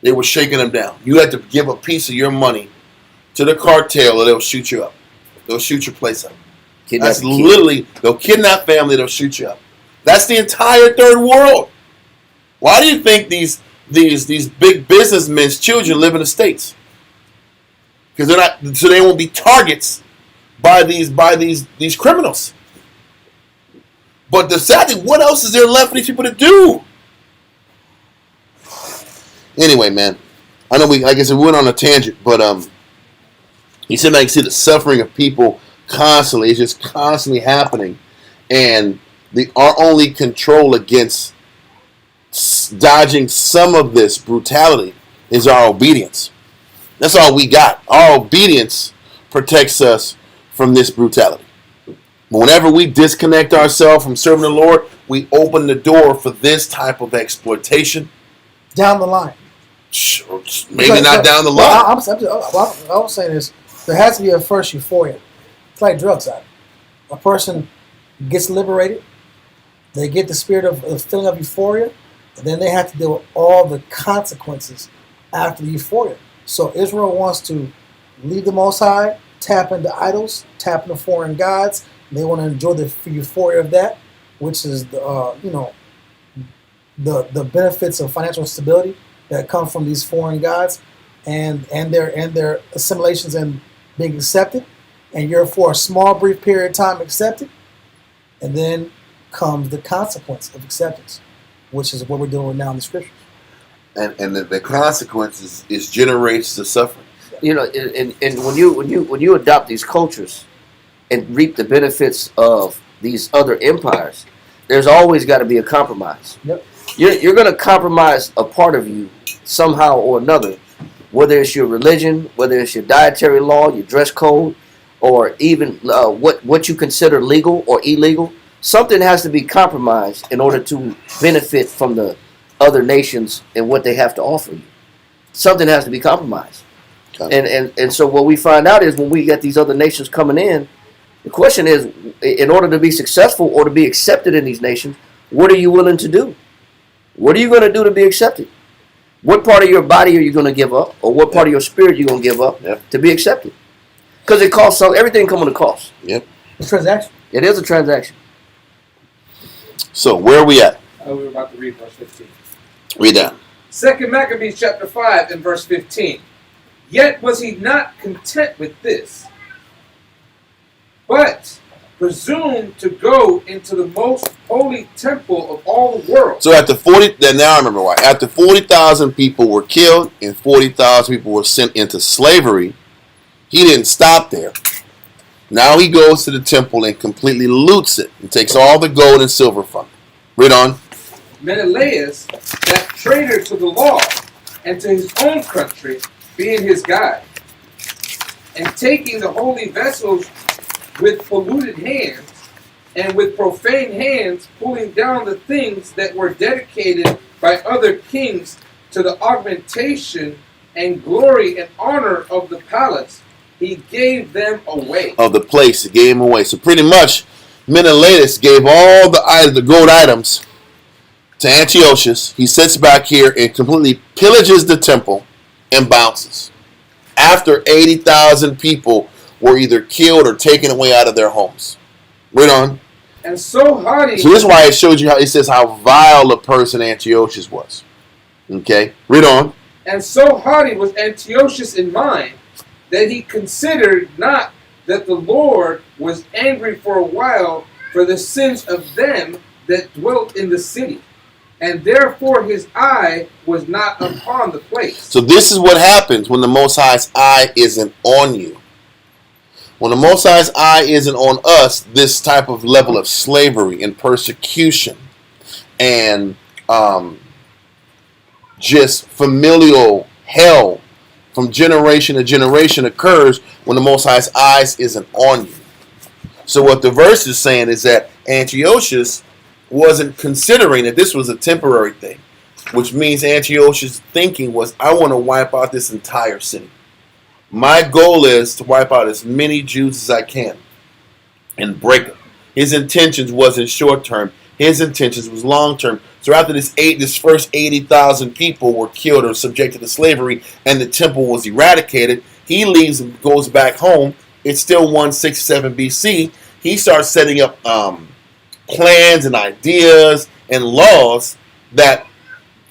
They were shaking them down. You had to give a piece of your money to the cartel or they'll shoot you up. They'll shoot your place up. That's literally, they'll kidnap family, they'll shoot you up. That's the entire third world. Why do you think these big businessmen's children live in the States? Because they're not, so they won't be targets by these criminals. But the sad thing, what else is there left for these people to do? Anyway, man, I know we went on a tangent, but you sit back and see the suffering of people constantly. It's just constantly happening, and our only control against dodging some of this brutality is our obedience. That's all we got. Our obedience protects us from this brutality. But whenever we disconnect ourselves from serving the Lord, we open the door for this type of exploitation. Down the line. Maybe not down the line. I was saying this. There has to be a first euphoria. It's like drugs. A person gets liberated. They get the spirit of the feeling of euphoria. And then they have to deal with all the consequences after the euphoria. So Israel wants to leave the Most High, tap into idols, tap into foreign gods. They want to enjoy the euphoria of that, which is the benefits of financial stability that come from these foreign gods, and their assimilations and being accepted, and you're for a small brief period of time accepted, and then comes the consequence of acceptance, which is what we're doing now in the scriptures. And the consequences is generates the suffering. You know, and when you adopt these cultures and reap the benefits of these other empires, there's always got to be a compromise. Yep. You're going to compromise a part of you somehow or another, whether it's your religion, whether it's your dietary law, your dress code, or even what you consider legal or illegal. Something has to be compromised in order to benefit from the other nations and what they have to offer you. Something has to be compromised. And so what we find out is when we get these other nations coming in, The question is, in order to be successful or to be accepted in these nations, what are you willing to do? What are you going to do to be accepted? What part of your body are you going to give up, or what part of your spirit are you going to give up to be accepted? Because it costs something. Everything comes with a cost. Yep. Transaction. It is a transaction. So where are we at? We were about to read verse 15. Read that. 2 Maccabees chapter 5 and verse 15. Yet was he not content with this, but presumed to go into the most holy temple of all the world. So after 40, then now I remember why. After 40,000 people were killed and 40,000 people were sent into slavery, he didn't stop there. Now he goes to the temple and completely loots it and takes all the gold and silver from it. Read on. Menelaus, that traitor to the law and to his own country, being his guide, and taking the holy vessels with polluted hands and with profane hands, pulling down the things that were dedicated by other kings to the augmentation and glory and honor of the palace, he gave them away. Of the place, he gave them away. So pretty much, Menelaus gave all the gold items to Antiochus. He sits back here and completely pillages the temple and bounces. After 80,000 people were either killed or taken away out of their homes. Read on. And so haughty. So this is why it showed you how it says how vile a person Antiochus was. Okay, read on. And so haughty was Antiochus in mind that he considered not that the Lord was angry for a while for the sins of them that dwelt in the city, and therefore his eye was not upon the place. So this is what happens when the Most High's eye isn't on you. When the Most High's eye isn't on us, this type of level of slavery and persecution and just familial hell from generation to generation occurs when the Most High's eyes isn't on you. So what the verse is saying is that Antiochus wasn't considering that this was a temporary thing, which means Antiochus' thinking was, I want to wipe out this entire city. My goal is to wipe out as many Jews as I can and break them. His intentions wasn't short term. His intentions was long term. So after this first 80,000 people were killed or subjected to slavery and the temple was eradicated, he leaves and goes back home. It's still 167 BC. He starts setting up plans and ideas and laws that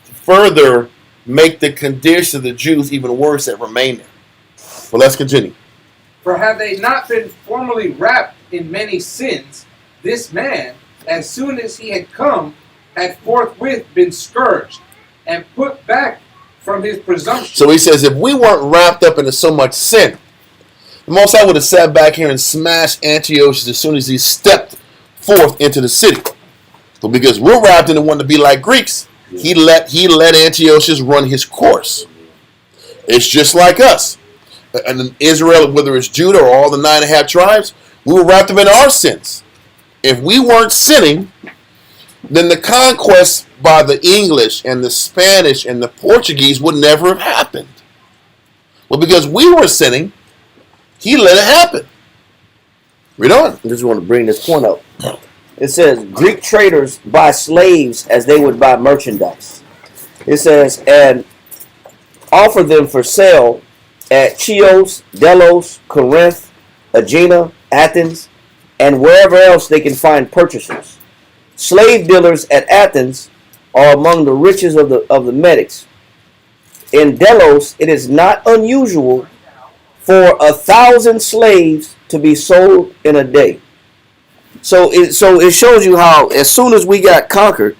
further make the condition of the Jews even worse that remain there. Well, let's continue. For had they not been formerly wrapped in many sins, this man, as soon as he had come, had forthwith been scourged and put back from his presumption. So he says, if we weren't wrapped up into so much sin, the Most High would have sat back here and smashed Antiochus as soon as he stepped forth into the city. But because we're wrapped in and want to be like Greeks, he let Antiochus run his course. It's just like us. And in Israel, whether it's Judah or all the 9.5 tribes, we were wrapped up in our sins. If we weren't sinning, then the conquest by the English and the Spanish and the Portuguese would never have happened. Well, because we were sinning, he let it happen. Read on. I just want to bring this point up. It says, Greek traders buy slaves as they would buy merchandise. It says, and offer them for sale at Chios, Delos, Corinth, Aegina, Athens, and wherever else they can find purchasers. Slave dealers at Athens are among the riches of the Medics. In Delos, it is not unusual for 1,000 slaves to be sold in a day. So it shows you how as soon as we got conquered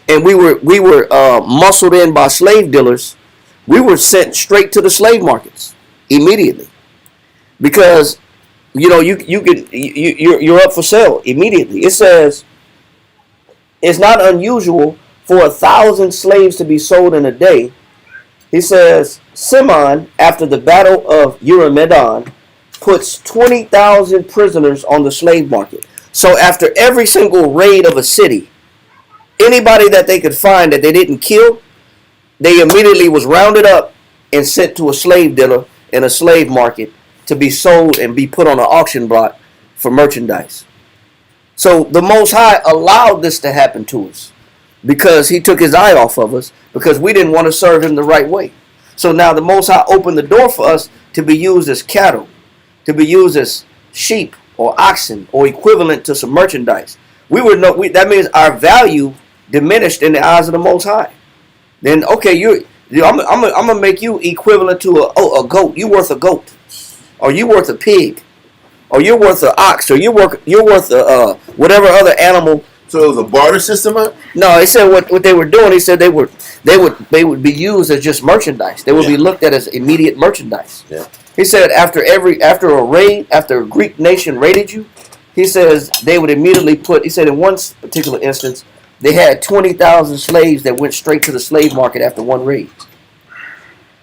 and we were muscled in by slave dealers, we were sent straight to the slave markets immediately, because you're up for sale immediately. It says it's not unusual for 1,000 slaves to be sold in a day. He says Simon, after the battle of Eurymedon, puts 20,000 prisoners on the slave market. So after every single raid of a city, anybody that they could find that they didn't kill, they immediately was rounded up and sent to a slave dealer in a slave market to be sold and be put on an auction block for merchandise. So the Most High allowed this to happen to us because he took his eye off of us because we didn't want to serve him the right way. So now the Most High opened the door for us to be used as cattle, to be used as sheep or oxen or equivalent to some merchandise. That means our value diminished in the eyes of the Most High. Then okay, I'm gonna make you equivalent to a goat. You worth a goat, or you worth a pig, or you're worth an ox, or you're worth whatever other animal. So it was a barter system, huh? No, he said what they were doing. He said they would be used as just merchandise. They would be looked at as immediate merchandise. Yeah. He said after a raid, after a Greek nation raided you, he says they would immediately put. He said in one particular instance, they had 20,000 slaves that went straight to the slave market after one raid.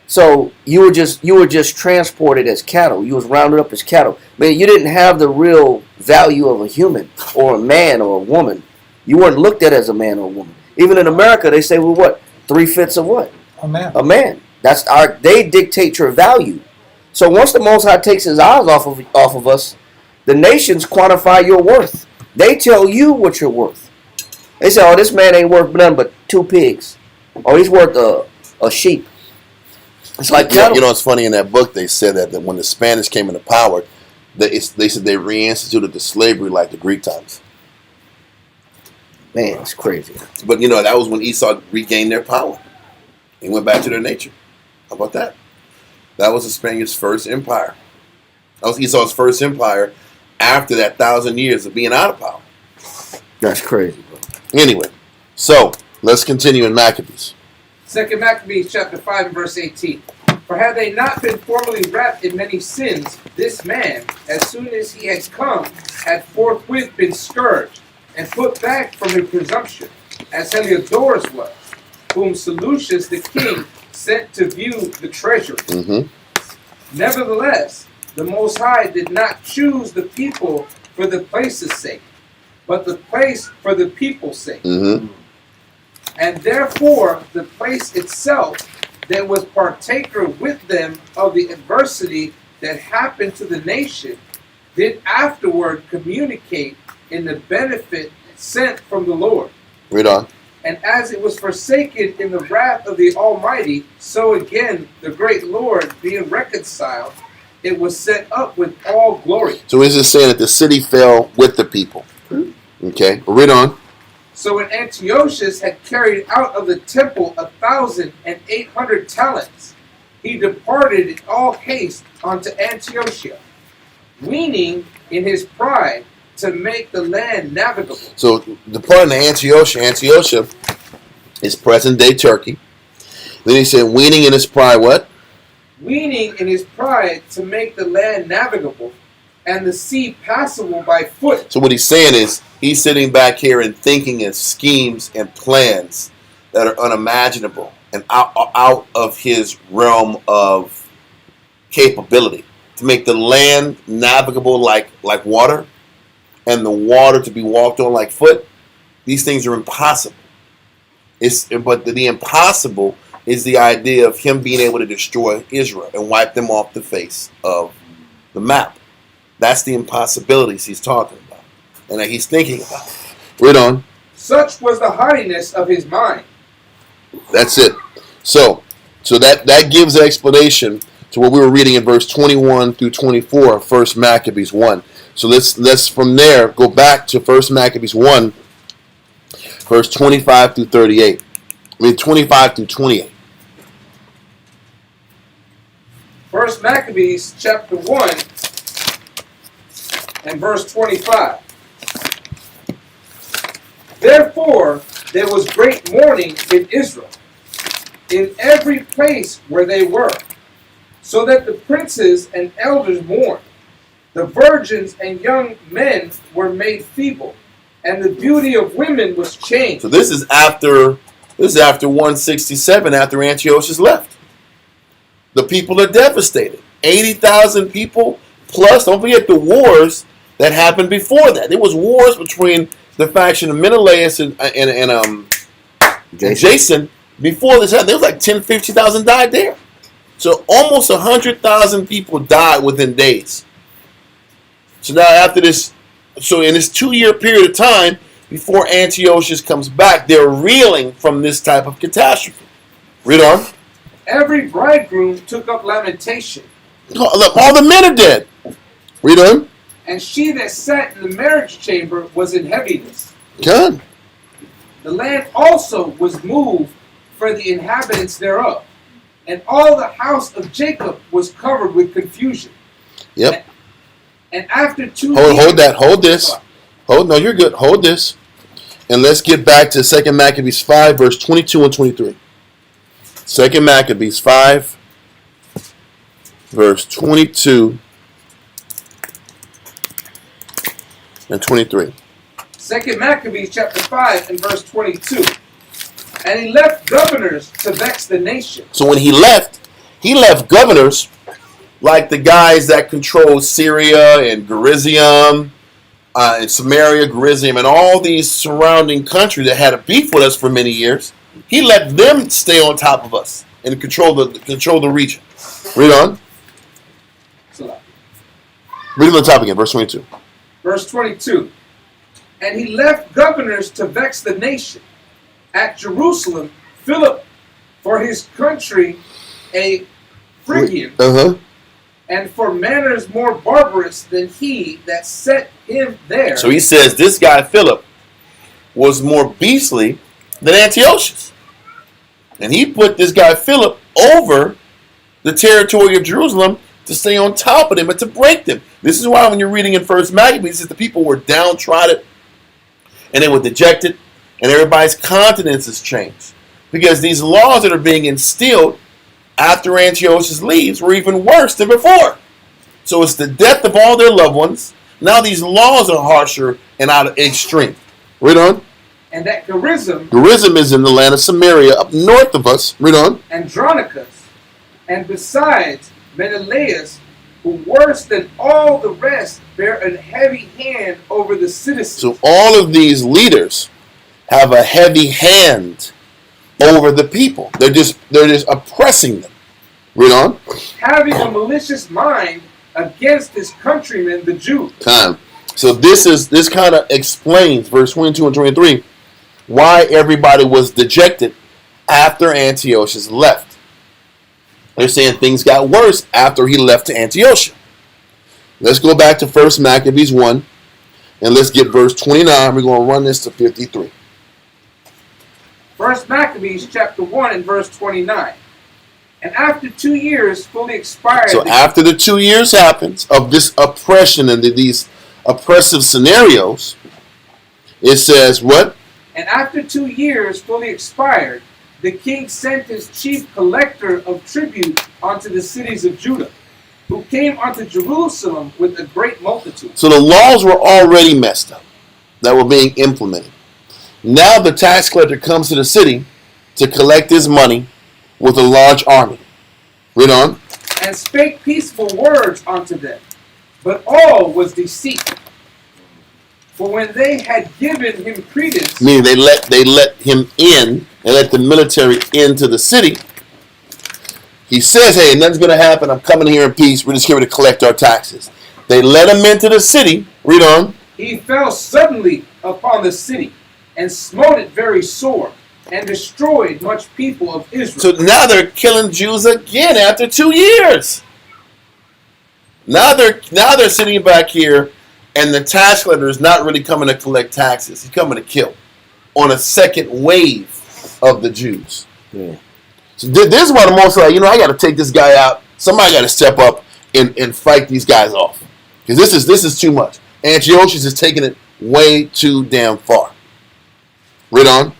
So you were just transported as cattle. You was rounded up as cattle. Man, you didn't have the real value of a human or a man or a woman. You weren't looked at as a man or a woman. Even in America, they say, well, what? 3/5 of what? A man. A man. They dictate your value. So once the Most High takes his eyes off of us, the nations quantify your worth. They tell you what you're worth. They say, oh, this man ain't worth nothing but 2 pigs. Oh, he's worth a sheep. It's like cattle. You know, it's funny in that book they said that when the Spanish came into power, they said they reinstituted the slavery like the Greek times. Man, it's crazy. But you know, that was when Esau regained their power. They went back to their nature. How about that? That was the Spaniards' first empire. That was Esau's first empire after that 1,000 years of being out of power. That's crazy, bro. Anyway, so let's continue in Maccabees. 2 Maccabees chapter 5 and verse 18. For had they not been formerly wrapped in many sins, this man, as soon as he had come, had forthwith been scourged, and put back from his presumption, as Heliodorus was, whom Seleucus the king sent to view the treasury. Mm-hmm. Nevertheless, the Most High did not choose the people for the place's sake, but the place for the people's sake. Mm-hmm. And therefore, the place itself that was partaker with them of the adversity that happened to the nation did afterward communicate in the benefit sent from the Lord. Read on. And as it was forsaken in the wrath of the Almighty, so again the great Lord being reconciled, it was set up with all glory. So he's just saying that the city fell with the people. Okay, read on. So when Antiochus had carried out of the temple 1,800 talents, he departed in all haste unto Antiochia, weening in his pride to make the land navigable. So the part in Antiochia is present-day Turkey. Then he said, weaning in his pride, what? Weaning in his pride to make the land navigable and the sea passable by foot. So what he's saying is, he's sitting back here and thinking of schemes and plans that are unimaginable and out of his realm of capability to make the land navigable like water and the water to be walked on like foot. These things are impossible. But the impossible is the idea of him being able to destroy Israel and wipe them off the face of the map. That's the impossibilities he's talking about and that he's thinking about. Read on. Such was the haughtiness of his mind. That's it. So that gives an explanation to what we were reading in verse 21 through 24 of 1 Maccabees 1. So let's from there go back to 1 Maccabees 1, verse 25 through 38. 25 through 28. 1 Maccabees chapter 1 and verse 25. Therefore there was great mourning in Israel, in every place where they were, so that the princes and elders mourned. The virgins and young men were made feeble, and the beauty of women was changed. So this is after 167, after Antiochus left. The people are devastated. 80,000 people plus. Don't forget the wars that happened before that. There was wars between the faction of Menelaus and Jason before this happened. There was like 10, 50,000 died there. So almost 100,000 people died within days. So now after this, so in this 2-year period of time before Antiochus comes back, they're reeling from this type of catastrophe. Read on. Every bridegroom took up lamentation, Look, all the men are dead. Read on. and she that sat in the marriage chamber was in heaviness. Good. The land also was moved for the inhabitants thereof, and all the house of Jacob was covered with confusion. Yep. And after 2 Hold years, that. Hold this. No, you're good. Hold this. And let's get back to 2 Maccabees 5, verse 22 and 23. 2 Maccabees 5, verse 22 and 23. 2 Maccabees chapter 5 and verse 22. And he left governors to vex the nation. So when he left governors like the guys that control Syria and Gerizim and Samaria, Gerizim, and all these surrounding countries that had a beef with us for many years. He let them stay on top of us and control the region. Read on. Read on the top again, verse 22. Verse 22. And he left governors to vex the nation. At Jerusalem, Philip, for his country, a Phrygian, and for manners more barbarous than he that set him there. So he says this guy Philip was more beastly than Antiochus. And he put this guy Philip over the territory of Jerusalem to stay on top of them and to break them. This is why when you're reading in 1 Maccabees, it says the people were downtrodden and they were dejected and everybody's countenances changed. Because these laws that are being instilled after Antiochus leaves were even worse than before. So it's the death of all their loved ones. Now these laws are harsher and out of extreme. Read on. And that Gerizim is in the land of Samaria, up north of us. Read on. Andronicus, and besides Menelaus, who worse than all the rest bear a heavy hand over the citizens. So all of these leaders have a heavy hand over the people. They're just oppressing them. Read on. Having a malicious mind against his countrymen, the Jews. Time. So this kind of explains verse 22 and 23 why everybody was dejected after Antiochus left. They're saying things got worse after he left to Antiochus. Let's go back to 1 Maccabees 1 and let's get verse 29. We're going to run this to 53. 1 Maccabees chapter 1 and verse 29. And after 2 years fully expired. So after the 2 years happens of this oppression and these oppressive scenarios, it says what? And after 2 years fully expired, the king sent his chief collector of tribute unto the cities of Judah, who came unto Jerusalem with a great multitude. So the laws were already messed up that were being implemented. Now the tax collector comes to the city to collect his money with a large army. Read on. And spake peaceful words unto them, but all was deceit. For when they had given him credence, meaning they let him in, they let the military into the city. He says, hey, nothing's going to happen. I'm coming here in peace. We're just here to collect our taxes. They let him into the city. Read on. He fell suddenly upon the city and smote it very sore and destroyed much people of Israel. So now they're killing Jews again after 2 years. Now they're sitting back here, and the tax collector is not really coming to collect taxes. He's coming to kill on a second wave of the Jews. Yeah. So this is what I'm also like, I got to take this guy out. Somebody got to step up and fight these guys off. Because this is too much. Antiochus is taking it way too damn far. Read on.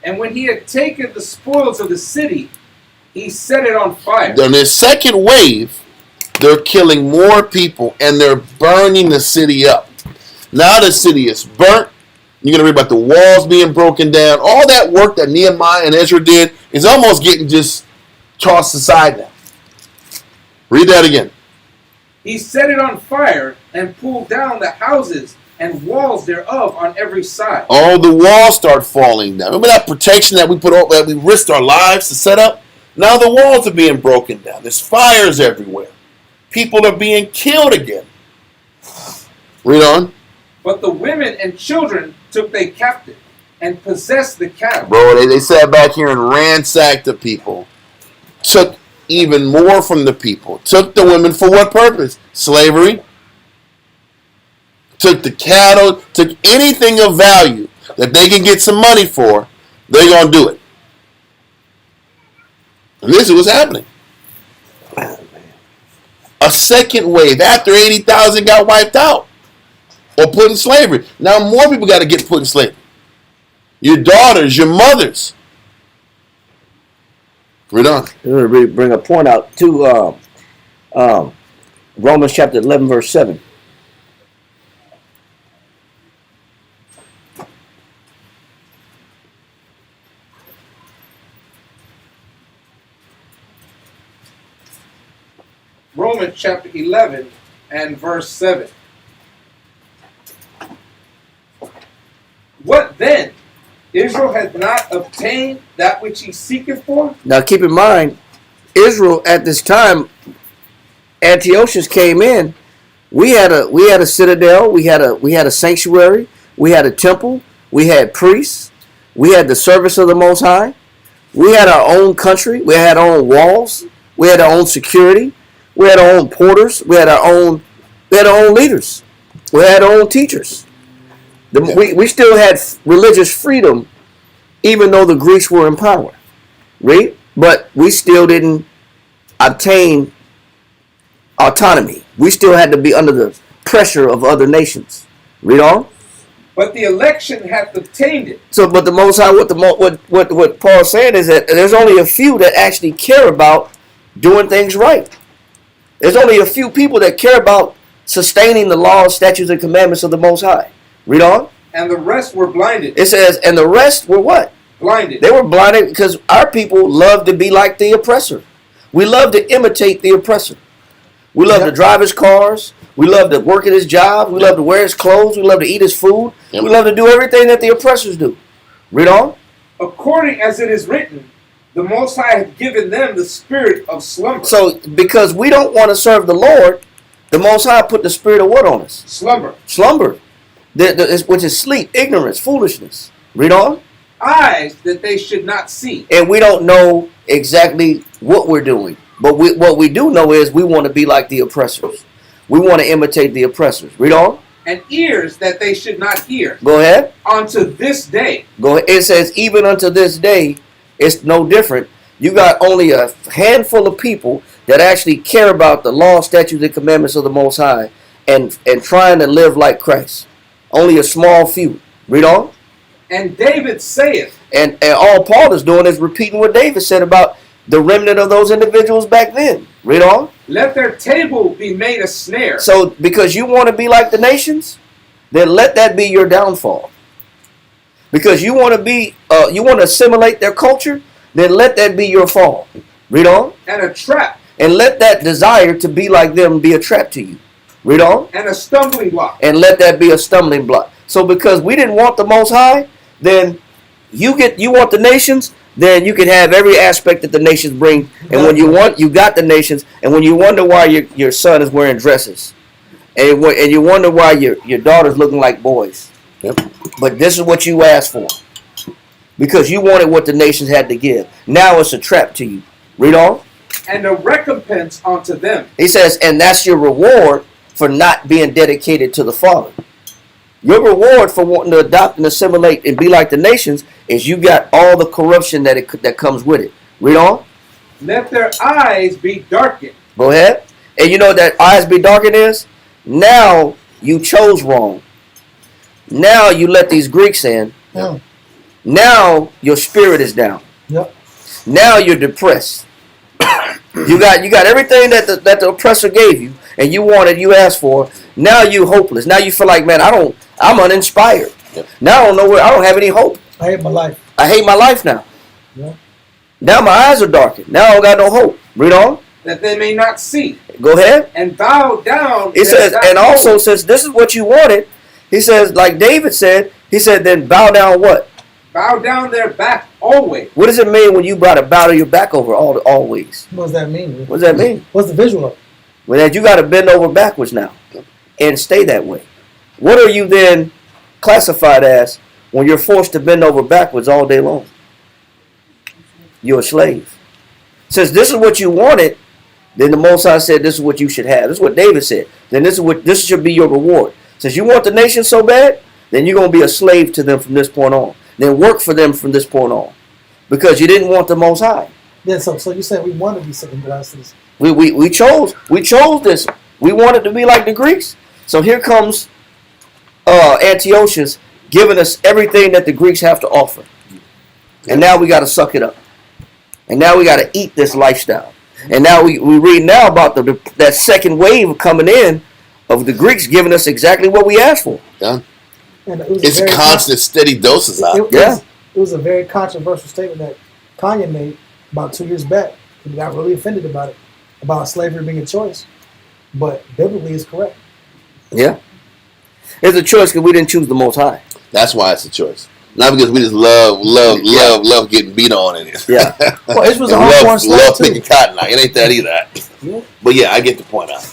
And when he had taken the spoils of the city, he set it on fire. On this second wave, they're killing more people and they're burning the city up. Now the city is burnt. You're going to read about the walls being broken down. All that work that Nehemiah and Ezra did is almost getting just tossed aside now. Read that again. He set it on fire and pulled down the houses and walls thereof on every side. All the walls start falling down. Remember that protection that we risked our lives to set up? Now the walls are being broken down. There's fires everywhere. People are being killed again. Read on. But the women and children took they captive, and possessed the cattle. Bro, they sat back here and ransacked the people. Took even more from the people. Took the women for what purpose? Slavery. Took the cattle. Took anything of value that they can get some money for. They're going to do it. And this is what's happening. A second wave after 80,000 got wiped out or put in slavery. Now more people got to get put in slavery. Your daughters, your mothers. Read on. I'm going to bring a point out to Romans chapter 11, verse 7. Romans chapter 11 and verse 7. What then? Israel hath not obtained that which he seeketh for? Now keep in mind, Israel at this time, Antiochus came in. We had a citadel, we had a sanctuary, we had a temple, we had priests, we had the service of the Most High, we had our own country, we had our own walls, we had our own security, we had our own porters, we had our own leaders, we had our own teachers. We still had religious freedom, even though the Greeks were in power, right? But we still didn't obtain autonomy. We still had to be under the pressure of other nations. Read on. But the election hath obtained it. So, but the Most High, what Paul's saying is that there's only a few that actually care about doing things right. There's only a few people that care about sustaining the laws, statutes, and commandments of the Most High. Read on. And the rest were blinded. It says, and the rest were what? Blinded. They were blinded because our people love to be like the oppressor. We love to imitate the oppressor. We love to drive his cars. We love to work at his job. We love to wear his clothes. We love to eat his food. We love to do everything that the oppressors do. Read on. According as it is written, the Most High hath given them the spirit of slumber. So, because we don't want to serve the Lord, the Most High put the spirit of what on us? Slumber. Slumber. Which is sleep, ignorance, foolishness. Read on. Eyes that they should not see. And we don't know exactly what we're doing. But what we do know is we want to be like the oppressors. We want to imitate the oppressors. Read on. And ears that they should not hear. Go ahead. Unto this day. Go ahead. It says even unto this day, it's no different. You got only a handful of people that actually care about the law, statutes, and commandments of the Most High and trying to live like Christ. Only a small few. Read on. And David saith. And all Paul is doing is repeating what David said about the remnant of those individuals back then. Read on. Let their table be made a snare. So because you want to be like the nations, then let that be your downfall. Because you want to assimilate their culture, then let that be your fall. Read on. And a trap. And let that desire to be like them be a trap to you. Read on. And a stumbling block. And let that be a stumbling block. So because we didn't want the Most High, then you want the nations, then you can have every aspect that the nations bring. And when you want, you got the nations. And when you wonder why your son is wearing dresses, and you wonder why your daughter's looking like boys. Yep. But this is what you asked for. Because you wanted what the nations had to give. Now it's a trap to you. Read on. And a recompense unto them. He says, and that's your reward for not being dedicated to the Father. Your reward for wanting to adopt and assimilate and be like the nations is you got all the corruption that comes with it. Read on. Let their eyes be darkened. Go ahead. And you know what that eyes be darkened is? Now you chose wrong. Now you let these Greeks in. Yeah. Now your spirit is down. Yep. Now you're depressed. You got everything that the oppressor gave you, and you wanted, you asked for. Now you hopeless. Now you feel like, man, I'm uninspired. Yep. Now I don't have any hope. I hate my life. I hate my life now. Yeah. Now my eyes are darkened. Now I don't got no hope. Read on. That they may not see. Go ahead. And bow down. It says, and also since this is what you wanted, he says, like David said, he said, then bow down what? Bow down their back always. What does it mean when you brought a bow to your back over always? What does that mean? What does that mean? What's the visual of it? Well, that you got to bend over backwards now and stay that way. What are you then classified as when you're forced to bend over backwards all day long? You're a slave. Since this is what you wanted, then the Most High said this is what you should have. This is what David said. Then this should be your reward. Since you want the nation so bad, then you're going to be a slave to them from this point on. Then work for them from this point on. Because you didn't want the Most High. Yeah, so you said we want to be second-class citizens. We chose this. We wanted to be like the Greeks. So here comes Antiochus giving us everything that the Greeks have to offer. And now we got to suck it up. And now we got to eat this lifestyle. And now we read now about that second wave coming in of the Greeks giving us exactly what we asked for. Yeah. And it was It's constant, steady doses. It was a very controversial statement that Kanye made about 2 years back. He got really offended about it, about slavery being a choice. But biblically, it's correct. Yeah. It's a choice because we didn't choose the Most High. That's why it's a choice. Not because we just love getting beat on in it. Yeah. Well, Israel's a homeborn slave love too. picking cotton. It ain't that either. Yeah. But yeah, I get the point out.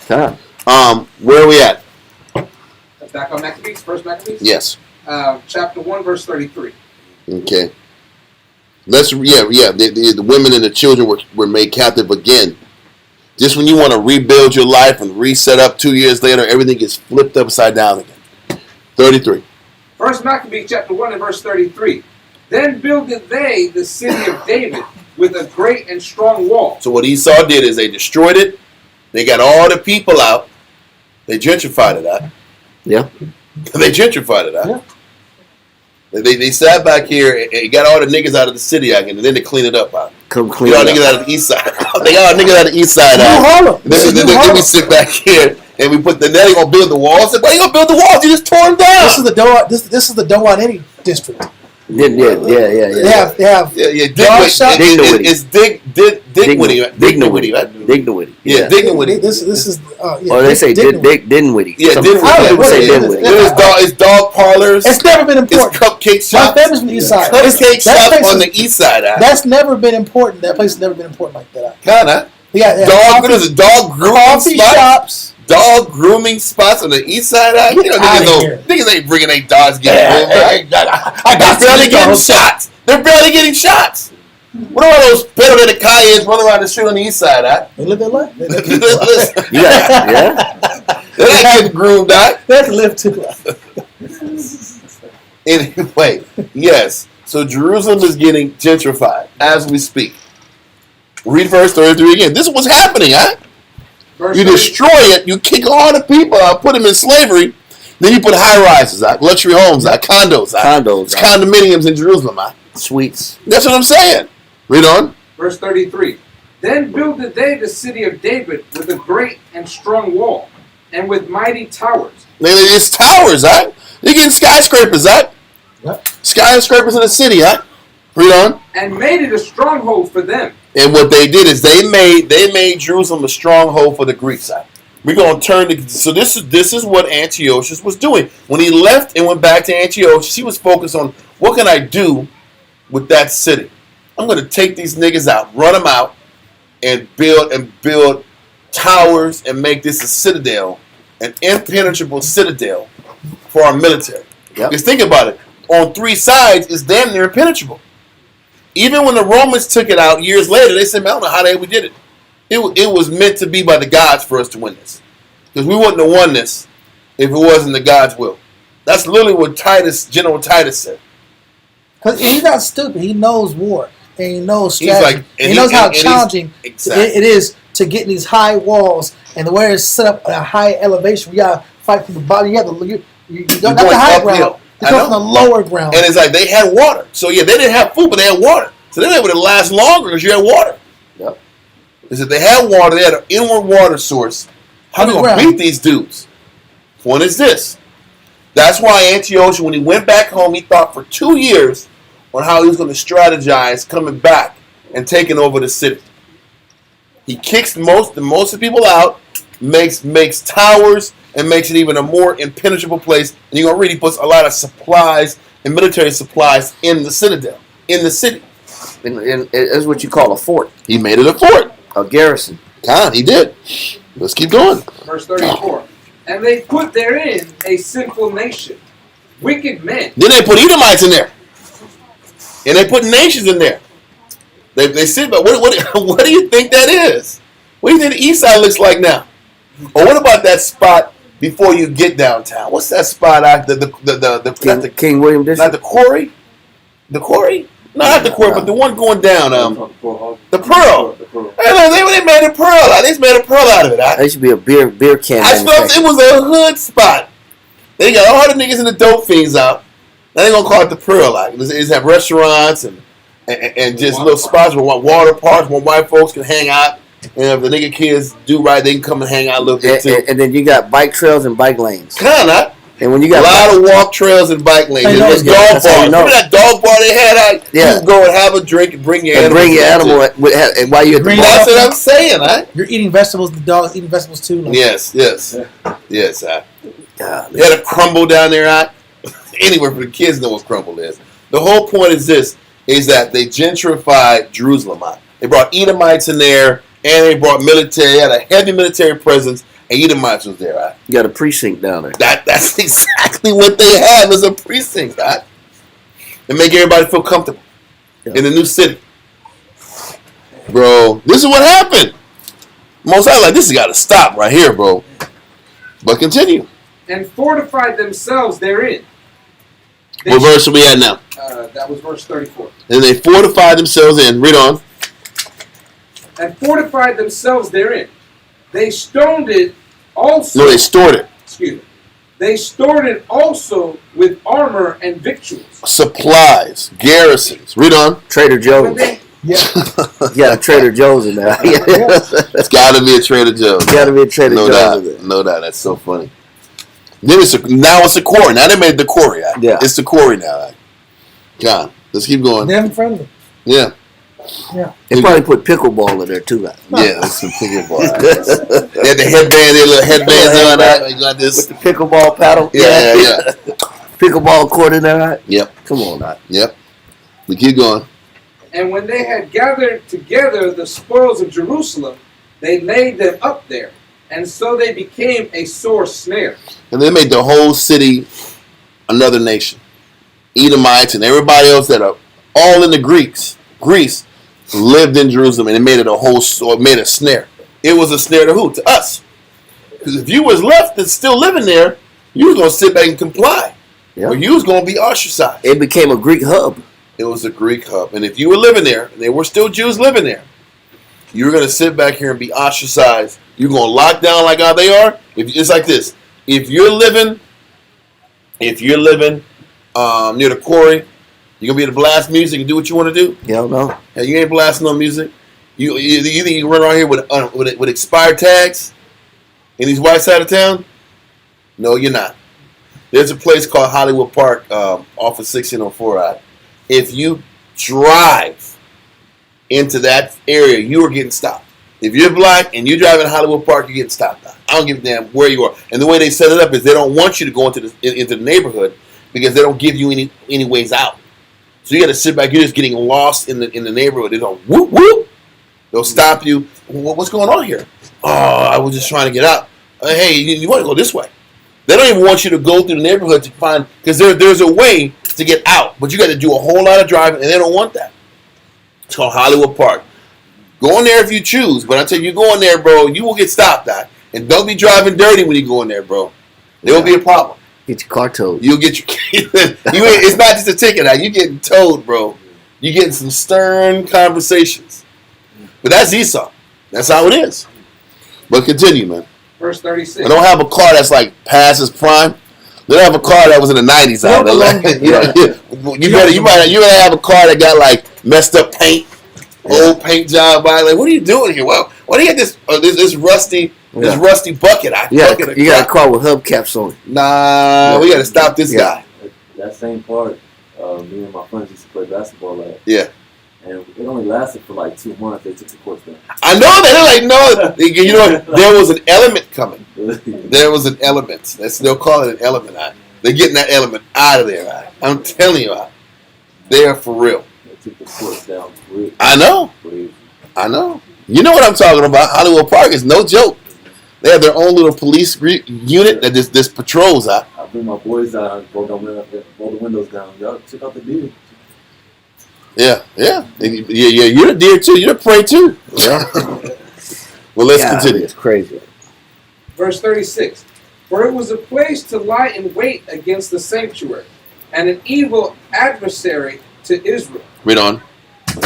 Huh. Where are we at? Back on Maccabees, first Maccabees? Yes. Chapter 1, verse 33. Okay. The women and the children were made captive again. Just when you want to rebuild your life and reset up 2 years later, everything gets flipped upside down again. 33. First Maccabees, chapter 1, and verse 33. Then builded they the city of David with a great and strong wall. So what Esau did is they destroyed it. They got all the people out. They gentrified it out. Yeah. They gentrified it out. Yeah. They sat back here and got all the niggas out of the city again, and then they clean it up out. Come clean Get all it niggas up. out of the east side. They got all niggas out of the east side New out. Harlem. Then we sit back here and we put now they gonna build the walls. Why you gonna build the walls? You just tore them down. This is the Dowanini district. Yeah. They have dog shops. It's Dignity. Dignity. Yeah, Dignity. This is Or they say Dinwiddie. Yeah, Some Dinwiddie. people say Yeah. Dinwiddie. It's dog parlors. It's never been It's important. cupcake My shops. family's from the east side. Cupcake That place shop on is- the east side. That's never been important. That place has never been important like that. Kinda. Yeah, Dog. What is it? Dog grooming coffee spots. shops. Dog grooming spots on the east side. Get outta here. Niggas ain't bringing their dogs getting groomed. I They're barely getting shots. They're barely getting shots. What are all those Pedro de Calles running around the street on the east side? They live their life. They Listen, Yeah. they're not getting groomed out. have to live too. Anyway, yes. So Jerusalem is getting gentrified as we speak. Read verse 33 again. This is what's happening, huh? Verse You 30. destroy it, you kick all the people out, put them in slavery, then you put high rises out, luxury homes out, condos out. Condos. Condominiums in Jerusalem out. Sweets. That's what I'm saying. Read on. Verse 33. Then builded they the city of David with a great and strong wall, and with mighty towers. It's towers, huh? You're getting skyscrapers, huh? Yep. Skyscrapers in the city, huh? Read on. And made it a stronghold for them. And what they did is they made Jerusalem a stronghold for the Greeks. We're gonna turn to so this is what Antiochus was doing. When he left and went back to Antiochus, he was focused on what can I do with that city. I'm gonna take these niggas out, run them out, and build towers and make this a citadel, an impenetrable citadel for our military. Yep. Because think about it, on three sides it's damn near impenetrable. Even when the Romans took it out years later, they said, man, I don't know how we did it. It was meant to be by the gods for us to win this. Because we wouldn't have won this if it wasn't the God's will. That's literally what General Titus said. Because he's not stupid. He knows war. And he knows He's strategy. like- he knows how challenging exactly. it is to get in these high walls and where it's set up at a high elevation. We gotta fight from the bottom. You have to you don't You're have the high going uphill. ground. You go from the lower ground. And it's like they had water. So yeah, they didn't have food, but they had water. So they were able to last longer because you had water. Yep. Is that they had water, they had an inward water source. How are we gonna Underground. beat these dudes? Point is this. That's why Antiochus, when he went back home, he thought for 2 years on how he was going to strategize coming back and taking over the city. He kicks most of the people out, makes towers, and makes it even a more impenetrable place. And you're going to read, he puts a lot of supplies and military supplies in the citadel, in the city. And it's what you call a fort. He made it a fort. A garrison. He did. Let's keep going. Verse 34. And they put therein a sinful nation, wicked men. Then they put Edomites in there, and they put nations in there. They said, but what do you think that is? What do you think the east side looks like now? Or what about that spot before you get downtown? What's that spot out the King William District? not the quarry? The quarry? No, not the quarry, but the one going down. The Pearl. They made a pearl out. They made a pearl out of it. That should be a beer can. I felt it was a hood spot. They got all the niggas and the dope fiends out. Now they gonna call it the Pearl out. It's have restaurants and just little spots where water parks where white folks can hang out. And if the nigga kids do right, they can come and hang out a little bit too. And then you got bike trails and bike lanes. Kinda. And when you got a lot of walk trails and bike lanes. Hey, There's dog bars. Remember that dog bar they had out? Yeah. You can go and have a drink and bring your animal. And while you're at the Bring bar. That's what I'm saying, huh? You're eating vegetables. The dog's eating vegetables too. Like, Yes. Huh? They had a crumble down there, huh? Anywhere for the kids know what crumble is. The whole point is this, is that they gentrified Jerusalem out. They brought Edomites in there, and they brought military. They had a heavy military presence, and Edomites was there, right? You got a precinct down there. That's exactly what they had, was a precinct, right? And make everybody feel comfortable in the new city. Bro, this is what happened. Most I like, this has got to stop right here, bro. But continue. And fortified themselves therein. What verse are we at now? That was verse 34. And they fortified themselves in. Read on. And fortified themselves therein. They stoned it also. No, they stored it. Excuse me. They stored it also with armor and victuals. Supplies, garrisons. Read on. Trader Joe's. yeah. Yeah, Trader Joe's in there. It's got to be a Trader Joe's. Got to be a Trader No Joe's doubt. in there. No doubt. That's so funny. Then now it's a quarry. Now they made the quarry. Right? Yeah. It's the quarry now. Right? John, let's keep going. They're friendly. Yeah. Yeah. They probably put pickleball in there too. Right? Yeah, that's some pickleball. They had the headband, their little headbands on that. You got this. With the pickleball paddle. Yeah. Pickleball court in there. Right? Yep. Come on, now. Yep. We keep going. And when they had gathered together the spoils of Jerusalem, they laid them up there. And so they became a sore snare. And they made the whole city another nation. Edomites and everybody else that are all in the Greece lived in Jerusalem, and it made it made a snare. It was a snare to who? To us. Because if you was left and still living there, you was going to sit back and comply. Yeah. Or you was going to be ostracized. It became a Greek hub. It was a Greek hub. And if you were living there, and there were still Jews living there, you were going to sit back here and be ostracized. You're going to lock down like how they are. It's like this. If you're living near the quarry, you're going to be able to blast music and do what you want to do. Yeah, no. And you ain't blasting no music. You think you run around here with expired tags in these white side of town? No, you're not. There's a place called Hollywood Park off of 1604. If you drive into that area, you are getting stopped. If you're black and you drive in Hollywood Park, you're getting stopped. I don't give a damn where you are. And the way they set it up is they don't want you to go into the neighborhood because they don't give you any ways out. So you got to sit back. You're just getting lost in the neighborhood. They go whoop whoop. They'll stop you. What's going on here? Oh, I was just trying to get out. Hey, you want to go this way? They don't even want you to go through the neighborhood to find, because there's a way to get out, but you got to do a whole lot of driving, and they don't want that. It's called Hollywood Park. Go in there if you choose, but I tell you, you go in there, bro, you will get stopped at. And don't be driving dirty when you go in there, bro. There will be a problem. Get your car towed. You'll get your it's not just a ticket now. You're getting towed, bro. You're getting some stern conversations. But that's Esau. That's how it is. But continue, man. Verse 36. I don't have a car that's like past its prime. They don't have a car that was in the 90s out there. Like, you better have a car that got like messed up paint, old paint job by. Like, what are you doing here? Well, why do you get this rusty bucket? You got a car with hubcaps on it. Nah, we got to stop this guy. That same part, me and my friends used to play basketball at. Yeah. And it only lasted for like 2 months. They took the course down. I know that. They're like, no. You know what? There was an element coming. There was an element. They'll call it an element. They're getting that element out of there. I'm telling you. They are for real. They took the course down. I know. You know what I'm talking about. Hollywood Park is no joke. They have their own little police unit that this patrols out. I bring my boys out, roll the windows down. Y'all check out the deer. Yeah. You're the deer too. You're the prey too. Yeah. Well, let's God, continue. it's crazy. Verse 36. For it was a place to lie in wait against the sanctuary, and an evil adversary to Israel. Read on.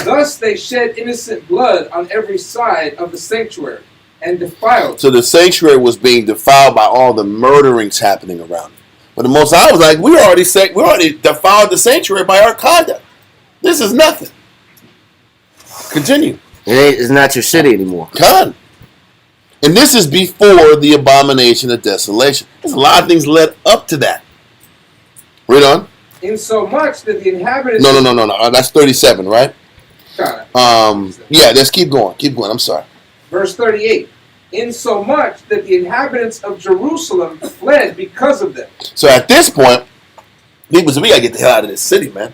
Thus they shed innocent blood on every side of the sanctuary, and defiled. So the sanctuary was being defiled by all the murderings happening around it. But the Most High was like, we already defiled the sanctuary by our conduct. This is nothing. Continue. It's not your city anymore. Come. And this is before the abomination of desolation. There's a lot of things led up to that. Read on. Insomuch that the inhabitants. No. That's 37, right? Yeah. Let's keep going. Keep going. I'm sorry. Verse 38. Insomuch that the inhabitants of Jerusalem fled because of them. So at this point, people said, we gotta get the hell out of this city, man.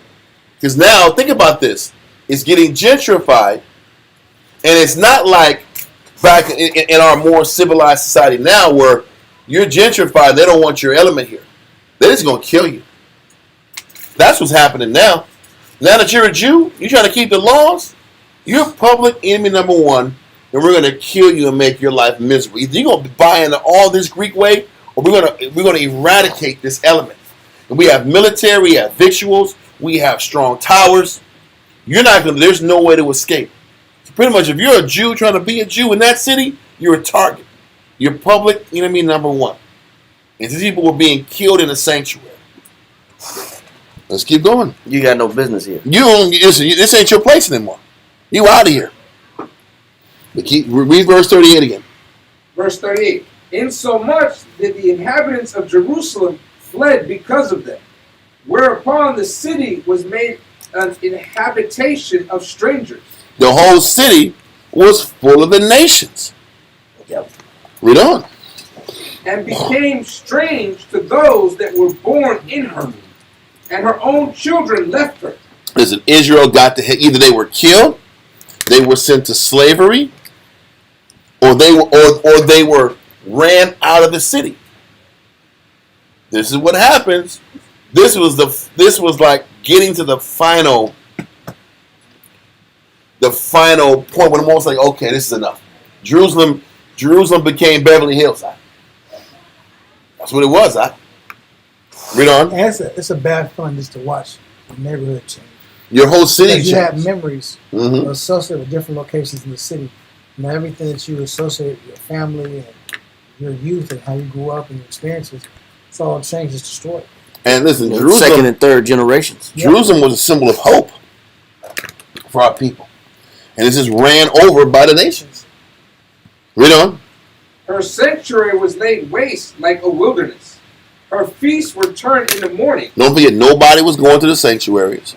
Because now, think about this. It's getting gentrified, and it's not like back in our more civilized society now where you're gentrified, they don't want your element here. They're just going to kill you. That's what's happening now. Now that you're a Jew, you're trying to keep the laws, you're public enemy number one, and we're going to kill you and make your life miserable. Either you're going to buy into all this Greek way, or we're going to eradicate this element. And we have military, we have victuals, we have strong towers. There's no way to escape. So pretty much, if you're a Jew trying to be a Jew in that city, you're a target. You're public enemy number one. And these people were being killed in the sanctuary. Let's keep going. You got no business here. This ain't your place anymore. You out of here. Read verse 38 again. Verse 38. Insomuch that the inhabitants of Jerusalem fled because of them, whereupon the city was made an inhabitation of strangers. The whole city was full of the nations. Yep. Read on. And became strange to those that were born in her, and her own children left her. Listen, Israel got to hit. Either they were killed, they were sent to slavery, or they were ran out of the city. This is what happens. This was like getting to the final point when almost like, okay, this is enough. Jerusalem became Beverly Hills. That's what it was. Read on. And it's a bad fun just to watch the neighborhood change. Your whole city Because you changed. have memories associated with different locations in the city. And everything that you associate with your family and your youth and how you grew up and your experiences, it's all changed, it's destroyed. And listen, Second and third generations. Jerusalem was a symbol of hope for our people. And this is ran over by the nations. Read on. Her sanctuary was laid waste like a wilderness. Her feasts were turned into mourning. Don't forget, nobody was going to the sanctuaries.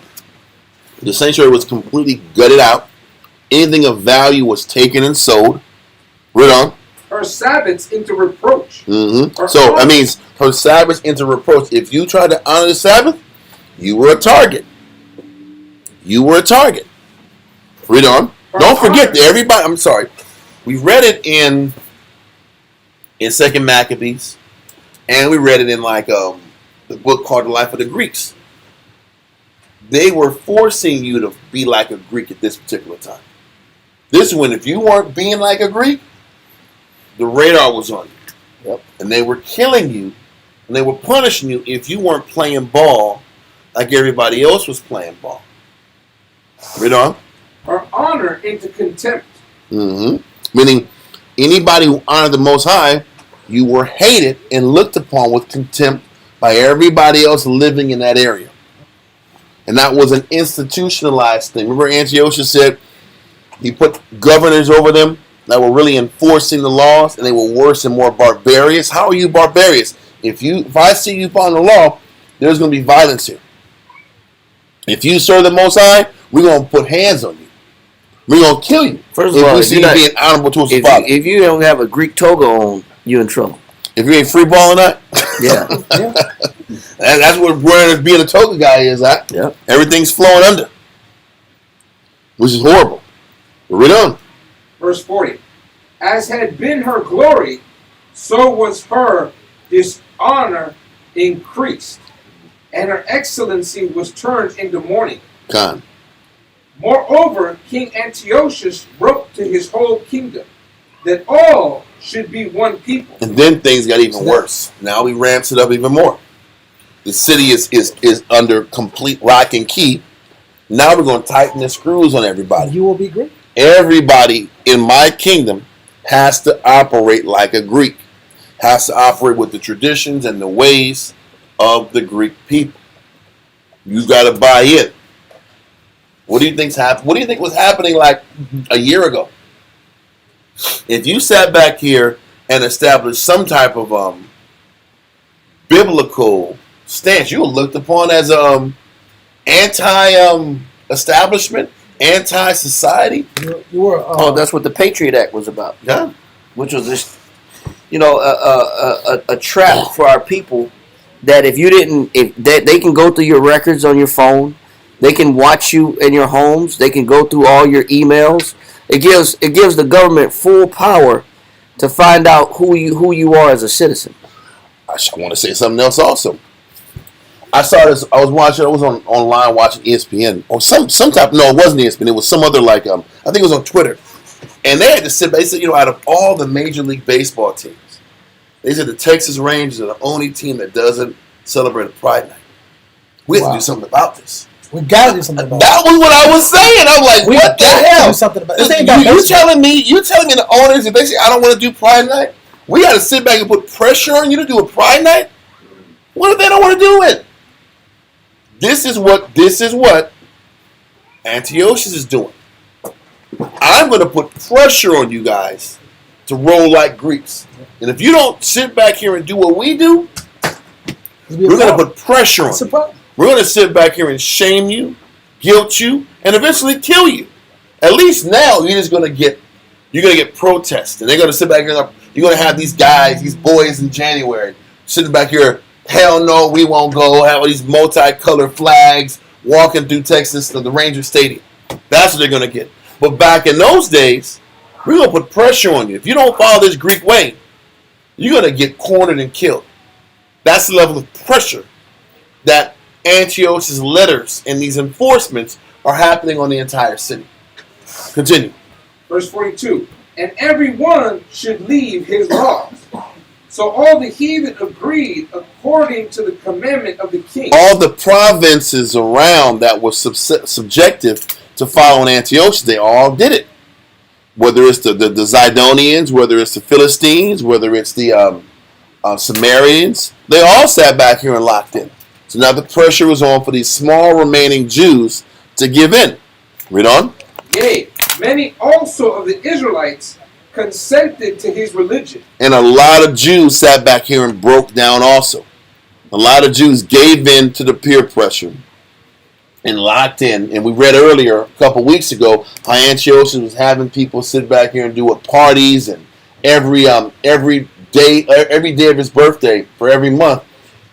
The sanctuary was completely gutted out. Anything of value was taken and sold. Read on. Her Sabbaths into reproach. So that means her Sabbaths into reproach. If you tried to honor the Sabbath, you were a target. You were a target. Read on. Don't forget that everybody. I'm sorry. We read it in Second Maccabees, and we read it in the book called The Life of the Greeks. They were forcing you to be like a Greek at this particular time. This is when if you weren't being like a Greek, the radar was on you. Yep. And they were killing you, and they were punishing you if you weren't playing ball like everybody else was playing ball. Read on. Her honor into contempt. Meaning, anybody who honored the Most High, you were hated and looked upon with contempt by everybody else living in that area. And that was an institutionalized thing. Remember Antiochus said he put governors over them that were really enforcing the laws, and they were worse and more barbarous. How are you barbarous? If I see you following the law, there's going to be violence here. If you serve the Most High, we're going to put hands on you. We're going to kill you. First of all, we see you being honorable towards the Father. If you don't have a Greek toga on, you're in trouble. If you ain't free balling that, that's what wearing being a toga guy is. Yep. Everything's flowing under, which is horrible. But read on. Verse 40. As had been her glory, so was her dishonor increased, and her excellency was turned into mourning. Con. Moreover, King Antiochus wrote to his whole kingdom that all should be one people. And then things got even worse. Now he ramps it up even more. The city is under complete lock and key. Now we're going to tighten the screws on everybody. You will be Greek. Everybody in my kingdom has to operate like a Greek. Has to operate with the traditions and the ways of the Greek people. You got to buy in. What do you think's happening? What do you think was happening like a year ago? If you sat back here and established some type of biblical stance, you were looked upon as anti-establishment, anti-society. You were. Oh, that's what the Patriot Act was about. Yeah. Which was this, a trap for our people. That if you didn't, if they can go through your records on your phone, they can watch you in your homes, they can go through all your emails. It gives the government full power to find out who you are as a citizen. I want to say something else also. I saw this. I was online watching ESPN or some type. No, it wasn't ESPN. It was some other I think it was on Twitter, and they had to sit. They said, out of all the Major League Baseball teams, they said the Texas Rangers are the only team that doesn't celebrate a Pride Night. We have to do something about this. We gotta do something about That was what I was saying. I'm like, what the hell? do something about it. You telling me the owners, if they say I don't want to do Pride Night, we got to sit back and put pressure on you to do a Pride Night? What if they don't want to do it? This is what Antiochus is doing. I'm going to put pressure on you guys to roll like Greeks. And if you don't sit back here and do what we do, we're going to put pressure on you. We're going to sit back here and shame you, guilt you, and eventually kill you. At least now you're going to get protests. And they're going to sit back here and you're going to have these guys, these boys in January, sitting back here, hell no, we won't go, have all these multicolored flags walking through Texas to the Ranger Stadium. That's what they're going to get. But back in those days, we're going to put pressure on you. If you don't follow this Greek way, you're going to get cornered and killed. That's the level of pressure that Antiochus' letters and these enforcements are happening on the entire city. Continue. Verse 42. And everyone should leave his laws. So all the heathen agreed according to the commandment of the king. All the provinces around that were subjective to following Antiochus, they all did it. Whether it's the Zidonians, whether it's the Philistines, whether it's the Samaritans, they all sat back here and locked in. So now the pressure was on for these small remaining Jews to give in. Read on. Yea, many also of the Israelites consented to his religion. And a lot of Jews sat back here and broke down also. A lot of Jews gave in to the peer pressure and locked in. And we read earlier, a couple weeks ago, how Antiochus was having people sit back here and do parties, and every day of his birthday for every month,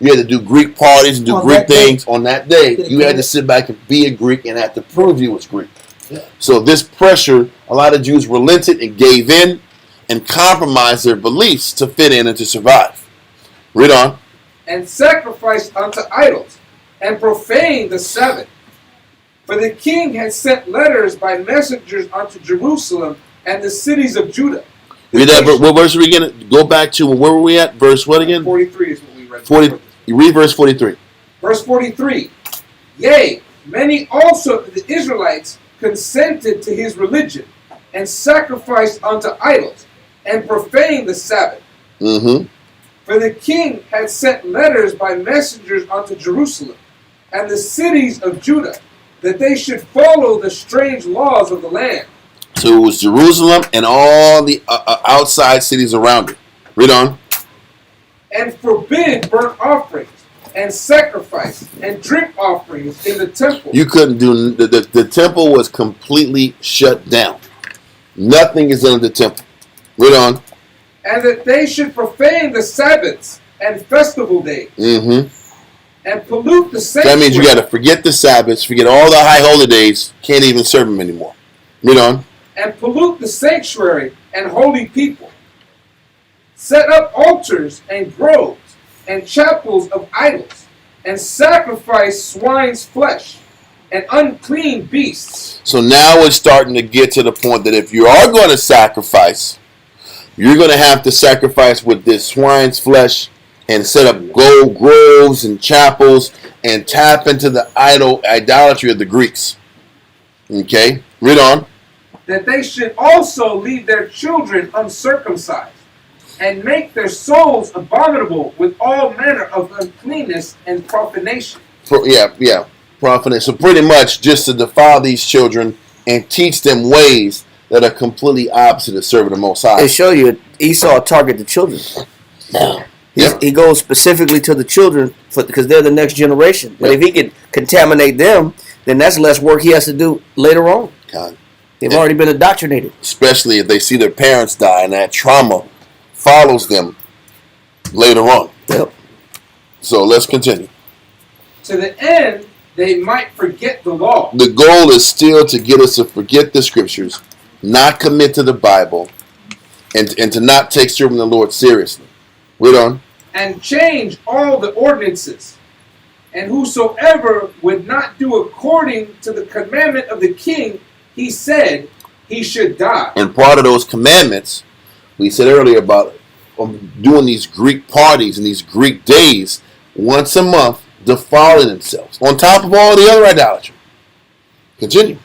you had to do Greek parties and do Greek things on that day. You had to sit back and be a Greek and have to prove you was Greek. Yeah. So this pressure, a lot of Jews relented and gave in and compromised their beliefs to fit in and to survive. Read on. And sacrificed unto idols and profaned the Sabbath. For the king had sent letters by messengers unto Jerusalem and the cities of Judah. Read that. What verse are we going to go back to? Where were we at? Verse what again? 43 is what we read. 40. You read verse 43. Verse 43. Yea, many also of the Israelites consented to his religion and sacrificed unto idols and profaned the Sabbath. Mm-hmm. For the king had sent letters by messengers unto Jerusalem and the cities of Judah, that they should follow the strange laws of the land. So it was Jerusalem and all the outside cities around it. Read on. And forbid burnt offerings and sacrifice and drink offerings in the temple. You couldn't do, the temple was completely shut down. Nothing is done in the temple. Read on. And that they should profane the Sabbaths and festival days. Mm-hmm. And pollute the sanctuary. That means you got to forget the Sabbaths, forget all the high holy days, can't even serve them anymore. Read on. And pollute the sanctuary and holy people. set up altars and groves and chapels of idols, and sacrifice swine's flesh and unclean beasts. So now it's starting to get to the point that if you are going to sacrifice, you're going to have to sacrifice with this swine's flesh and set up gold groves and chapels and tap into the idolatry of the Greeks. Okay, read on. That they should also leave their children uncircumcised, and make their souls abominable with all manner of uncleanness and profanation. Profanation. So pretty much just to defile these children and teach them ways that are completely opposite of serving the Most High. They show you Esau target the children. He goes specifically to the children because they're the next generation. But if he could contaminate them, then that's less work he has to do later on. God. They've already been indoctrinated. Especially if they see their parents die and that trauma follows them later on. Yep. So let's continue. To the end they might forget the law. The goal is still to get us to forget the scriptures, not commit to the Bible, and to not take serving the Lord seriously. Read on. And change all the ordinances. And whosoever would not do according to the commandment of the king, he said he should die. And part of those commandments, we said earlier about doing these Greek parties and these Greek days once a month, defiling themselves, on top of all the other idolatry. Continue.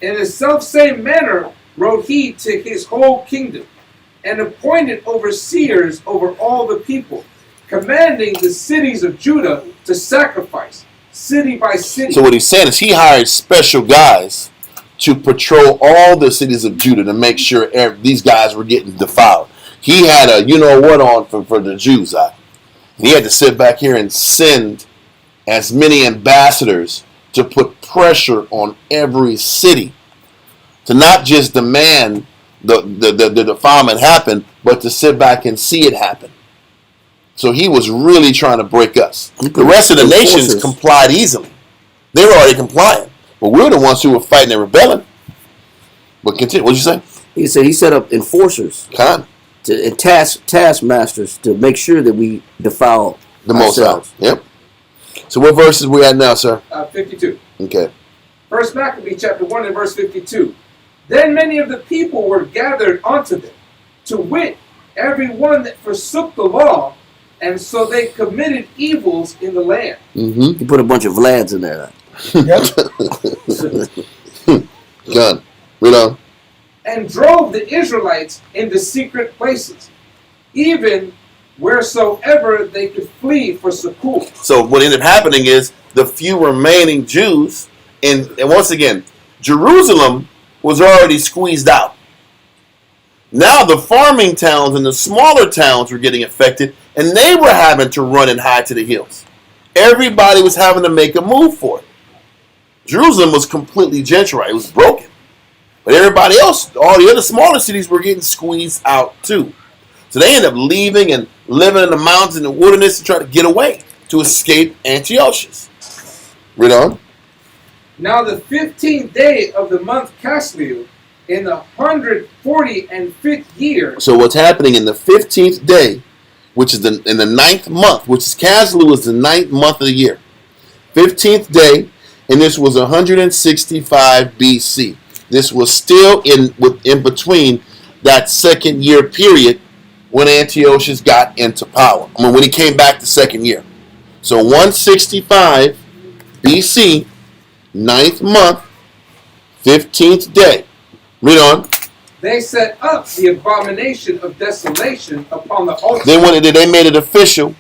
In the selfsame manner wrote he to his whole kingdom, and appointed overseers over all the people, commanding the cities of Judah to sacrifice, city by city. So what he's saying is he hired special guys to patrol all the cities of Judah to make sure these guys were getting defiled. He had a you-know-what on for the Jews. He had to sit back here and send as many ambassadors to put pressure on every city to not just demand the defilement happen, but to sit back and see it happen. So he was really trying to break us. The rest of the nations complied easily. They were already compliant. But we're the ones who were fighting and rebelling. But continue. What'd you say? He said he set up enforcers and taskmasters to make sure that we defile the Most High. Yep. So what verses we at now, sir? 52. Okay. First Maccabees chapter 1 and verse 52. Then many of the people were gathered unto them, to wit, every one that forsook the law, and so they committed evils in the land. Mm-hmm. He put a bunch of Vlads in there. Gun. Read on. And drove the Israelites into secret places, even wheresoever they could flee for succour. So what ended up happening is the few remaining Jews, and once again, Jerusalem was already squeezed out. Now the farming towns and the smaller towns were getting affected, and they were having to run and hide to the hills. Everybody was having to make a move for it. Jerusalem was completely gentrified. It was broken. But everybody else, all the other smaller cities were getting squeezed out too. So they ended up leaving and living in the mountains and the wilderness to try to get away, to escape Antiochus. Read on. Now the 15th day of the month Casliu, in the 145th year. So what's happening in the 15th day, which is in the 9th month, which is Casliu, is the 9th month of the year. 15th day, and this was 165 BC. This was still in between that second year period when Antiochus got into power. I mean, when he came back the second year. So 165 BC, 9th month, 15th day. Read on. They set up the abomination of desolation upon the altar. Then when they made it official,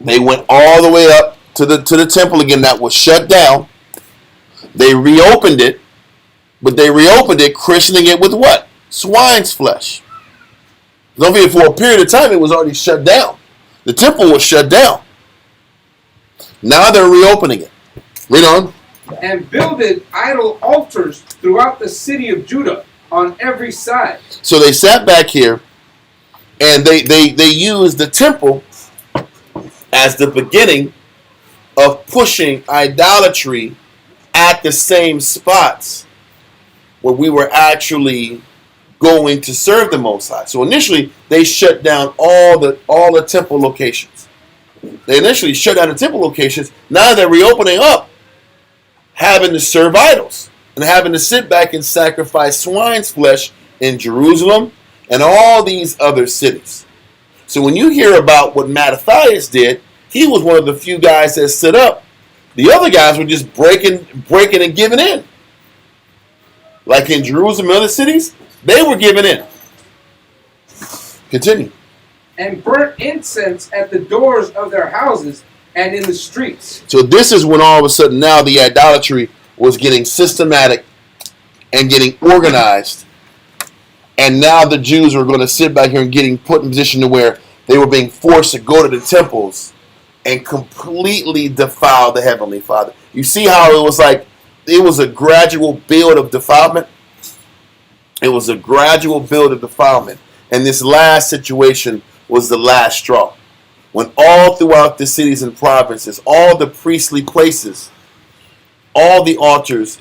they went all the way up to the temple again that was shut down. They reopened it, but they reopened it, christening it with what? Swine's flesh. Don't forget, for a period of time, it was already shut down. The temple was shut down. Now they're reopening it. Read on. And builded idol altars throughout the city of Judah on every side. So they sat back here, and they used the temple as the beginning of pushing idolatry at the same spots where we were actually going to serve the Most High. So initially, they shut down all the temple locations. They initially shut down the temple locations. Now they're reopening up, having to serve idols and having to sit back and sacrifice swine's flesh in Jerusalem and all these other cities. So when you hear about what Mattathias did, he was one of the few guys that stood up. The other guys were just breaking and giving in. Like in Jerusalem and other cities, they were giving in. Continue. And burnt incense at the doors of their houses and in the streets. So this is when all of a sudden now the idolatry was getting systematic and getting organized. And now the Jews were going to sit back here and getting put in position to where they were being forced to go to the temples and completely defile the Heavenly Father. You see how it was like, it was a gradual build of defilement? It was a gradual build of defilement. And this last situation was the last straw. When all throughout the cities and provinces, all the priestly places, all the altars,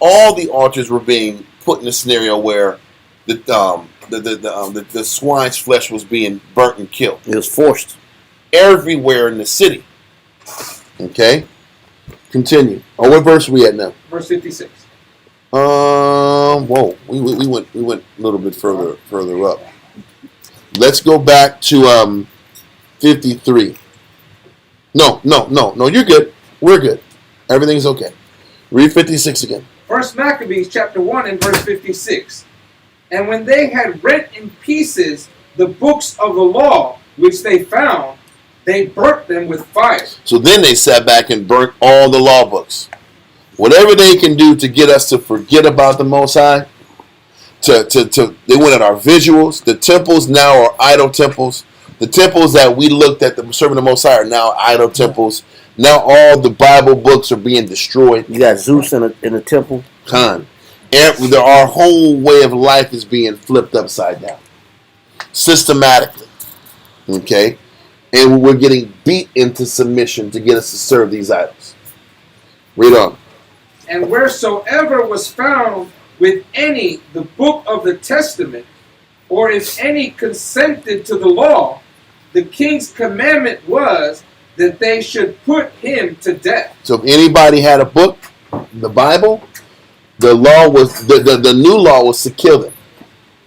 all the altars were being put in a scenario where the swine's flesh was being burnt and killed. It was forced. Everywhere in the city. Okay? Continue. Oh, what verse are we at now? Verse 56. Whoa. We went a little bit further up. Let's go back to 53. No, you're good. We're good. Everything's okay. Read 56 again. First Maccabees chapter 1 and verse 56. And when they had rent in pieces the books of the law which they found, they burnt them with fire. So then they sat back and burnt all the law books. Whatever they can do to get us to forget about the Most High, they went at our visuals. The temples now are idol temples. The temples that we looked at serving the Most High are now idol temples. Now all the Bible books are being destroyed. You got Zeus in a temple. Our whole way of life is being flipped upside down. Systematically. Okay? And we're getting beat into submission to get us to serve these idols. Read on. And wheresoever was found with any the book of the testament, or if any consented to the law, the king's commandment was that they should put him to death. So if anybody had a book, the Bible, the law was the new law was to kill them.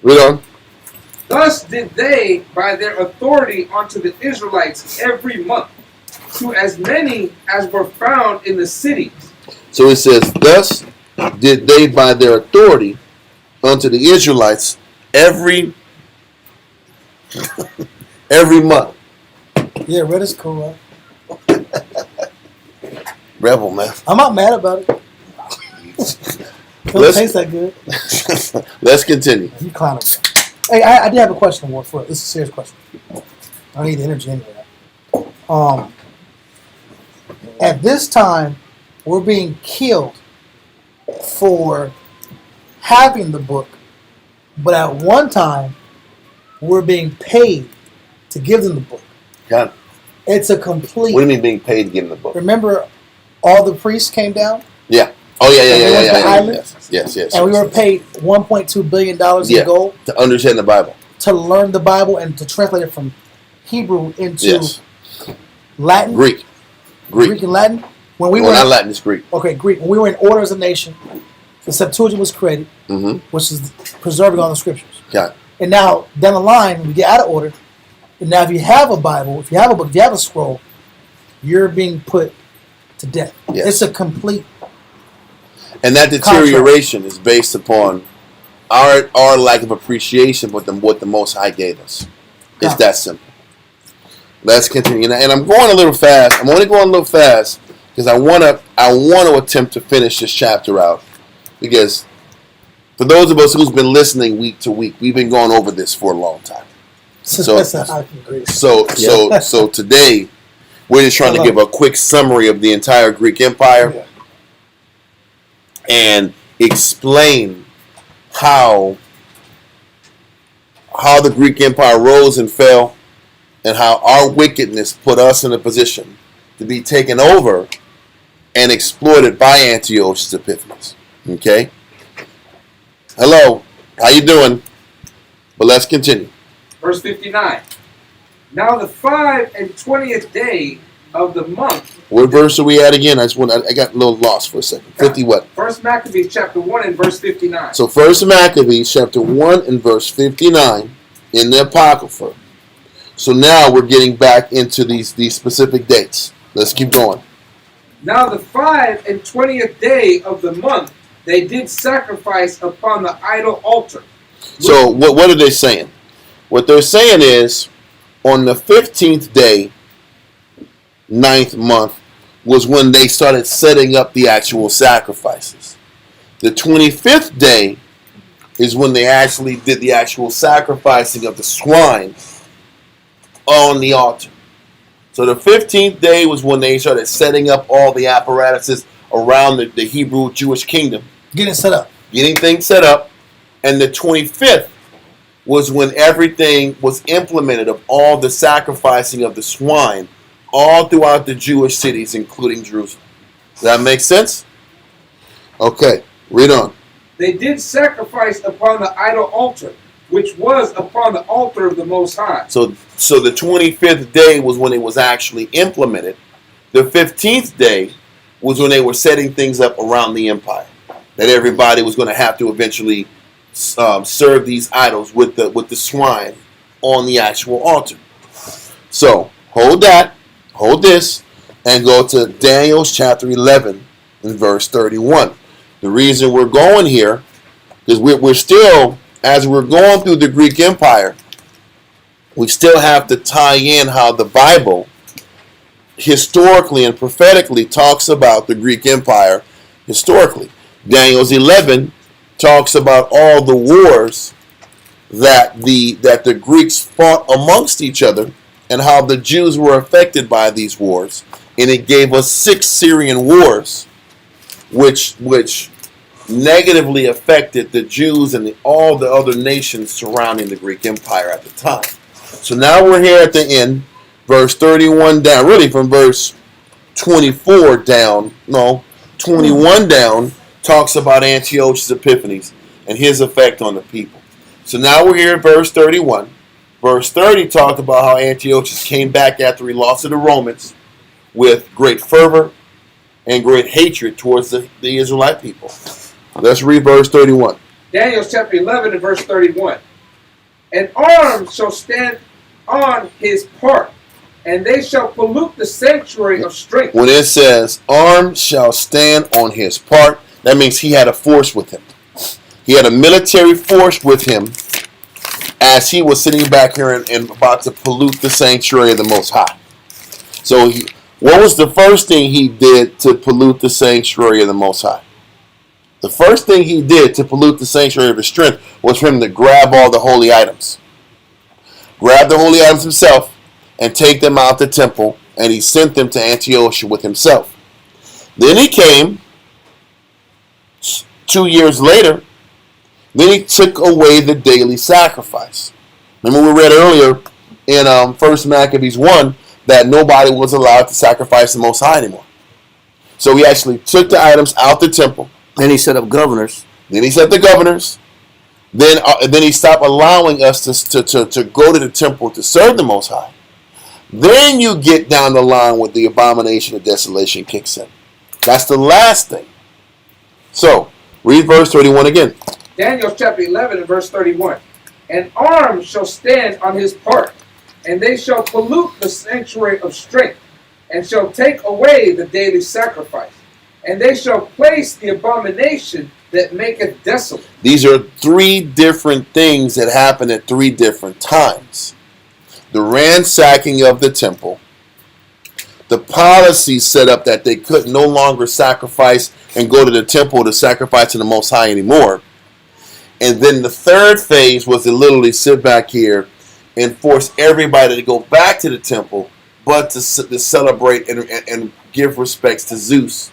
Read on. Thus did they by their authority unto the Israelites every month, to as many as were found in the cities. So it says, thus did they by their authority unto the Israelites every month. Yeah, red is cool, right? Rebel, man. I'm not mad about it. Doesn't taste that good. Let's continue. You clowning. Hey, I did have a question, Warford. This is a serious question. I need the energy anyway. At this time, we're being killed for having the book, but at one time, we're being paid to give them the book. God. It's a complete... What do you mean being paid to give them the book? Remember, all the priests came down? Yeah. Oh, yeah. Yes. And we were paid $1.2 billion in gold to understand the Bible, to learn the Bible, and to translate it from Hebrew into Latin. Greek and Latin. When we not Latin, it's Greek. Okay, Greek. When we were in order as a nation, the Septuagint was created, which is preserving all the scriptures. Yeah. And now, down the line, we get out of order. And now if you have a Bible, if you have a book, if you have a scroll, you're being put to death. Yes. It's a complete... And that deterioration is based upon our lack of appreciation for what the Most High gave us. It's that simple. Let's continue. And I'm going a little fast. I'm only going a little fast because I want to attempt to finish this chapter out. Because for those of us who's been listening week to week, we've been going over this for a long time. So today we're just trying to give a quick summary of the entire Greek Empire and explain how the Greek Empire rose and fell, and how our wickedness put us in a position to be taken over and exploited by Antiochus Epiphanes. Okay? Hello, how you doing? But let's continue. Verse 59. Now the 25th day of the month. What verse are we at again? I got a little lost for a second. 50 what? First Maccabees chapter 1 and verse 59. So First Maccabees chapter 1 and verse 59 in the Apocrypha. So now we're getting back into these specific dates. Let's keep going. Now the 25th day of the month they did sacrifice upon the idol altar. So what are they saying? What they're saying is on the 15th day, 9th month, was when they started setting up the actual sacrifices. The 25th day is when they actually did the actual sacrificing of the swine on the altar. So the 15th day was when they started setting up all the apparatuses around the Hebrew Jewish kingdom. Getting set up. Getting things set up. And the 25th was when everything was implemented of all the sacrificing of the swine all throughout the Jewish cities, including Jerusalem. Does that make sense? Okay, read on. They did sacrifice upon the idol altar, which was upon the altar of the Most High. So the 25th day was when it was actually implemented. The 15th day was when they were setting things up around the empire. That everybody was going to have to eventually serve these idols with the swine on the actual altar. So hold this, and go to Daniel chapter 11 and verse 31. The reason we're going here is we're still, as we're going through the Greek Empire, we still have to tie in how the Bible historically and prophetically talks about the Greek Empire historically. Daniel's 11 talks about all the wars that the Greeks fought amongst each other and how the Jews were affected by these wars. And it gave us 6 Syrian wars, which negatively affected the Jews and all the other nations surrounding the Greek Empire at the time. So now we're here at the end, verse 31 down, really from verse 24 down, 21 down, talks about Antiochus Epiphanes and his effect on the people. So now we're here at verse 31. Verse 30 talked about how Antiochus came back after he lost to the Romans with great fervor and great hatred towards the Israelite people. Let's read verse 31. Daniel chapter 11 and verse 31. An arm shall stand on his part, and they shall pollute the sanctuary of strength. When it says, arm shall stand on his part, that means he had a force with him. He had a military force with him as he was sitting back here and about to pollute the sanctuary of the Most High. So what was the first thing he did to pollute the sanctuary of the Most High? The first thing he did to pollute the sanctuary of his strength was for him to grab all the holy items. Grab the holy items himself and take them out the temple, and he sent them to Antiochus with himself. Then he came 2 years later. Then he took away the daily sacrifice. Remember we read earlier in 1 Maccabees 1 that nobody was allowed to sacrifice the Most High anymore. So he actually took the items out the temple. Then he set up governors. Then he set the governors. Then he stopped allowing us to go to the temple to serve the Most High. Then you get down the line with the abomination of desolation kicks in. That's the last thing. So, read verse 31 again. Daniel chapter 11 and verse 31. An arm shall stand on his part, and they shall pollute the sanctuary of strength, and shall take away the daily sacrifice. And they shall place the abomination that maketh desolate. These are 3 different things that happen at 3 different times. The ransacking of the temple, the policy set up that they could no longer sacrifice and go to the temple to sacrifice to the Most High anymore. And then the third phase was to literally sit back here and force everybody to go back to the temple, but to celebrate and give respects to Zeus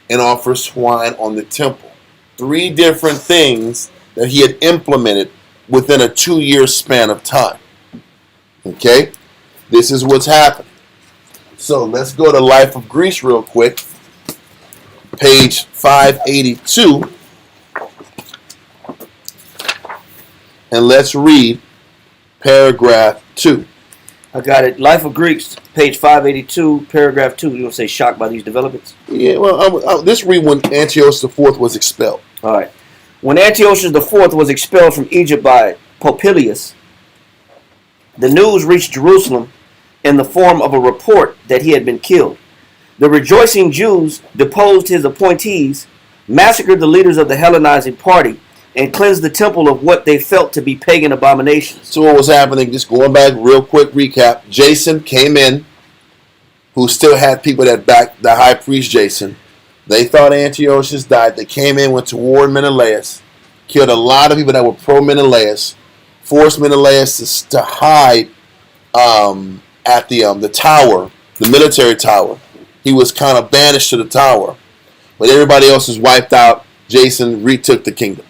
and offer swine on the temple. 3 different things that he had implemented within a 2-year span of time. Okay? This is what's happening. So let's go to Life of Greece real quick. Page 582. And let's read paragraph 2. I got it. Life of Greeks, page 582, paragraph 2. You want to say shocked by these developments? Yeah, well, this read when Antiochus IV was expelled. All right. When Antiochus IV was expelled from Egypt by Popilius, the news reached Jerusalem in the form of a report that he had been killed. The rejoicing Jews deposed his appointees, massacred the leaders of the Hellenizing party, and cleansed the temple of what they felt to be pagan abominations. So what was happening, just going back, real quick recap, Jason came in, who still had people that backed the high priest Jason. They thought Antiochus died. They came in, went to war with Menelaus, killed a lot of people that were pro-Menelaus, forced Menelaus to hide at the tower, the military tower. He was kind of banished to the tower. But everybody else was wiped out. Jason retook the kingdom.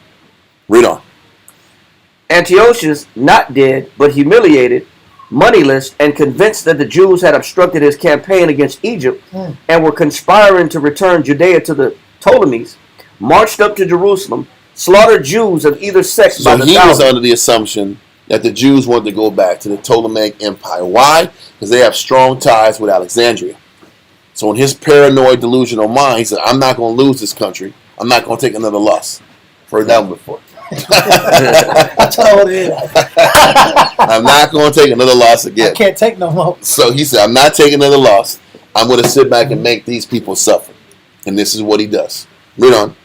Read on. Antiochus, not dead, but humiliated, moneyless, and convinced that the Jews had obstructed his campaign against Egypt and were conspiring to return Judea to the Ptolemies, marched up to Jerusalem, slaughtered Jews of either sex by the So he was thousands. under the assumption that the Jews wanted to go back to the Ptolemaic Empire. Why? Because they have strong ties with Alexandria. So in his paranoid, delusional mind, he said, I'm not going to lose this country. I'm not going to take another loss. Heard that one before. I told you. I'm not going to take another loss I again. can't take no more. So he said, I'm not taking another loss. I'm going to sit back and make these people suffer. And this is what he does. Read on.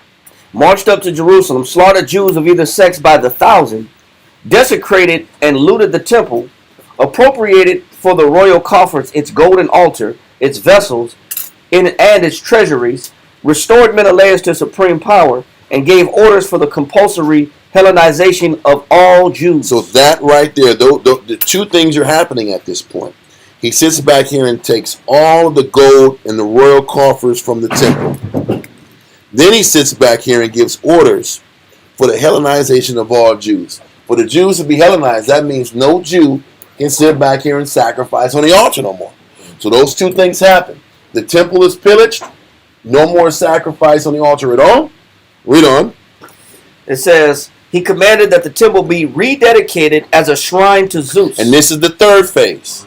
Marched up to Jerusalem, slaughtered Jews of either sex by the thousand, desecrated and looted the temple, appropriated for the royal coffers its golden altar, its vessels, and its treasuries, restored Menelaus to supreme power, and gave orders for the compulsory Hellenization of all Jews. So that right there, the two things are happening at this point. He sits back here and takes all of the gold and the royal coffers from the temple. Then he sits back here and gives orders for the Hellenization of all Jews. For the Jews to be Hellenized, that means no Jew can sit back here and sacrifice on the altar no more. So those two things happen. The temple is pillaged. No more sacrifice on the altar at all. Read on. It says, he commanded that the temple be rededicated as a shrine to Zeus. And this is the third phase.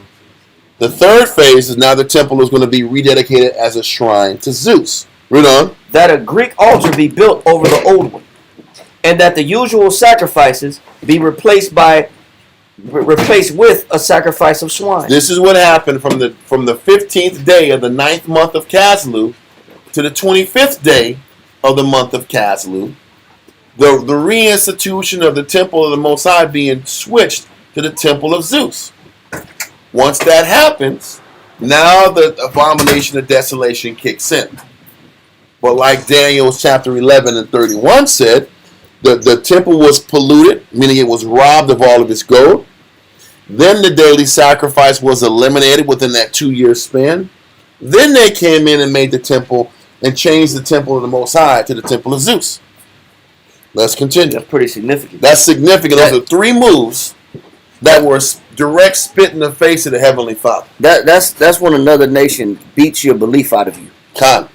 The third phase is now the temple is going to be rededicated as a shrine to Zeus. Read on. That a Greek altar be built over the old one, and that the usual sacrifices be replaced with a sacrifice of swine. This is what happened from the 15th day of the 9th month of Caslu to the 25th day of the month of Caslu. The reinstitution of the temple of the Most High being switched to the temple of Zeus. Once that happens, now the abomination of desolation kicks in. But like Daniel chapter 11 and 31 said, the temple was polluted, meaning it was robbed of all of its gold. Then the daily sacrifice was eliminated within that 2-year span. Then they came in and made the temple and changed the temple of the Most High to the temple of Zeus. Let's continue. That's pretty significant. That's significant. Those are 3 moves that were direct spit in the face of the Heavenly Father. That's when another nation beats your belief out of you.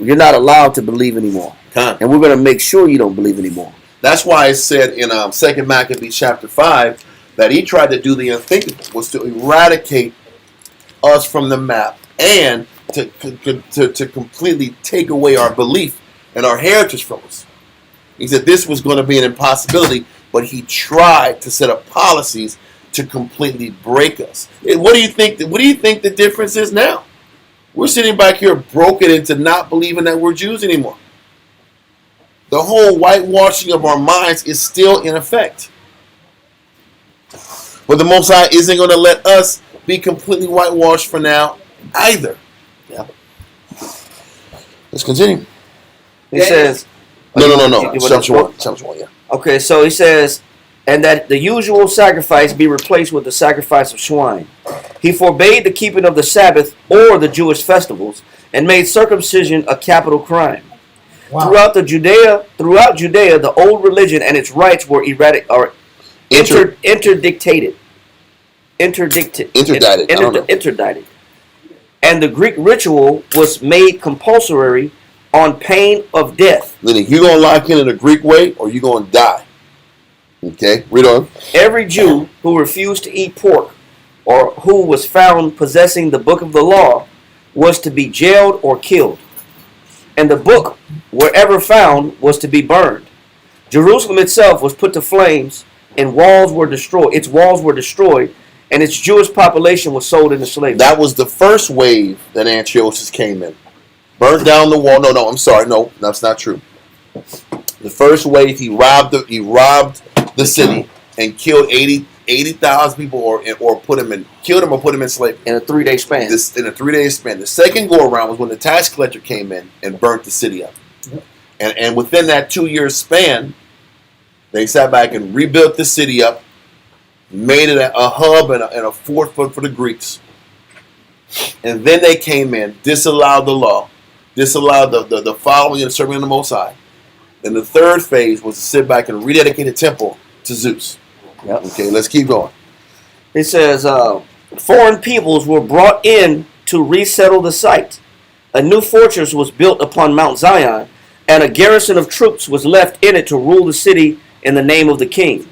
You're not allowed to believe anymore. And we're going to make sure you don't believe anymore. That's why it said in 2 Maccabees chapter 5 that he tried to do the unthinkable, was to eradicate us from the map and to completely take away our belief and our heritage from us. He said this was going to be an impossibility, but he tried to set up policies to completely break us. What do you think? What do you think the difference is now? We're sitting back here broken into not believing that we're Jews anymore. The whole whitewashing of our minds is still in effect. But the Most High isn't going to let us be completely whitewashed for now either. Yeah. Let's continue. He says... No. Chapter 1, yeah. Okay, so he says, and that the usual sacrifice be replaced with the sacrifice of swine. He forbade the keeping of the Sabbath or the Jewish festivals, and made circumcision a capital crime. Wow. Throughout Judea, the old religion and its rites were interdicted. And the Greek ritual was made compulsory on pain of death. Meaning, you're going to lock in the Greek way or you're going to die. Okay, read on. Every Jew who refused to eat pork or who was found possessing the book of the law was to be jailed or killed. And the book, wherever found, was to be burned. Jerusalem itself was put to flames, and walls were destroyed. Its walls were destroyed, and its Jewish population was sold into slavery. That was the first wave that Antiochus came in. Burnt down the wall. No, I'm sorry. No, that's not true. The first wave, he robbed the city and killed 80,000 people, or killed them or put them in slavery in a 3-day span. In a 3-day span. The second go around was when the tax collector came in and burnt the city up. Yep. And within that 2-year span, they sat back and rebuilt the city up, made it a hub and a forefront for the Greeks. And then they came in, disallowed the law, disallowed the following and serving of the Most High. And the third phase was to sit back and rededicate the temple to Zeus. Yep. Okay, let's keep going. It says, foreign peoples were brought in to resettle the site. A new fortress was built upon Mount Zion, and a garrison of troops was left in it to rule the city in the name of the king.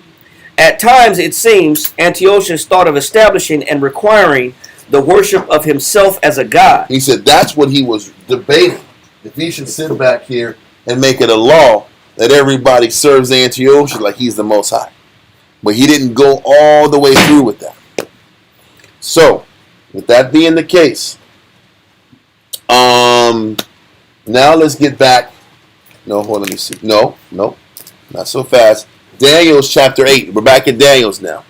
At times, it seems, Antiochus thought of establishing and requiring the worship of himself as a god. He said that's what he was debating. If he should sit back here and make it a law that everybody serves Antiochus like he's the Most High. But he didn't go all the way through with that. So, with that being the case, now let's get back. No, hold on, let me see. No, not so fast. Daniel's chapter 8. We're back at Daniel's now.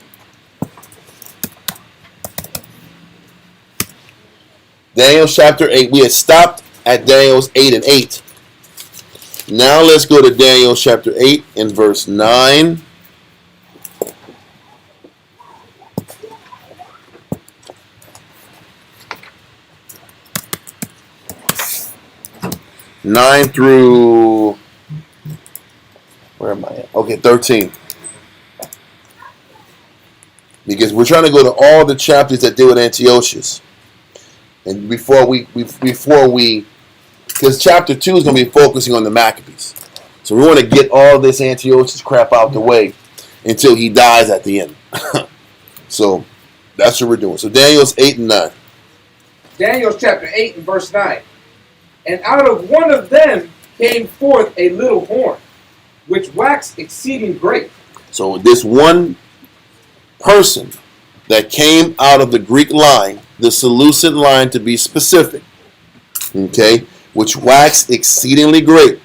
Daniel's chapter 8. We had stopped at Daniel's 8 and 8. Now let's go to Daniel chapter 8 and verse 9. Nine through, where am I at? Okay, 13. Because we're trying to go to all the chapters that deal with Antiochus. And before we, because chapter 2 is going to be focusing on the Maccabees. So we want to get all this Antiochus crap out the way until he dies at the end. So that's what we're doing. So Daniel's 8 and 9. Daniel chapter 8 and verse 9. And out of one of them came forth a little horn, which waxed exceeding great. So this one person that came out of the Greek line, the Seleucid line to be specific, okay, which waxed exceedingly great,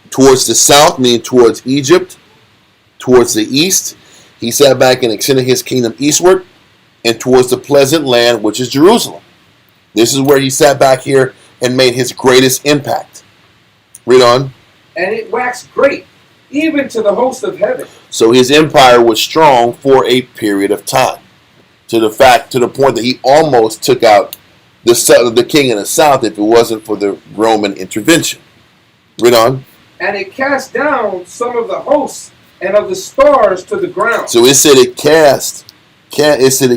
towards the south, meaning towards Egypt, towards the east, he sat back and extended his kingdom eastward, and towards the pleasant land, which is Jerusalem. This is where he sat back here and made his greatest impact. Read on. And it waxed great, even to the host of heaven. So his empire was strong for a period of time, to the point that he almost took out the king in the south if it wasn't for the Roman intervention. Read on. And it cast down some of the hosts and of the stars to the ground. So it said it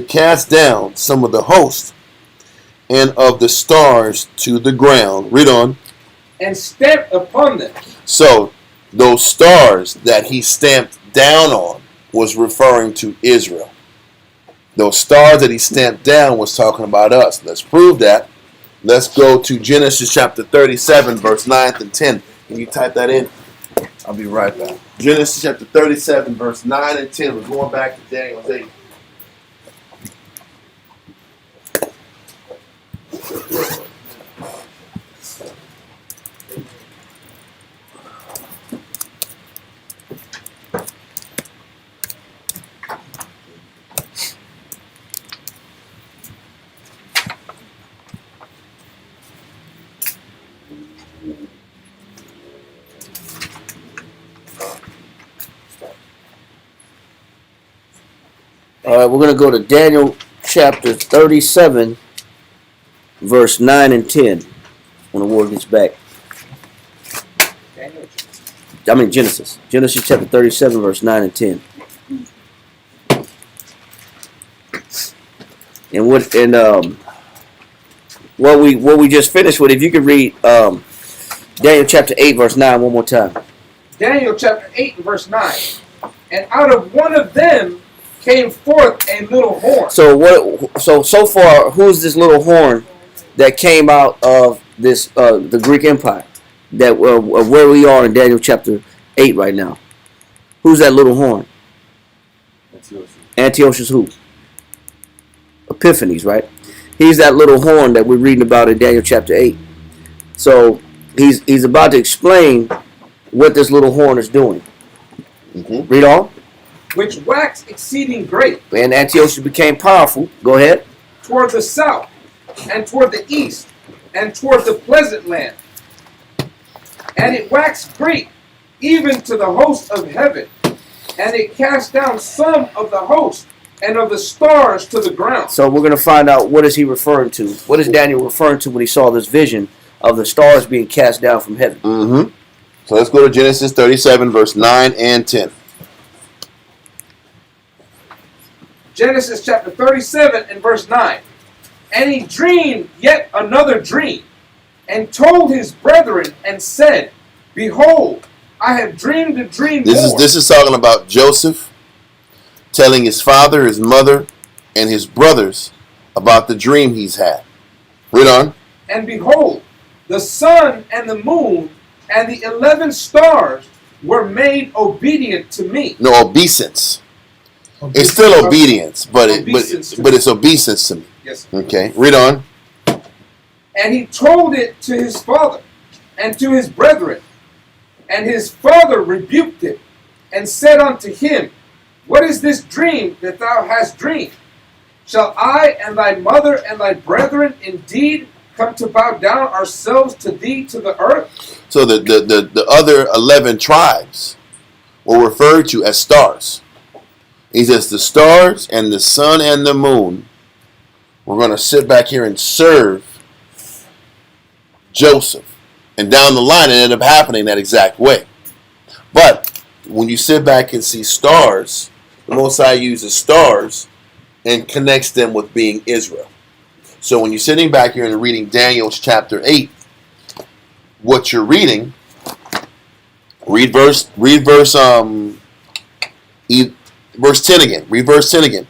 cast down some of the hosts and of the stars to the ground. Read on. And stamped upon them. So those stars that he stamped down on was referring to Israel. Those stars that he stamped down was talking about us. Let's prove that. Let's go to Genesis chapter 37, verse 9 and 10. Can you type that in? I'll be right back. Genesis chapter 37, verse 9 and 10. We're going back to Daniel 8. All right, we're going to go to Daniel chapter 37, verse 9 and 10. When the war gets back. Genesis. Genesis chapter 37, verse 9 and 10. And what we just finished with, if you could read Daniel chapter 8, verse 9 one more time. Daniel chapter 8 and verse 9. And out of one of them came forth a little horn. So what? So far, who's this little horn that came out of this the Greek Empire? That where we are in Daniel chapter 8 right now. Who's that little horn? Antiochus who? Epiphanes, right? He's that little horn that we're reading about in Daniel chapter 8. So he's about to explain what this little horn is doing. Mm-hmm. Read on. Which waxed exceeding great. And Antiochus became powerful. Go ahead. Toward the south, and toward the east, and toward the pleasant land. And it waxed great, even to the host of heaven. And it cast down some of the host and of the stars to the ground. So we're going to find out what is he referring to. What is Daniel referring to when he saw this vision of the stars being cast down from heaven? Mm-hmm. So let's go to Genesis 37, verse 9 and 10. Genesis chapter 37 and verse 9. And he dreamed yet another dream, and told his brethren, and said, Behold, I have dreamed a dream more. This is talking about Joseph telling his father, his mother, and his brothers about the dream he's had. Read on. And behold, the sun and the moon and the 11 stars were made obedient to me. No, obeisance. It's still obedience, but it's obeisance to me. Yes. Okay, read on. And he told it to his father and to his brethren. And his father rebuked him and said unto him, What is this dream that thou hast dreamed? Shall I and thy mother and thy brethren indeed come to bow down ourselves to thee to the earth? So the other 11 tribes were referred to as stars. He says the stars and the sun and the moon, we're going to sit back here and serve Joseph. And down the line, it ended up happening that exact way. But when you sit back and see stars, the Most High uses stars and connects them with being Israel. So when you're sitting back here and reading Daniel chapter 8, what you're reading, read verse 10 again. Read verse 10 again.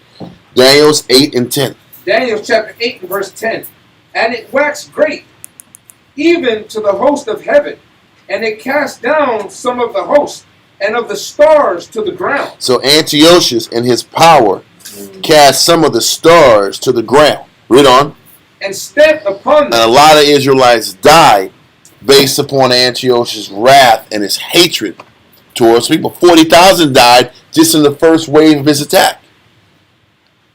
Daniel's 8 and 10. Daniel chapter 8 and verse 10. And it waxed great, even to the host of heaven, and it cast down some of the host and of the stars to the ground. So Antiochus in his power cast some of the stars to the ground. Read on. And stepped upon them. And a lot of Israelites died based upon Antiochus' wrath and his hatred towards people. 40,000 died just in the first wave of his attack.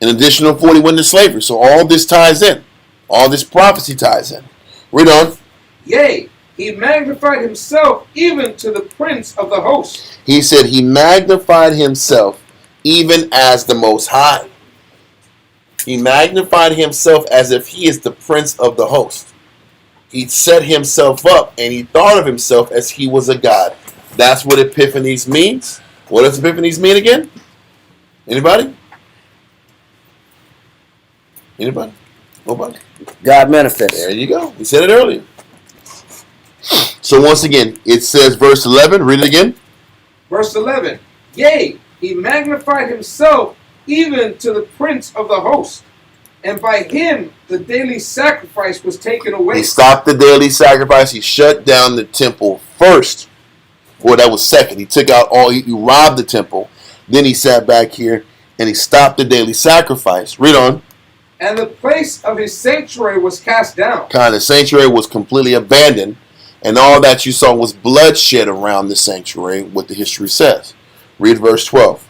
An additional 40 went into slavery. So all this ties in. All this prophecy ties in. Read on. Yea, he magnified himself even to the prince of the host. He said he magnified himself even as the Most High. He magnified himself as if he is the prince of the host. He set himself up and he thought of himself as he was a god. That's what Epiphanies means. What does Epiphanies mean again? Anybody? Anybody? Nobody? God manifests. There you go. We said it earlier. So once again, it says verse 11. Read it again. Verse 11. Yea, he magnified himself even to the prince of the host. And by him the daily sacrifice was taken away. He stopped the daily sacrifice. He shut down the temple first. Well, that was second. He took out all, he robbed the temple. Then he sat back here and he stopped the daily sacrifice. Read on. And the place of his sanctuary was cast down. The sanctuary was completely abandoned. And all that you saw was bloodshed around the sanctuary, what the history says. Read verse 12.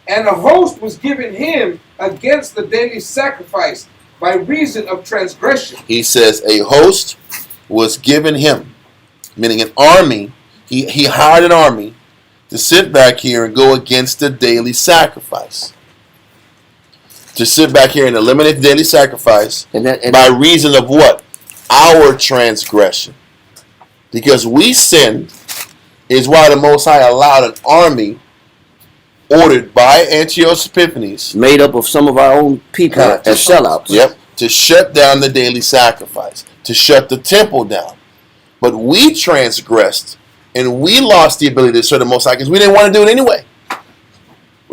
And a host was given him against the daily sacrifice by reason of transgression. He says a host was given him, meaning an army. He hired an army to sit back here and go against the daily sacrifice. To sit back here and eliminate the daily sacrifice by reason of what? Our transgression. Because we sinned is why the Most High allowed an army ordered by Antiochus Epiphanes, made up of some of our own people as sellouts. Yep, to shut down the daily sacrifice, to shut the temple down. But we transgressed and we lost the ability to serve the Most High because we didn't want to do it anyway.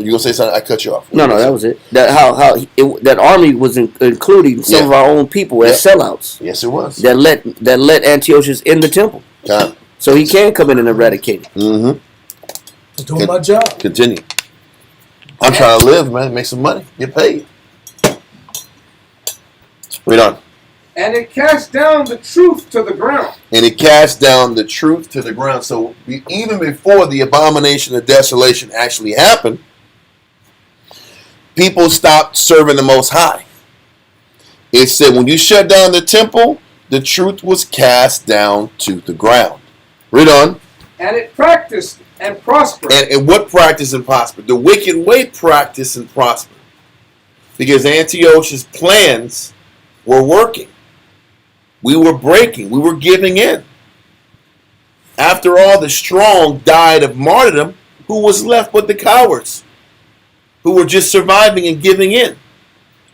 Were you gonna say something? I cut you off. No, that was it. That army was including some of our own people as sellouts. Yes, it was. That let Antiochus in the temple, so he can come in and eradicate it. I'm doing my job. Continue. I'm trying to live, man. Make some money. Get paid. Read on. And it cast down the truth to the ground. And it cast down the truth to the ground. So even before the abomination of desolation actually happened, people stopped serving the Most High. It said when you shut down the temple, the truth was cast down to the ground. Read on. And it practiced and prospered. And what practiced and prospered? The wicked way practiced and prospered. Because Antiochus' plans were working. We were breaking. We were giving in. After all, the strong died of martyrdom. Who was left but the cowards? Who were just surviving and giving in.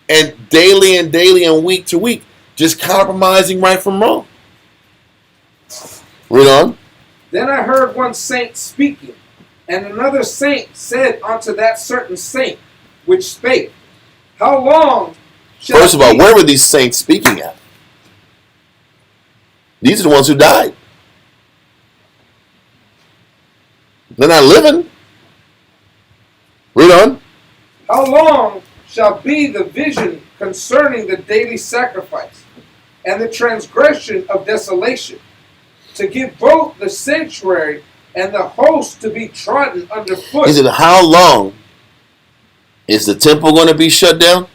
And daily and week to week, just compromising right from wrong. Read on. Then I heard one saint speaking, and another saint said unto that certain saint, which spake, How long shall First of all, where were these saints speaking at? These are the ones who died. They're not living. Read on. How long shall be the vision concerning the daily sacrifice and the transgression of desolation, to give both the sanctuary and the host to be trodden underfoot? He said, how long is the temple going to be shut down?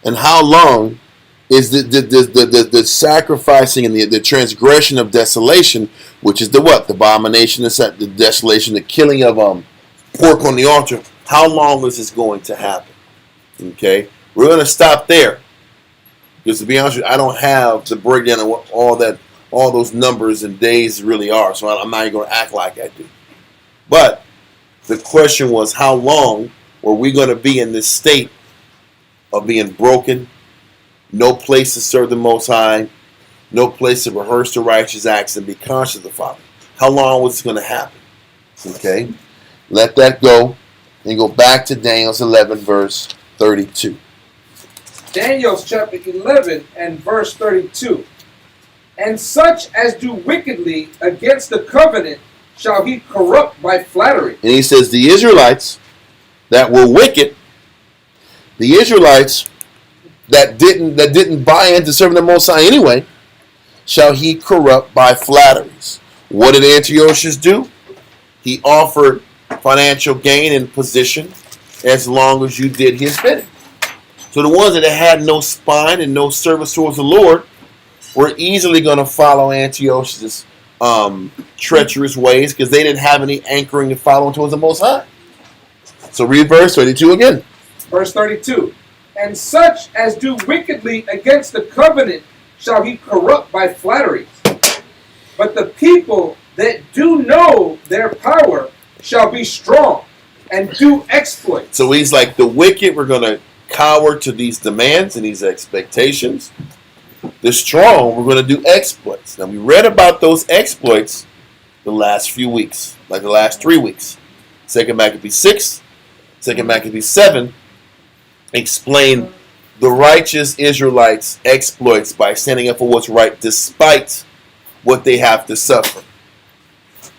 And how long is the sacrificing and the transgression of desolation, which is the what? The abomination, the desolation, the killing of pork on the altar. How long is this going to happen? Okay, we're going to stop there. Because to be honest with you, I don't have the breakdown of what all those numbers and days really are. So I'm not even going to act like I do. But the question was, how long were we going to be in this state of being broken? No place to serve the Most High. No place to rehearse the righteous acts and be conscious of the Father. How long was it going to happen? Okay. Let that go and go back to Daniel's 11 verse 32. Daniel's chapter 11 and verse 32. And such as do wickedly against the covenant shall he corrupt by flattery. And he says the Israelites that were wicked, the Israelites that didn't buy into serving the Most High anyway, shall he corrupt by flatteries. What did Antiochus do? He offered financial gain and position as long as you did his bidding. So the ones that had no spine and no service towards the Lord were easily going to follow Antiochus' treacherous ways because they didn't have any anchoring and following towards the Most High. So read verse 32 again. Verse 32. And such as do wickedly against the covenant shall he corrupt by flatteries. But the people that do know their power shall be strong and do exploits. So he's like, the wicked were going to cower to these demands and these expectations. The strong were going to do exploits. Now we read about those exploits the last few weeks, like the last 3 weeks. 2 Maccabees 6, 2 Maccabees 7, explain the righteous Israelites' exploits by standing up for what's right despite what they have to suffer.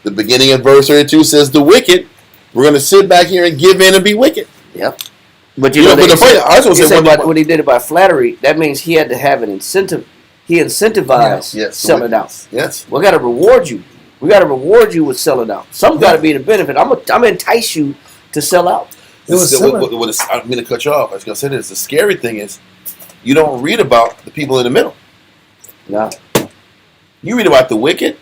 The beginning of verse 32 says the wicked, we're going to sit back here and give in and be wicked. Yep. But when he did it by flattery, that means he had to have an incentive. He incentivized selling out. Yes. We got to reward you. We got to reward you with selling out. Something got to be the benefit. I'm gonna entice you to sell out. I didn't mean to cut you off. I was going to say this. The scary thing is you don't read about the people in the middle. No. You read about the wicked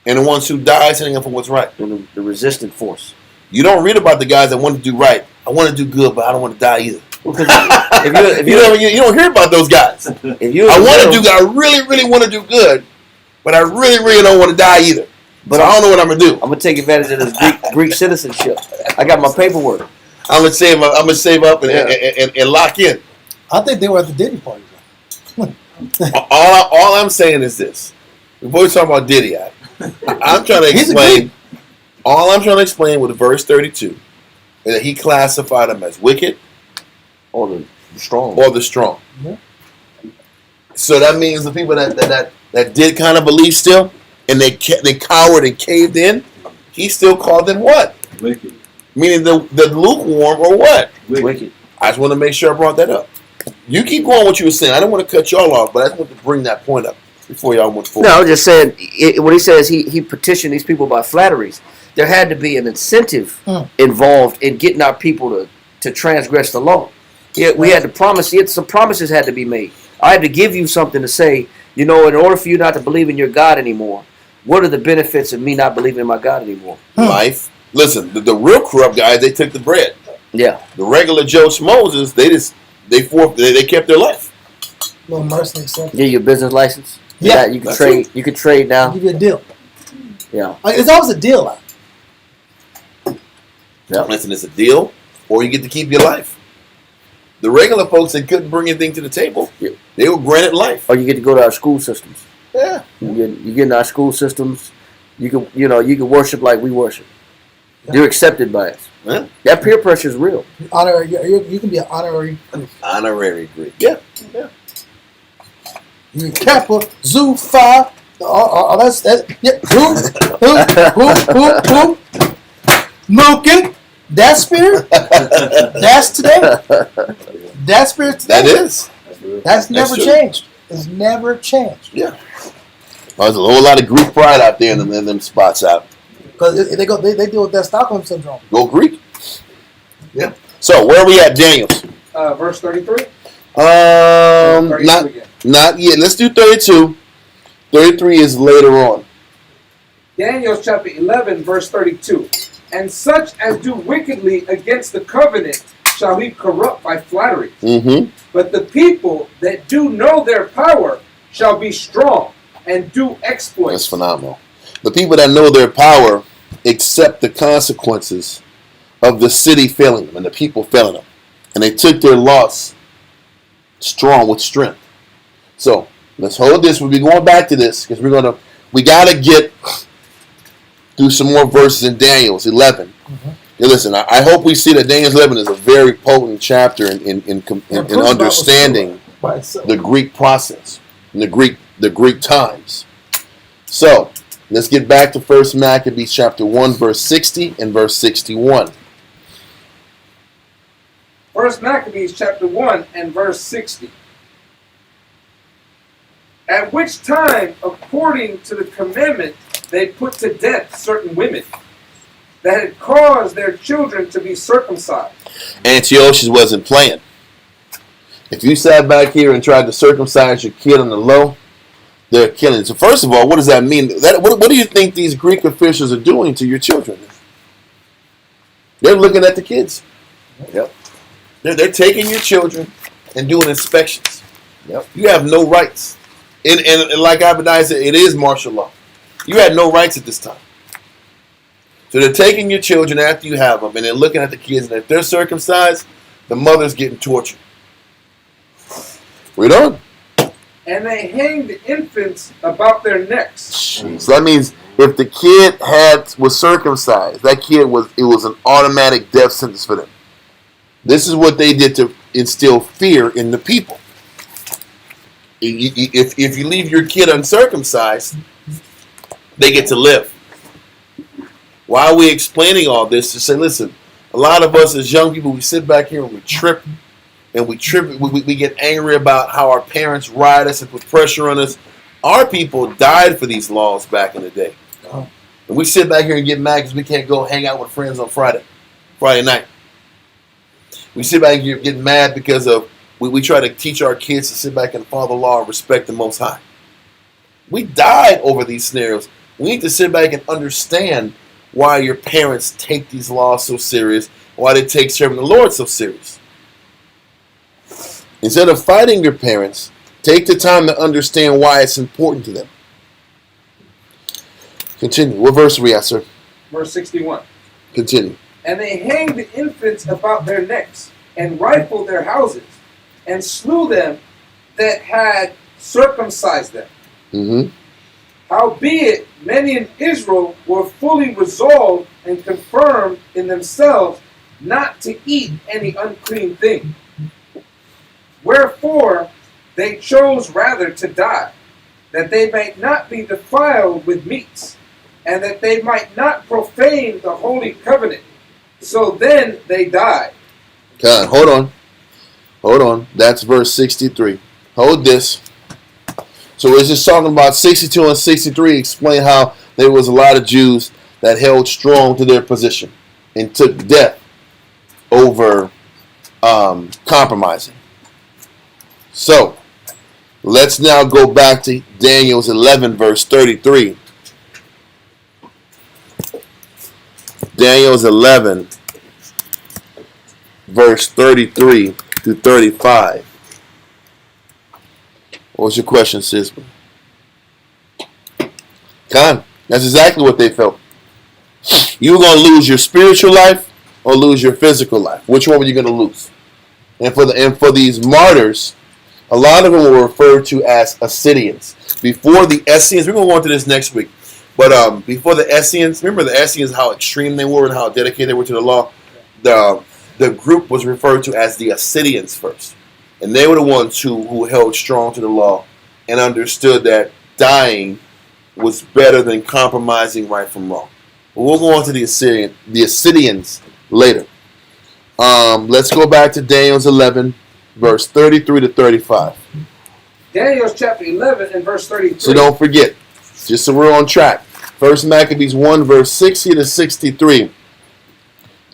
and the ones who died standing up for what's right. The resistant force. You don't read about the guys that want to do right. I want to do good, but I don't want to die either. Because you don't hear about those guys. I really, really want to do good, but I really, really don't want to die either. But I don't know what I'm gonna do. I'm gonna take advantage of this Greek citizenship. I got my paperwork. I'm gonna save up and lock in. I think they were at the Diddy party. all I'm saying is this. Before we talk about Diddy, I'm trying to explain. All I'm trying to explain with verse 32 and that he classified them as wicked Or the strong. or the strong. Yeah. So that means the people that did kind of believe still, and they cowered and caved in, he still called them what? Wicked. Meaning the lukewarm or what? Wicked. I just want to make sure I brought that up. You keep going what you were saying. I don't want to cut y'all off, but I just want to bring that point up before y'all went forward. No, I was just saying, when he says he petitioned these people by flatteries, there had to be an incentive involved in getting our people to transgress the law. Yeah, we had to promise. Some promises had to be made. I had to give you something to say, in order for you not to believe in your God anymore, what are the benefits of me not believing in my God anymore? Life. Listen, the real corrupt guys, they took the bread. Yeah. The regular Joe Schmoes, they kept their life. Little mercy accepted. Get your business license. Yeah. You can That's trade. You can trade I'll now. give you a deal. Yeah. Like, it's always a deal. Like, Yeah. Listen, it's a deal, or you get to keep your life. The regular folks that couldn't bring anything to the table, they were granted life. Or you get to go to our school systems. Yeah. You get in our school systems. You can worship like we worship. You're accepted by us. Yeah. That peer pressure is real. honorary, you can be an honorary. Honorary Greek. Yeah. You Kappa, Zu, Phi. That's yeah. Who? Milking. That spirit. That's today. That spirit today. That is. That's never true. changed. It's never changed. Yeah. There's a whole lot of Greek pride out there in them spots out. Because they deal with that Stockholm syndrome. Go Greek. Yeah. So where are we at, Daniels? Verse 33. 32 Not again. not yet. Let's do 32. 33 is later on. Daniel chapter 11, verse 32. And such as do wickedly against the covenant shall he corrupt by flattery. Mm-hmm. But the people that do know their power shall be strong and do exploits. That's phenomenal. The people that know their power accept the consequences of the city failing them and the people failing them. And they took their loss strong with strength. So let's hold this. We'll be going back to this because we got to get through some more verses in Daniel's 11. Mm-hmm. Yeah, listen, I hope we see that Daniel's 11 is a very potent chapter in understanding By itself. the Greek process and the Greek times. So let's get back to 1 Maccabees chapter 1, verse 60 and verse 61. 1 Maccabees chapter 1 and verse 60. At which time, according to the commandment, they put to death certain women that had caused their children to be circumcised. Antiochus wasn't playing. If you sat back here and tried to circumcise your kid on the low, they're killing it. So first of all, what does that mean? What do you think these Greek officials are doing to your children? They're looking at the kids. Yep. They're taking your children and doing inspections. Yep. You have no rights. And like Abadiah said, it is martial law. You had no rights at this time. So they're taking your children after you have them, and they're looking at the kids, and if they're circumcised, the mother's getting tortured. Read on. And they hanged the infants about their necks. So that means if the kid was circumcised, that kid it was an automatic death sentence for them. This is what they did to instill fear in the people. If you leave your kid uncircumcised, they get to live. Why are we explaining all this? To say, listen, a lot of us as young people, we sit back here and we trip. And we get angry about how our parents ride us and put pressure on us. Our people died for these laws back in the day. Oh. And we sit back here and get mad because we can't go hang out with friends on Friday night. We sit back here and get mad because of we try to teach our kids to sit back and follow the law and respect the Most High. We died over these scenarios. We need to sit back and understand why your parents take these laws so serious, why they take serving the Lord so serious. Instead of fighting your parents, take the time to understand why it's important to them. Continue. What verse are we at, sir? Verse 61. Continue. And they hanged the infants about their necks, and rifled their houses, and slew them that had circumcised them. Mm-hmm. Howbeit, many in Israel were fully resolved and confirmed in themselves not to eat any unclean thing. Wherefore they chose rather to die, that they might not be defiled with meats, and that they might not profane the holy covenant. So then they died. God, hold on. Hold on. That's verse 63. Hold this. So it's just talking about 62 and 63. Explain how there was a lot of Jews that held strong to their position and took death over compromising. So let's now go back to Daniel's 11, verse 33. Daniel's 11, verse 33 through 35. What's your question, sis? Con, that's exactly what they felt. You were going to lose your spiritual life or lose your physical life. Which one were you going to lose? And for these martyrs, a lot of them were referred to as Assyrians. Before the Essenes, we're going to go into this next week. But before the Essenes, remember the Essenes, how extreme they were and how dedicated they were to the law? The group was referred to as the Assyrians first. And they were the ones who held strong to the law and understood that dying was better than compromising right from wrong. But we'll go on to the Assyrians later. Let's go back to Daniel's 11, verse 33 to 35. Daniel's chapter 11 and verse 33. So don't forget, just so we're on track. First Maccabees 1, verse 60 to 63.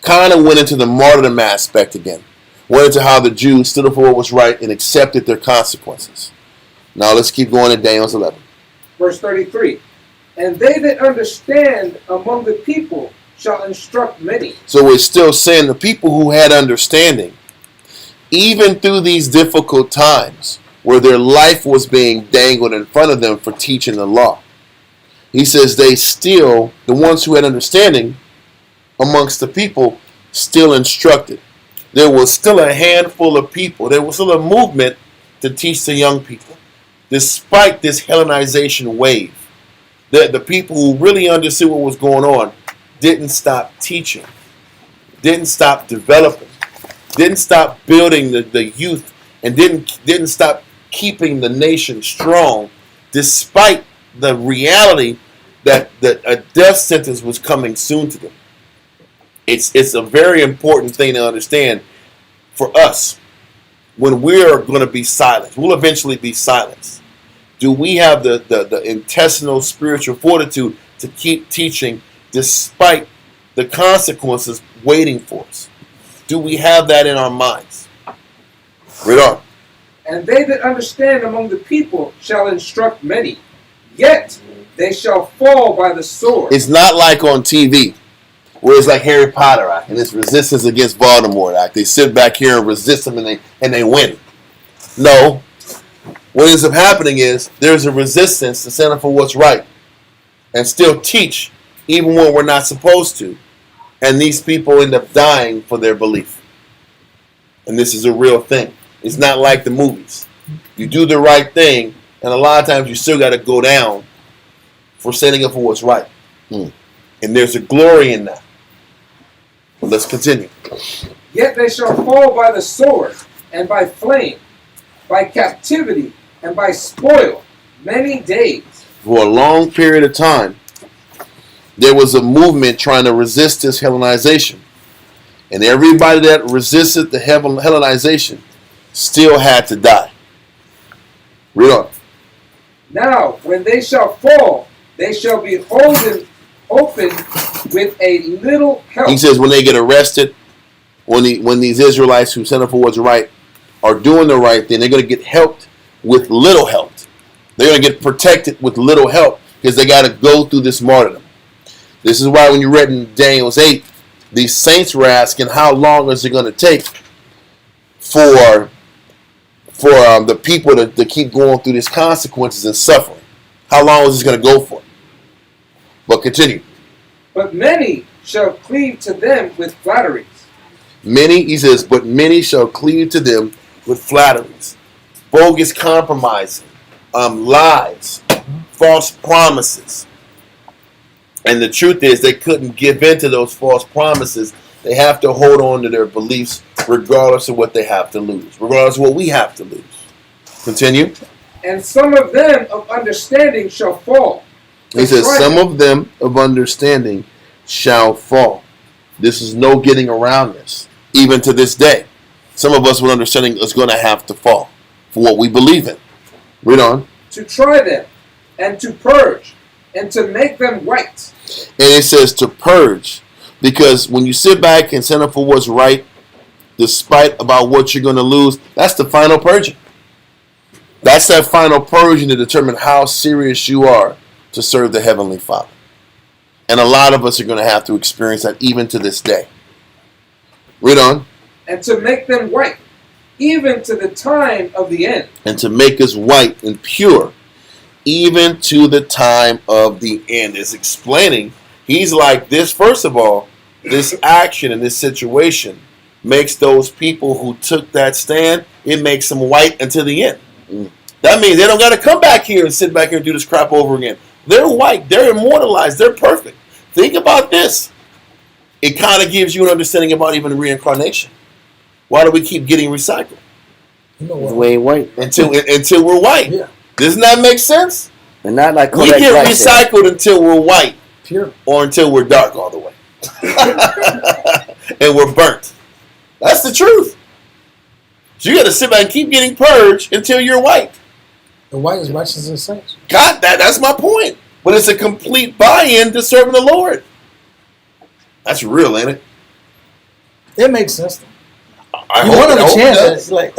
Kind of went into the martyrdom aspect again. Went into how the Jews stood up for what was right and accepted their consequences. Now let's keep going to Daniel's 11. Verse 33. And they that understand among the people shall instruct many. So we're still saying the people who had understanding, even through these difficult times where their life was being dangled in front of them for teaching the law. He says they still, the ones who had understanding amongst the people, still instructed. There was still a handful of people. There was still a movement to teach the young people. Despite this Hellenization wave, the people who really understood what was going on didn't stop teaching, didn't stop developing, didn't stop building the youth, and didn't stop keeping the nation strong, despite the reality that a death sentence was coming soon to them. It's a very important thing to understand for us. When we're going to be silenced, we'll eventually be silenced. Do we have the intestinal spiritual fortitude to keep teaching despite the consequences waiting for us? Do we have that in our minds? Read on. And they that understand among the people shall instruct many, yet they shall fall by the sword. It's not like on TV, where it's like Harry Potter Act, and it's resistance against Voldemort Act. They sit back here and resist them, and they win. No. What ends up happening is there's a resistance to stand up for what's right and still teach even when we're not supposed to. And these people end up dying for their belief. And this is a real thing. It's not like the movies. You do the right thing, and a lot of times you still got to go down for standing up for what's right. And there's a glory in that. But let's continue. Yet they shall fall by the sword, and by flame, by captivity, and by spoil, many days. For a long period of time, there was a movement trying to resist this Hellenization. And everybody that resisted the Hellenization still had to die. Read on. Now, when they shall fall, they shall be holden open with a little help. He says when they get arrested, when these Israelites who stand up for what's right are doing the right thing, they're going to get helped with little help. They're going to get protected with little help because they got to go through this martyrdom. This is why when you read in Daniel's 8, these saints were asking how long is it going to take for the people to keep going through these consequences and suffering. How long is this going to go for? But continue. But many shall cleave to them with flatteries. Many, he says, but many shall cleave to them with flatteries. Bogus compromising, lies, false promises. And the truth is they couldn't give in to those false promises They have to hold on to their beliefs regardless of what they have to lose, regardless of what we have to lose. Continue. And some of them of understanding shall fall. He says, some of them of understanding shall fall. This is no getting around this. Even to this day, some of us with understanding is going to have to fall for what we believe in. Read on. To try them, and to purge, and to make them white. And it says to purge. Because when you sit back and stand up for what's right, despite about what you're going to lose, that's the final purging. That's that final purging to determine how serious you are to serve the Heavenly Father. And a lot of us are going to have to experience that even to this day. Read on. And to make them white, even to the time of the end. And to make us white and pure, even to the time of the end. It's explaining, he's like this, first of all, this action and this situation makes those people who took that stand, it makes them white until the end. That means they don't got to come back here and sit back here and do this crap over again. They're white. They're immortalized. They're perfect. Think about this. It kind of gives you an understanding about even reincarnation. Why do we keep getting recycled? You know what? Way white. Until we're white. Yeah. Doesn't that make sense? And not like We Kodak get Black said. recycled until we're white. Pure. Or until we're dark all the way. And we're burnt. That's the truth. So you got to sit back and keep getting purged until you're white. The white is righteous and saints. Got that. That's my point. But it's a complete buy-in to serving the Lord. That's real, ain't it? It makes sense. I You hope want it- I a hope it chance. does. It's like,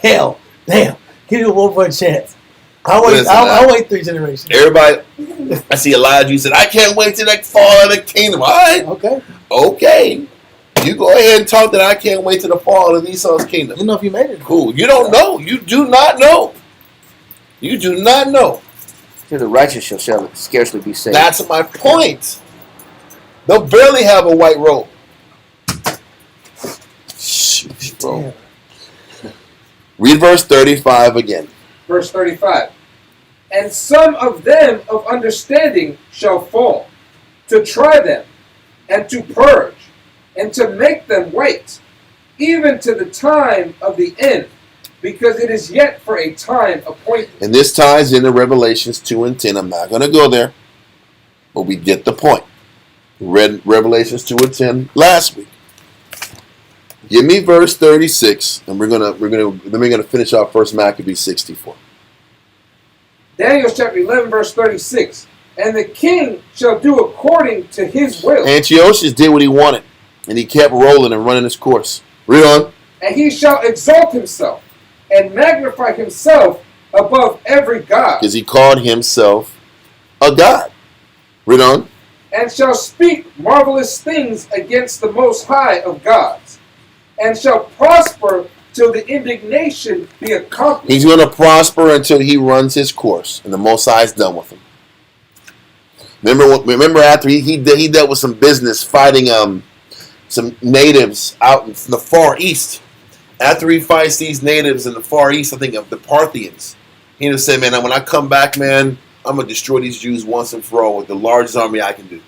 hell, damn. Give you one more chance. I'll wait. Listen, I'll wait 3 generations. Everybody, I see Elijah. You said, I can't wait till that fall of the kingdom. All right. Okay. Okay. You go ahead and talk that I can't wait till the fall of Esau's kingdom. You know if you made it. Cool. You don't know. You do not know. You do not know. Till the righteous shall scarcely be saved. That's my point. They'll barely have a white robe. Sheesh, bro. Read verse 35 again. Verse 35. And some of them of understanding shall fall, to try them, and to purge, and to make them white, even to the time of the end, because it is yet for a time appointed. And this ties into Revelations 2 and 10. I'm not going to go there, but we get the point. We read Revelations 2 and 10 last week. Give me verse 36, and we're gonna finish off First Maccabees 64. Daniel chapter 11, verse 36. And the king shall do according to his will, Antiochus did what he wanted, and he kept rolling and running his course. Read on. and he shall exalt himself, and magnify himself above every god, Because he called himself a god. Read on. and shall speak marvelous things against the most high of gods, and shall prosper till the indignation be accomplished. He's going to prosper until he runs his course, and the Most High is done with him. Remember after he dealt with some business fighting some natives out in the Far East. After he fights these natives in the Far East, I think of the Parthians, he just said, man, when I come back, man, I'm going to destroy these Jews once and for all with the largest army I can do.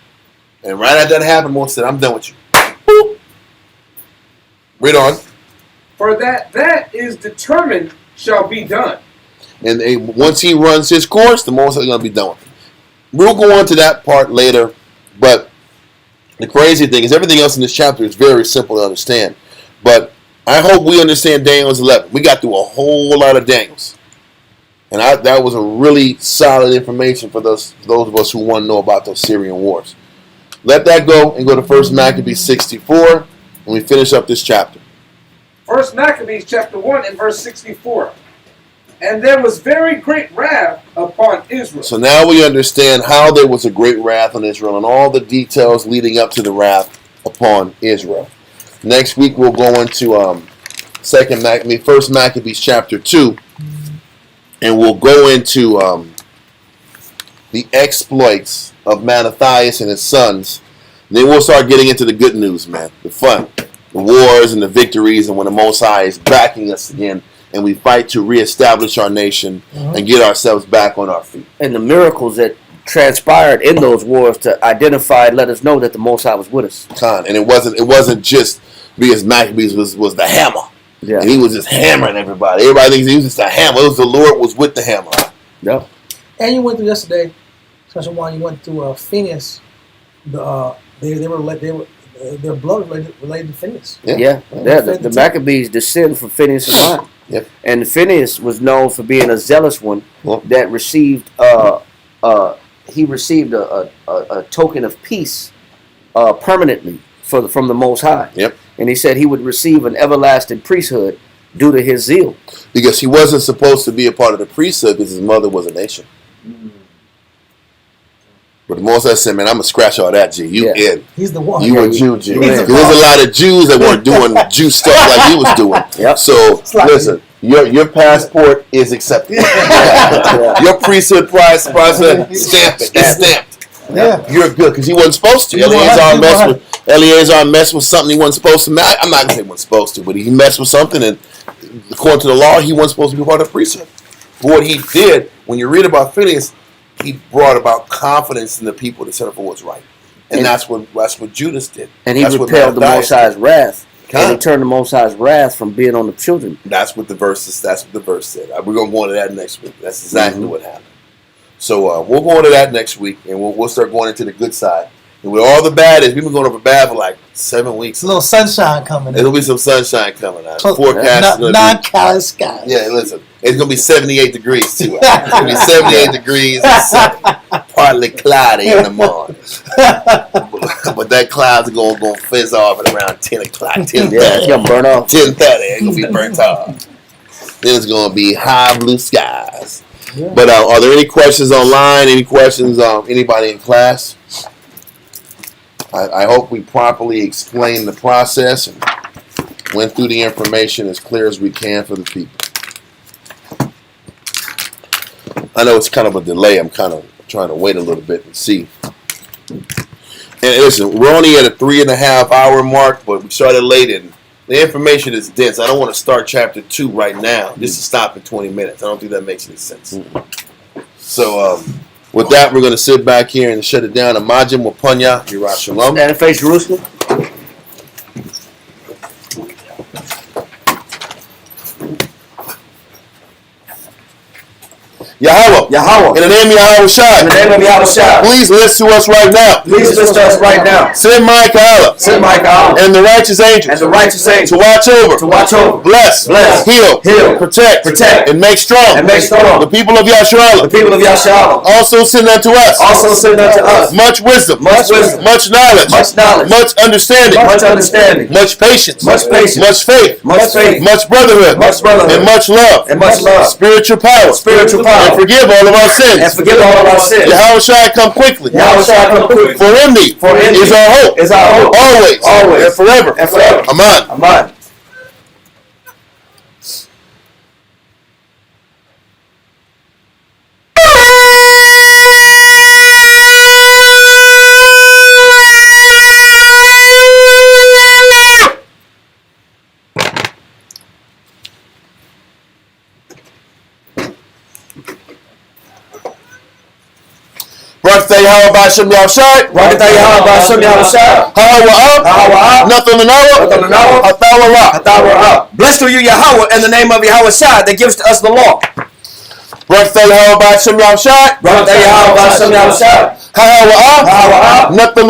And right after that happened, Moses said, I'm done with you. Boop. Read on. For that is determined shall be done. And once he runs his course, the Most High is going to be done with him. We'll go on to that part later, but the crazy thing is everything else in this chapter is very simple to understand. But I hope we understand Daniel's 11. We got through a whole lot of Daniels. And that was a really solid information for those of us who want to know about those Syrian wars. Let that go and go to 1 Maccabees 64, and we finish up this chapter. 1 Maccabees chapter 1 and verse 64. And there was very great wrath upon Israel. So now we understand how there was a great wrath on Israel and all the details leading up to the wrath upon Israel. Next week we'll go into 1 Maccabees chapter 2, and we'll go into the exploits of Mattathias and his sons. And then we'll start getting into the good news, man, the fun, the wars and the victories, and when the Most High is backing us again, and we fight to reestablish our nation and get ourselves back on our feet. And the miracles that transpired in those wars to identify and let us know that the Most High was with us. And it wasn't just because Maccabees was the hammer. Yeah. And he was just hammering everybody. Everybody thinks he was just a hammer. It was the Lord was with the hammer. Yep. And you went through yesterday, especially when you went through Phineas. Their blood related to Phineas. Yeah. The Maccabees descend from Phineas' line. Yep. And Phineas was known for being a zealous one that received a token of peace permanently from the Most High. Yep. And he said he would receive an everlasting priesthood due to his zeal. Because he wasn't supposed to be a part of the priesthood because his mother was a nation. But the Most High said, man, I'm going to scratch all that, G. You in. He's the one. You a Jew, G. He's There's a lot of Jews that weren't doing Jew stuff like he was doing. Yep. So, listen, your passport is accepted. Your priesthood process, stamp it. It's stamped. Yeah. You're good because he wasn't supposed to. Eleazar messed with something he wasn't supposed to. I'm not going to say he wasn't supposed to, but he messed with something, and according to the law, he wasn't supposed to be part of the priesthood. But what he did, when you read about Phineas, he brought about confidence in the people to set up for what's right. And that's what Judas did. And he repelled the Most High's wrath. And he turned the Most High's wrath from being on the children. That's what the verse said. We're going to go into that next week. That's exactly what happened. So we'll go into that next week, and we'll start going into the good side. And with all the bad we've been going over bad for like 7 weeks. A little sunshine coming. There'll be some sunshine coming out. Forecast. Non-cloudy sky. Yeah, listen. It's going to be 78 degrees, too. It's going to be 78 degrees and sunny. Partly cloudy in the morning. But that cloud's going to fizz off at around 10 o'clock. 10:30. Yeah, it's going to burn off. 10:30. It's going to be burnt off. Then it's going to be high blue skies. Yeah. But are there any questions online? Any questions? Anybody in class? I hope we properly explained the process and went through the information as clear as we can for the people. I know it's kind of a delay. I'm kind of trying to wait a little bit and see. And listen, we're only at a 3.5 hour mark, but we started late and the information is dense. I don't want to start chapter 2 right now just to stop in 20 minutes. I don't think that makes any sense. So, with that, we're going to sit back here and shut it down. Amajim Wapunya, Yirah Shalom. And face Jerusalem. Yahweh. In the name of Yahweh Shai. Please listen to us right now. Send Michael. And the righteous angels. To watch over. Bless. Heal. Protect. And make strong. The people of Yasharallah. Also send unto us. Much wisdom. Much knowledge. Much understanding. Much patience. Much faith. Much brotherhood. And much love. Spiritual power. And forgive all of our sins. Yahweh Shai come quickly. For in thee is our hope. Always. And forever. Amen. Barakatah Yahweh B'Hashem Yahushai. Hawa Nothing Blessed are you, Yahweh, in the name of Yahweh Shai that gives to us the law. Barakatah Yahweh B'Hashem Yahushai. Hawa Nothing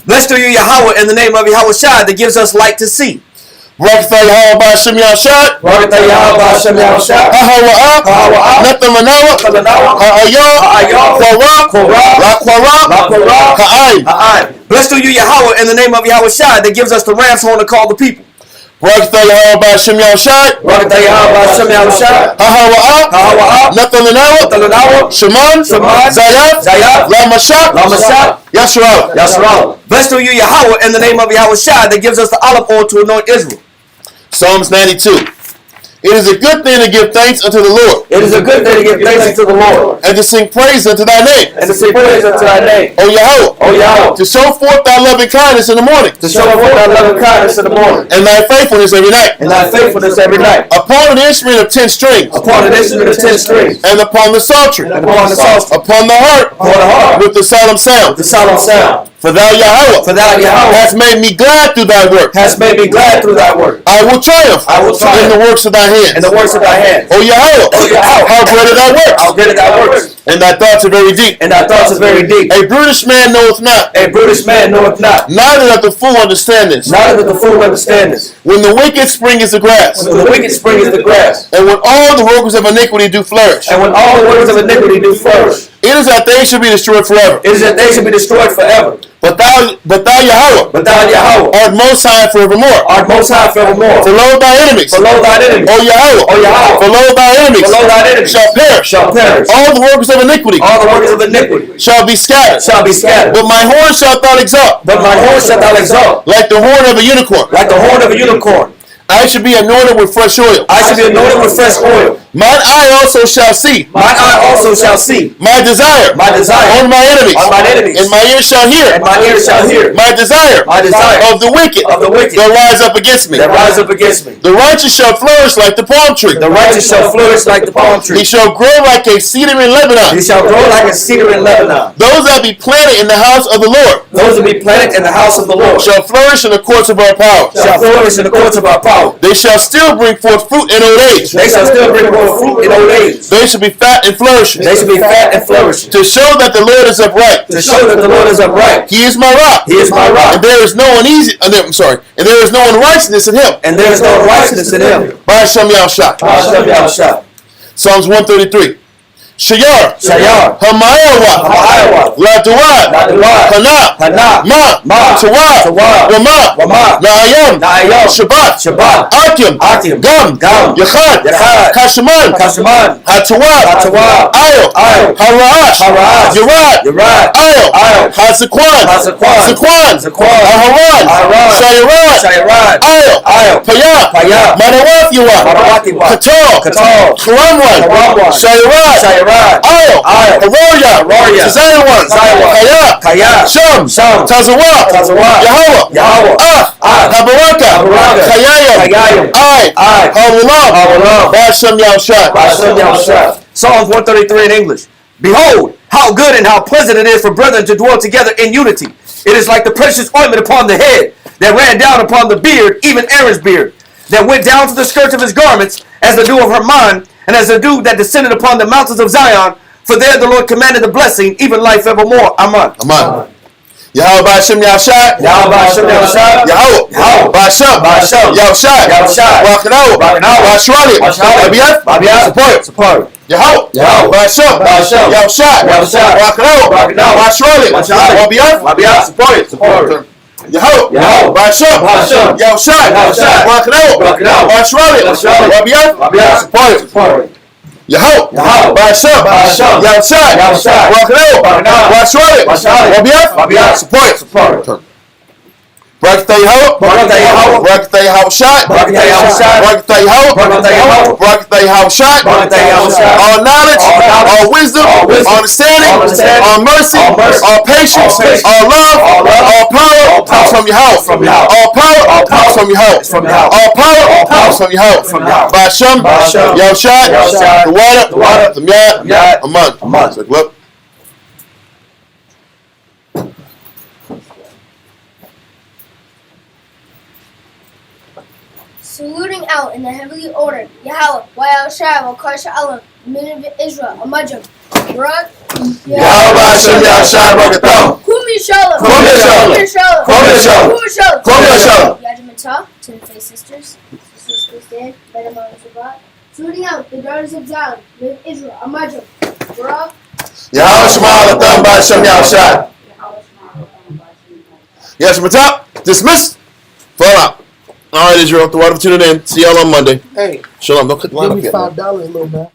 Blessed are you, Yahweh, in the name of Yahweh Shai that gives us light to see. Barakatah Yahweh B'Hashem Yahushai. Blessed are you, Yahweh, in the name of Yahweh Shai that gives us the ram's horn to call the people. Barakatah Yahweh B'Hashem Yahushai. Shaman. Zayaf. Lamashak. Yasharallah. Blessed are you, Yahweh, in the name of Yahweh Shai that gives us the olive oil to anoint Israel. Psalms 92. It is a good thing to give thanks unto the Lord, It is a good thing to give thanks unto the Lord, and to sing praise unto thy name, and to sing praise unto thy name, O Yahweh, O Yahweh, to show forth thy loving kindness in the morning, to show forth thy loving kindness in the morning, and thy faithfulness every night, and thy faithfulness every night, upon an instrument of 10 strings, upon an instrument of 10 strings, and upon the psaltery, and upon the psaltery, upon the harp, upon the harp, with the solemn sound. the solemn sound. For thou, Yahweh, For thou, Yahweh, hast made me glad through thy work. hast made me glad through thy work. I will triumph, I will triumph in the works of thy hands. in the works of thy hands. O Yahweh, O Yahweh, how great are thy how works, great are thy works, and thy thoughts are very deep. and thy thoughts are very deep. A brutish man knoweth not, A brutish man knoweth not, neither doth the fool understand this. neither doth the fool understand this. When the wicked springeth the grass, When the wicked springeth the grass, and when all the workers of iniquity do flourish, and when all the workers of iniquity do flourish, it is that they should be destroyed forever. it is that they should be destroyed forever. But thou, Yahweh, But thou, Yahweh, art most high forevermore. art most high forevermore. For lo, thy enemies, For lo, thine enemies, O Yahweh, O Yahweh, for lo, thy enemies for lo, thine enemies shall perish. shall perish. All the workers of iniquity All the workers of iniquity shall be scattered. shall be scattered. But my horn shalt thou exalt, But my horn shalt thou exalt, like the horn of a unicorn. like the horn of a unicorn. I should be anointed with fresh oil. I shall be anointed with fresh oil. Mine eye also shall see Mine eye also shall see my desire my desire on my enemies, on mine enemies, and my ears shall hear and my ears shall hear my desire my desire of the wicked of the wicked that rise up against me. that rise up against me. The righteous shall flourish like the palm tree. The righteous shall flourish like the palm He tree. shall grow like a cedar in He Lebanon. shall grow like a cedar in Lebanon. Those that be planted in the house of the Lord Those that be planted in the house of the Lord shall flourish in the courts of our power. shall flourish in the courts of our power. They shall still bring forth fruit in old age. They shall still bring forth fruit in old age. They shall be fat and flourishing, They shall be fat and flourishing, to show that the Lord is upright. to show that the Lord is upright. He is my rock, He is my and rock, there is no and there is no unrighteousness in him. and there is no righteousness in him. By Shem Yahshua. Hashem Yahushua. Psalms 133. Shayar, Shayar, Hamayawa, Hamayawa, Laduad, Laduad, Hana, Hana, Ma, Tawad, Tawad, Wama, Wama, Naayam, Naayam, Shabbat, Shabbat, Akim, Akim, Gam, Gam, Yachad, Yachad, Kashaman, Kashaman, Hatawad, Hatawad, Ayo, Ayo, Haraash, Haraash, Yerad, Yerad, Ayo, Ayo, Hazakwan, Hazakwan, Zakwan, Zakwan, Aharan, Aharan, Shayarad, Shayarad, Ayo, Ayo, Payah, Payah, Manawathiwa, Manawathiwa, Katal, Katal, Karamwan, Karamwan, Shayarad, Shayarad, Ayo, Ayo, Haroya, Haroya, Zion, Zion, Kaya, Kaya, Sham, Sham, Tazawa, Tazawa, Yahweh, Yahweh, Habaraka, Habaraka, Kayayim, Kayayim, I, Halulam, Halulam, Bashem Yahshua. Hashem Yahushua. Psalms 133 in English. Behold, how good and how pleasant it is for brethren to dwell together in unity. It is like the precious ointment upon the head that ran down upon the beard, even Aaron's beard, that went down to the skirts of his garments, as the dew of Hermon, and as the dew that descended upon the mountains of Zion. For there the Lord commanded the blessing, even life evermore. Amen. Amen. Yahweh Bashem Yahshua. Yahweh Hashem Yahushua. Yahweh. Yahweh. Bashem. Bashem. Yahshua. Yahushua. Rakanawa. Rakanawa. Bashwali. Bashwali. Abiyat. Abiyat. Support. Yahweh. Yahweh. Bashem. Bashem. Yahshua. Yahushua. Rakanawa. Rakanawa. Bashwali. Bashwali. Abiyat. Abiyat. Support. Yahweh. Yahweh. Bashem. Bashem. Yahshua. Yahushua. Rakanawa. Rakanawa. Bashwali. Bashwali. Abiyat. Abiyat. Support. Yahweh. Yahweh. Bashem. Bashem. Yahshua. Yahushua. Rakanawa. Rakanawa. Bashwali. Bashwali. Abiyat. Abiyat. Support. Barakatah Yahweh. Barakatah Yahweh. Barakatah Yahshua. Barakatah Yahshua. Barakatah Yahweh. Barakatah Yahweh. Barakatah Yahshua. Barakatah Yahshua. All knowledge, all wisdom, all understanding, all mercy, all patience, all love, all power comes from Yahweh. All power comes from Yahweh. All power comes from Yahweh. Bashem, Yahshua, the water, the Miyat, Aman. So, look. Saluting out in the heavenly order, Yahweh, Wa'al Karsha Allah, Min of Israel, Amajam, Rug, Yahweh Bashem Yahshua Barakatah. Kumi Shalom, Kumi Shalom, Kumi Shalom, Kumi Shalom, Kumi Shalom. Yajimata, to the Faith Sisters, Sisters stand, Benamon Shabbat. Saluting out the daughters of Zion, Min of Israel, Amajam, Rug, Yahweh Shema Alatam Bashem Yahshua. Yes, what's up? Dismiss. Fall out. All right, Israel. The water for tuning in. See y'all on Monday. Hey, Shalom. Don't cut the line give up me yet, man. $5, little man.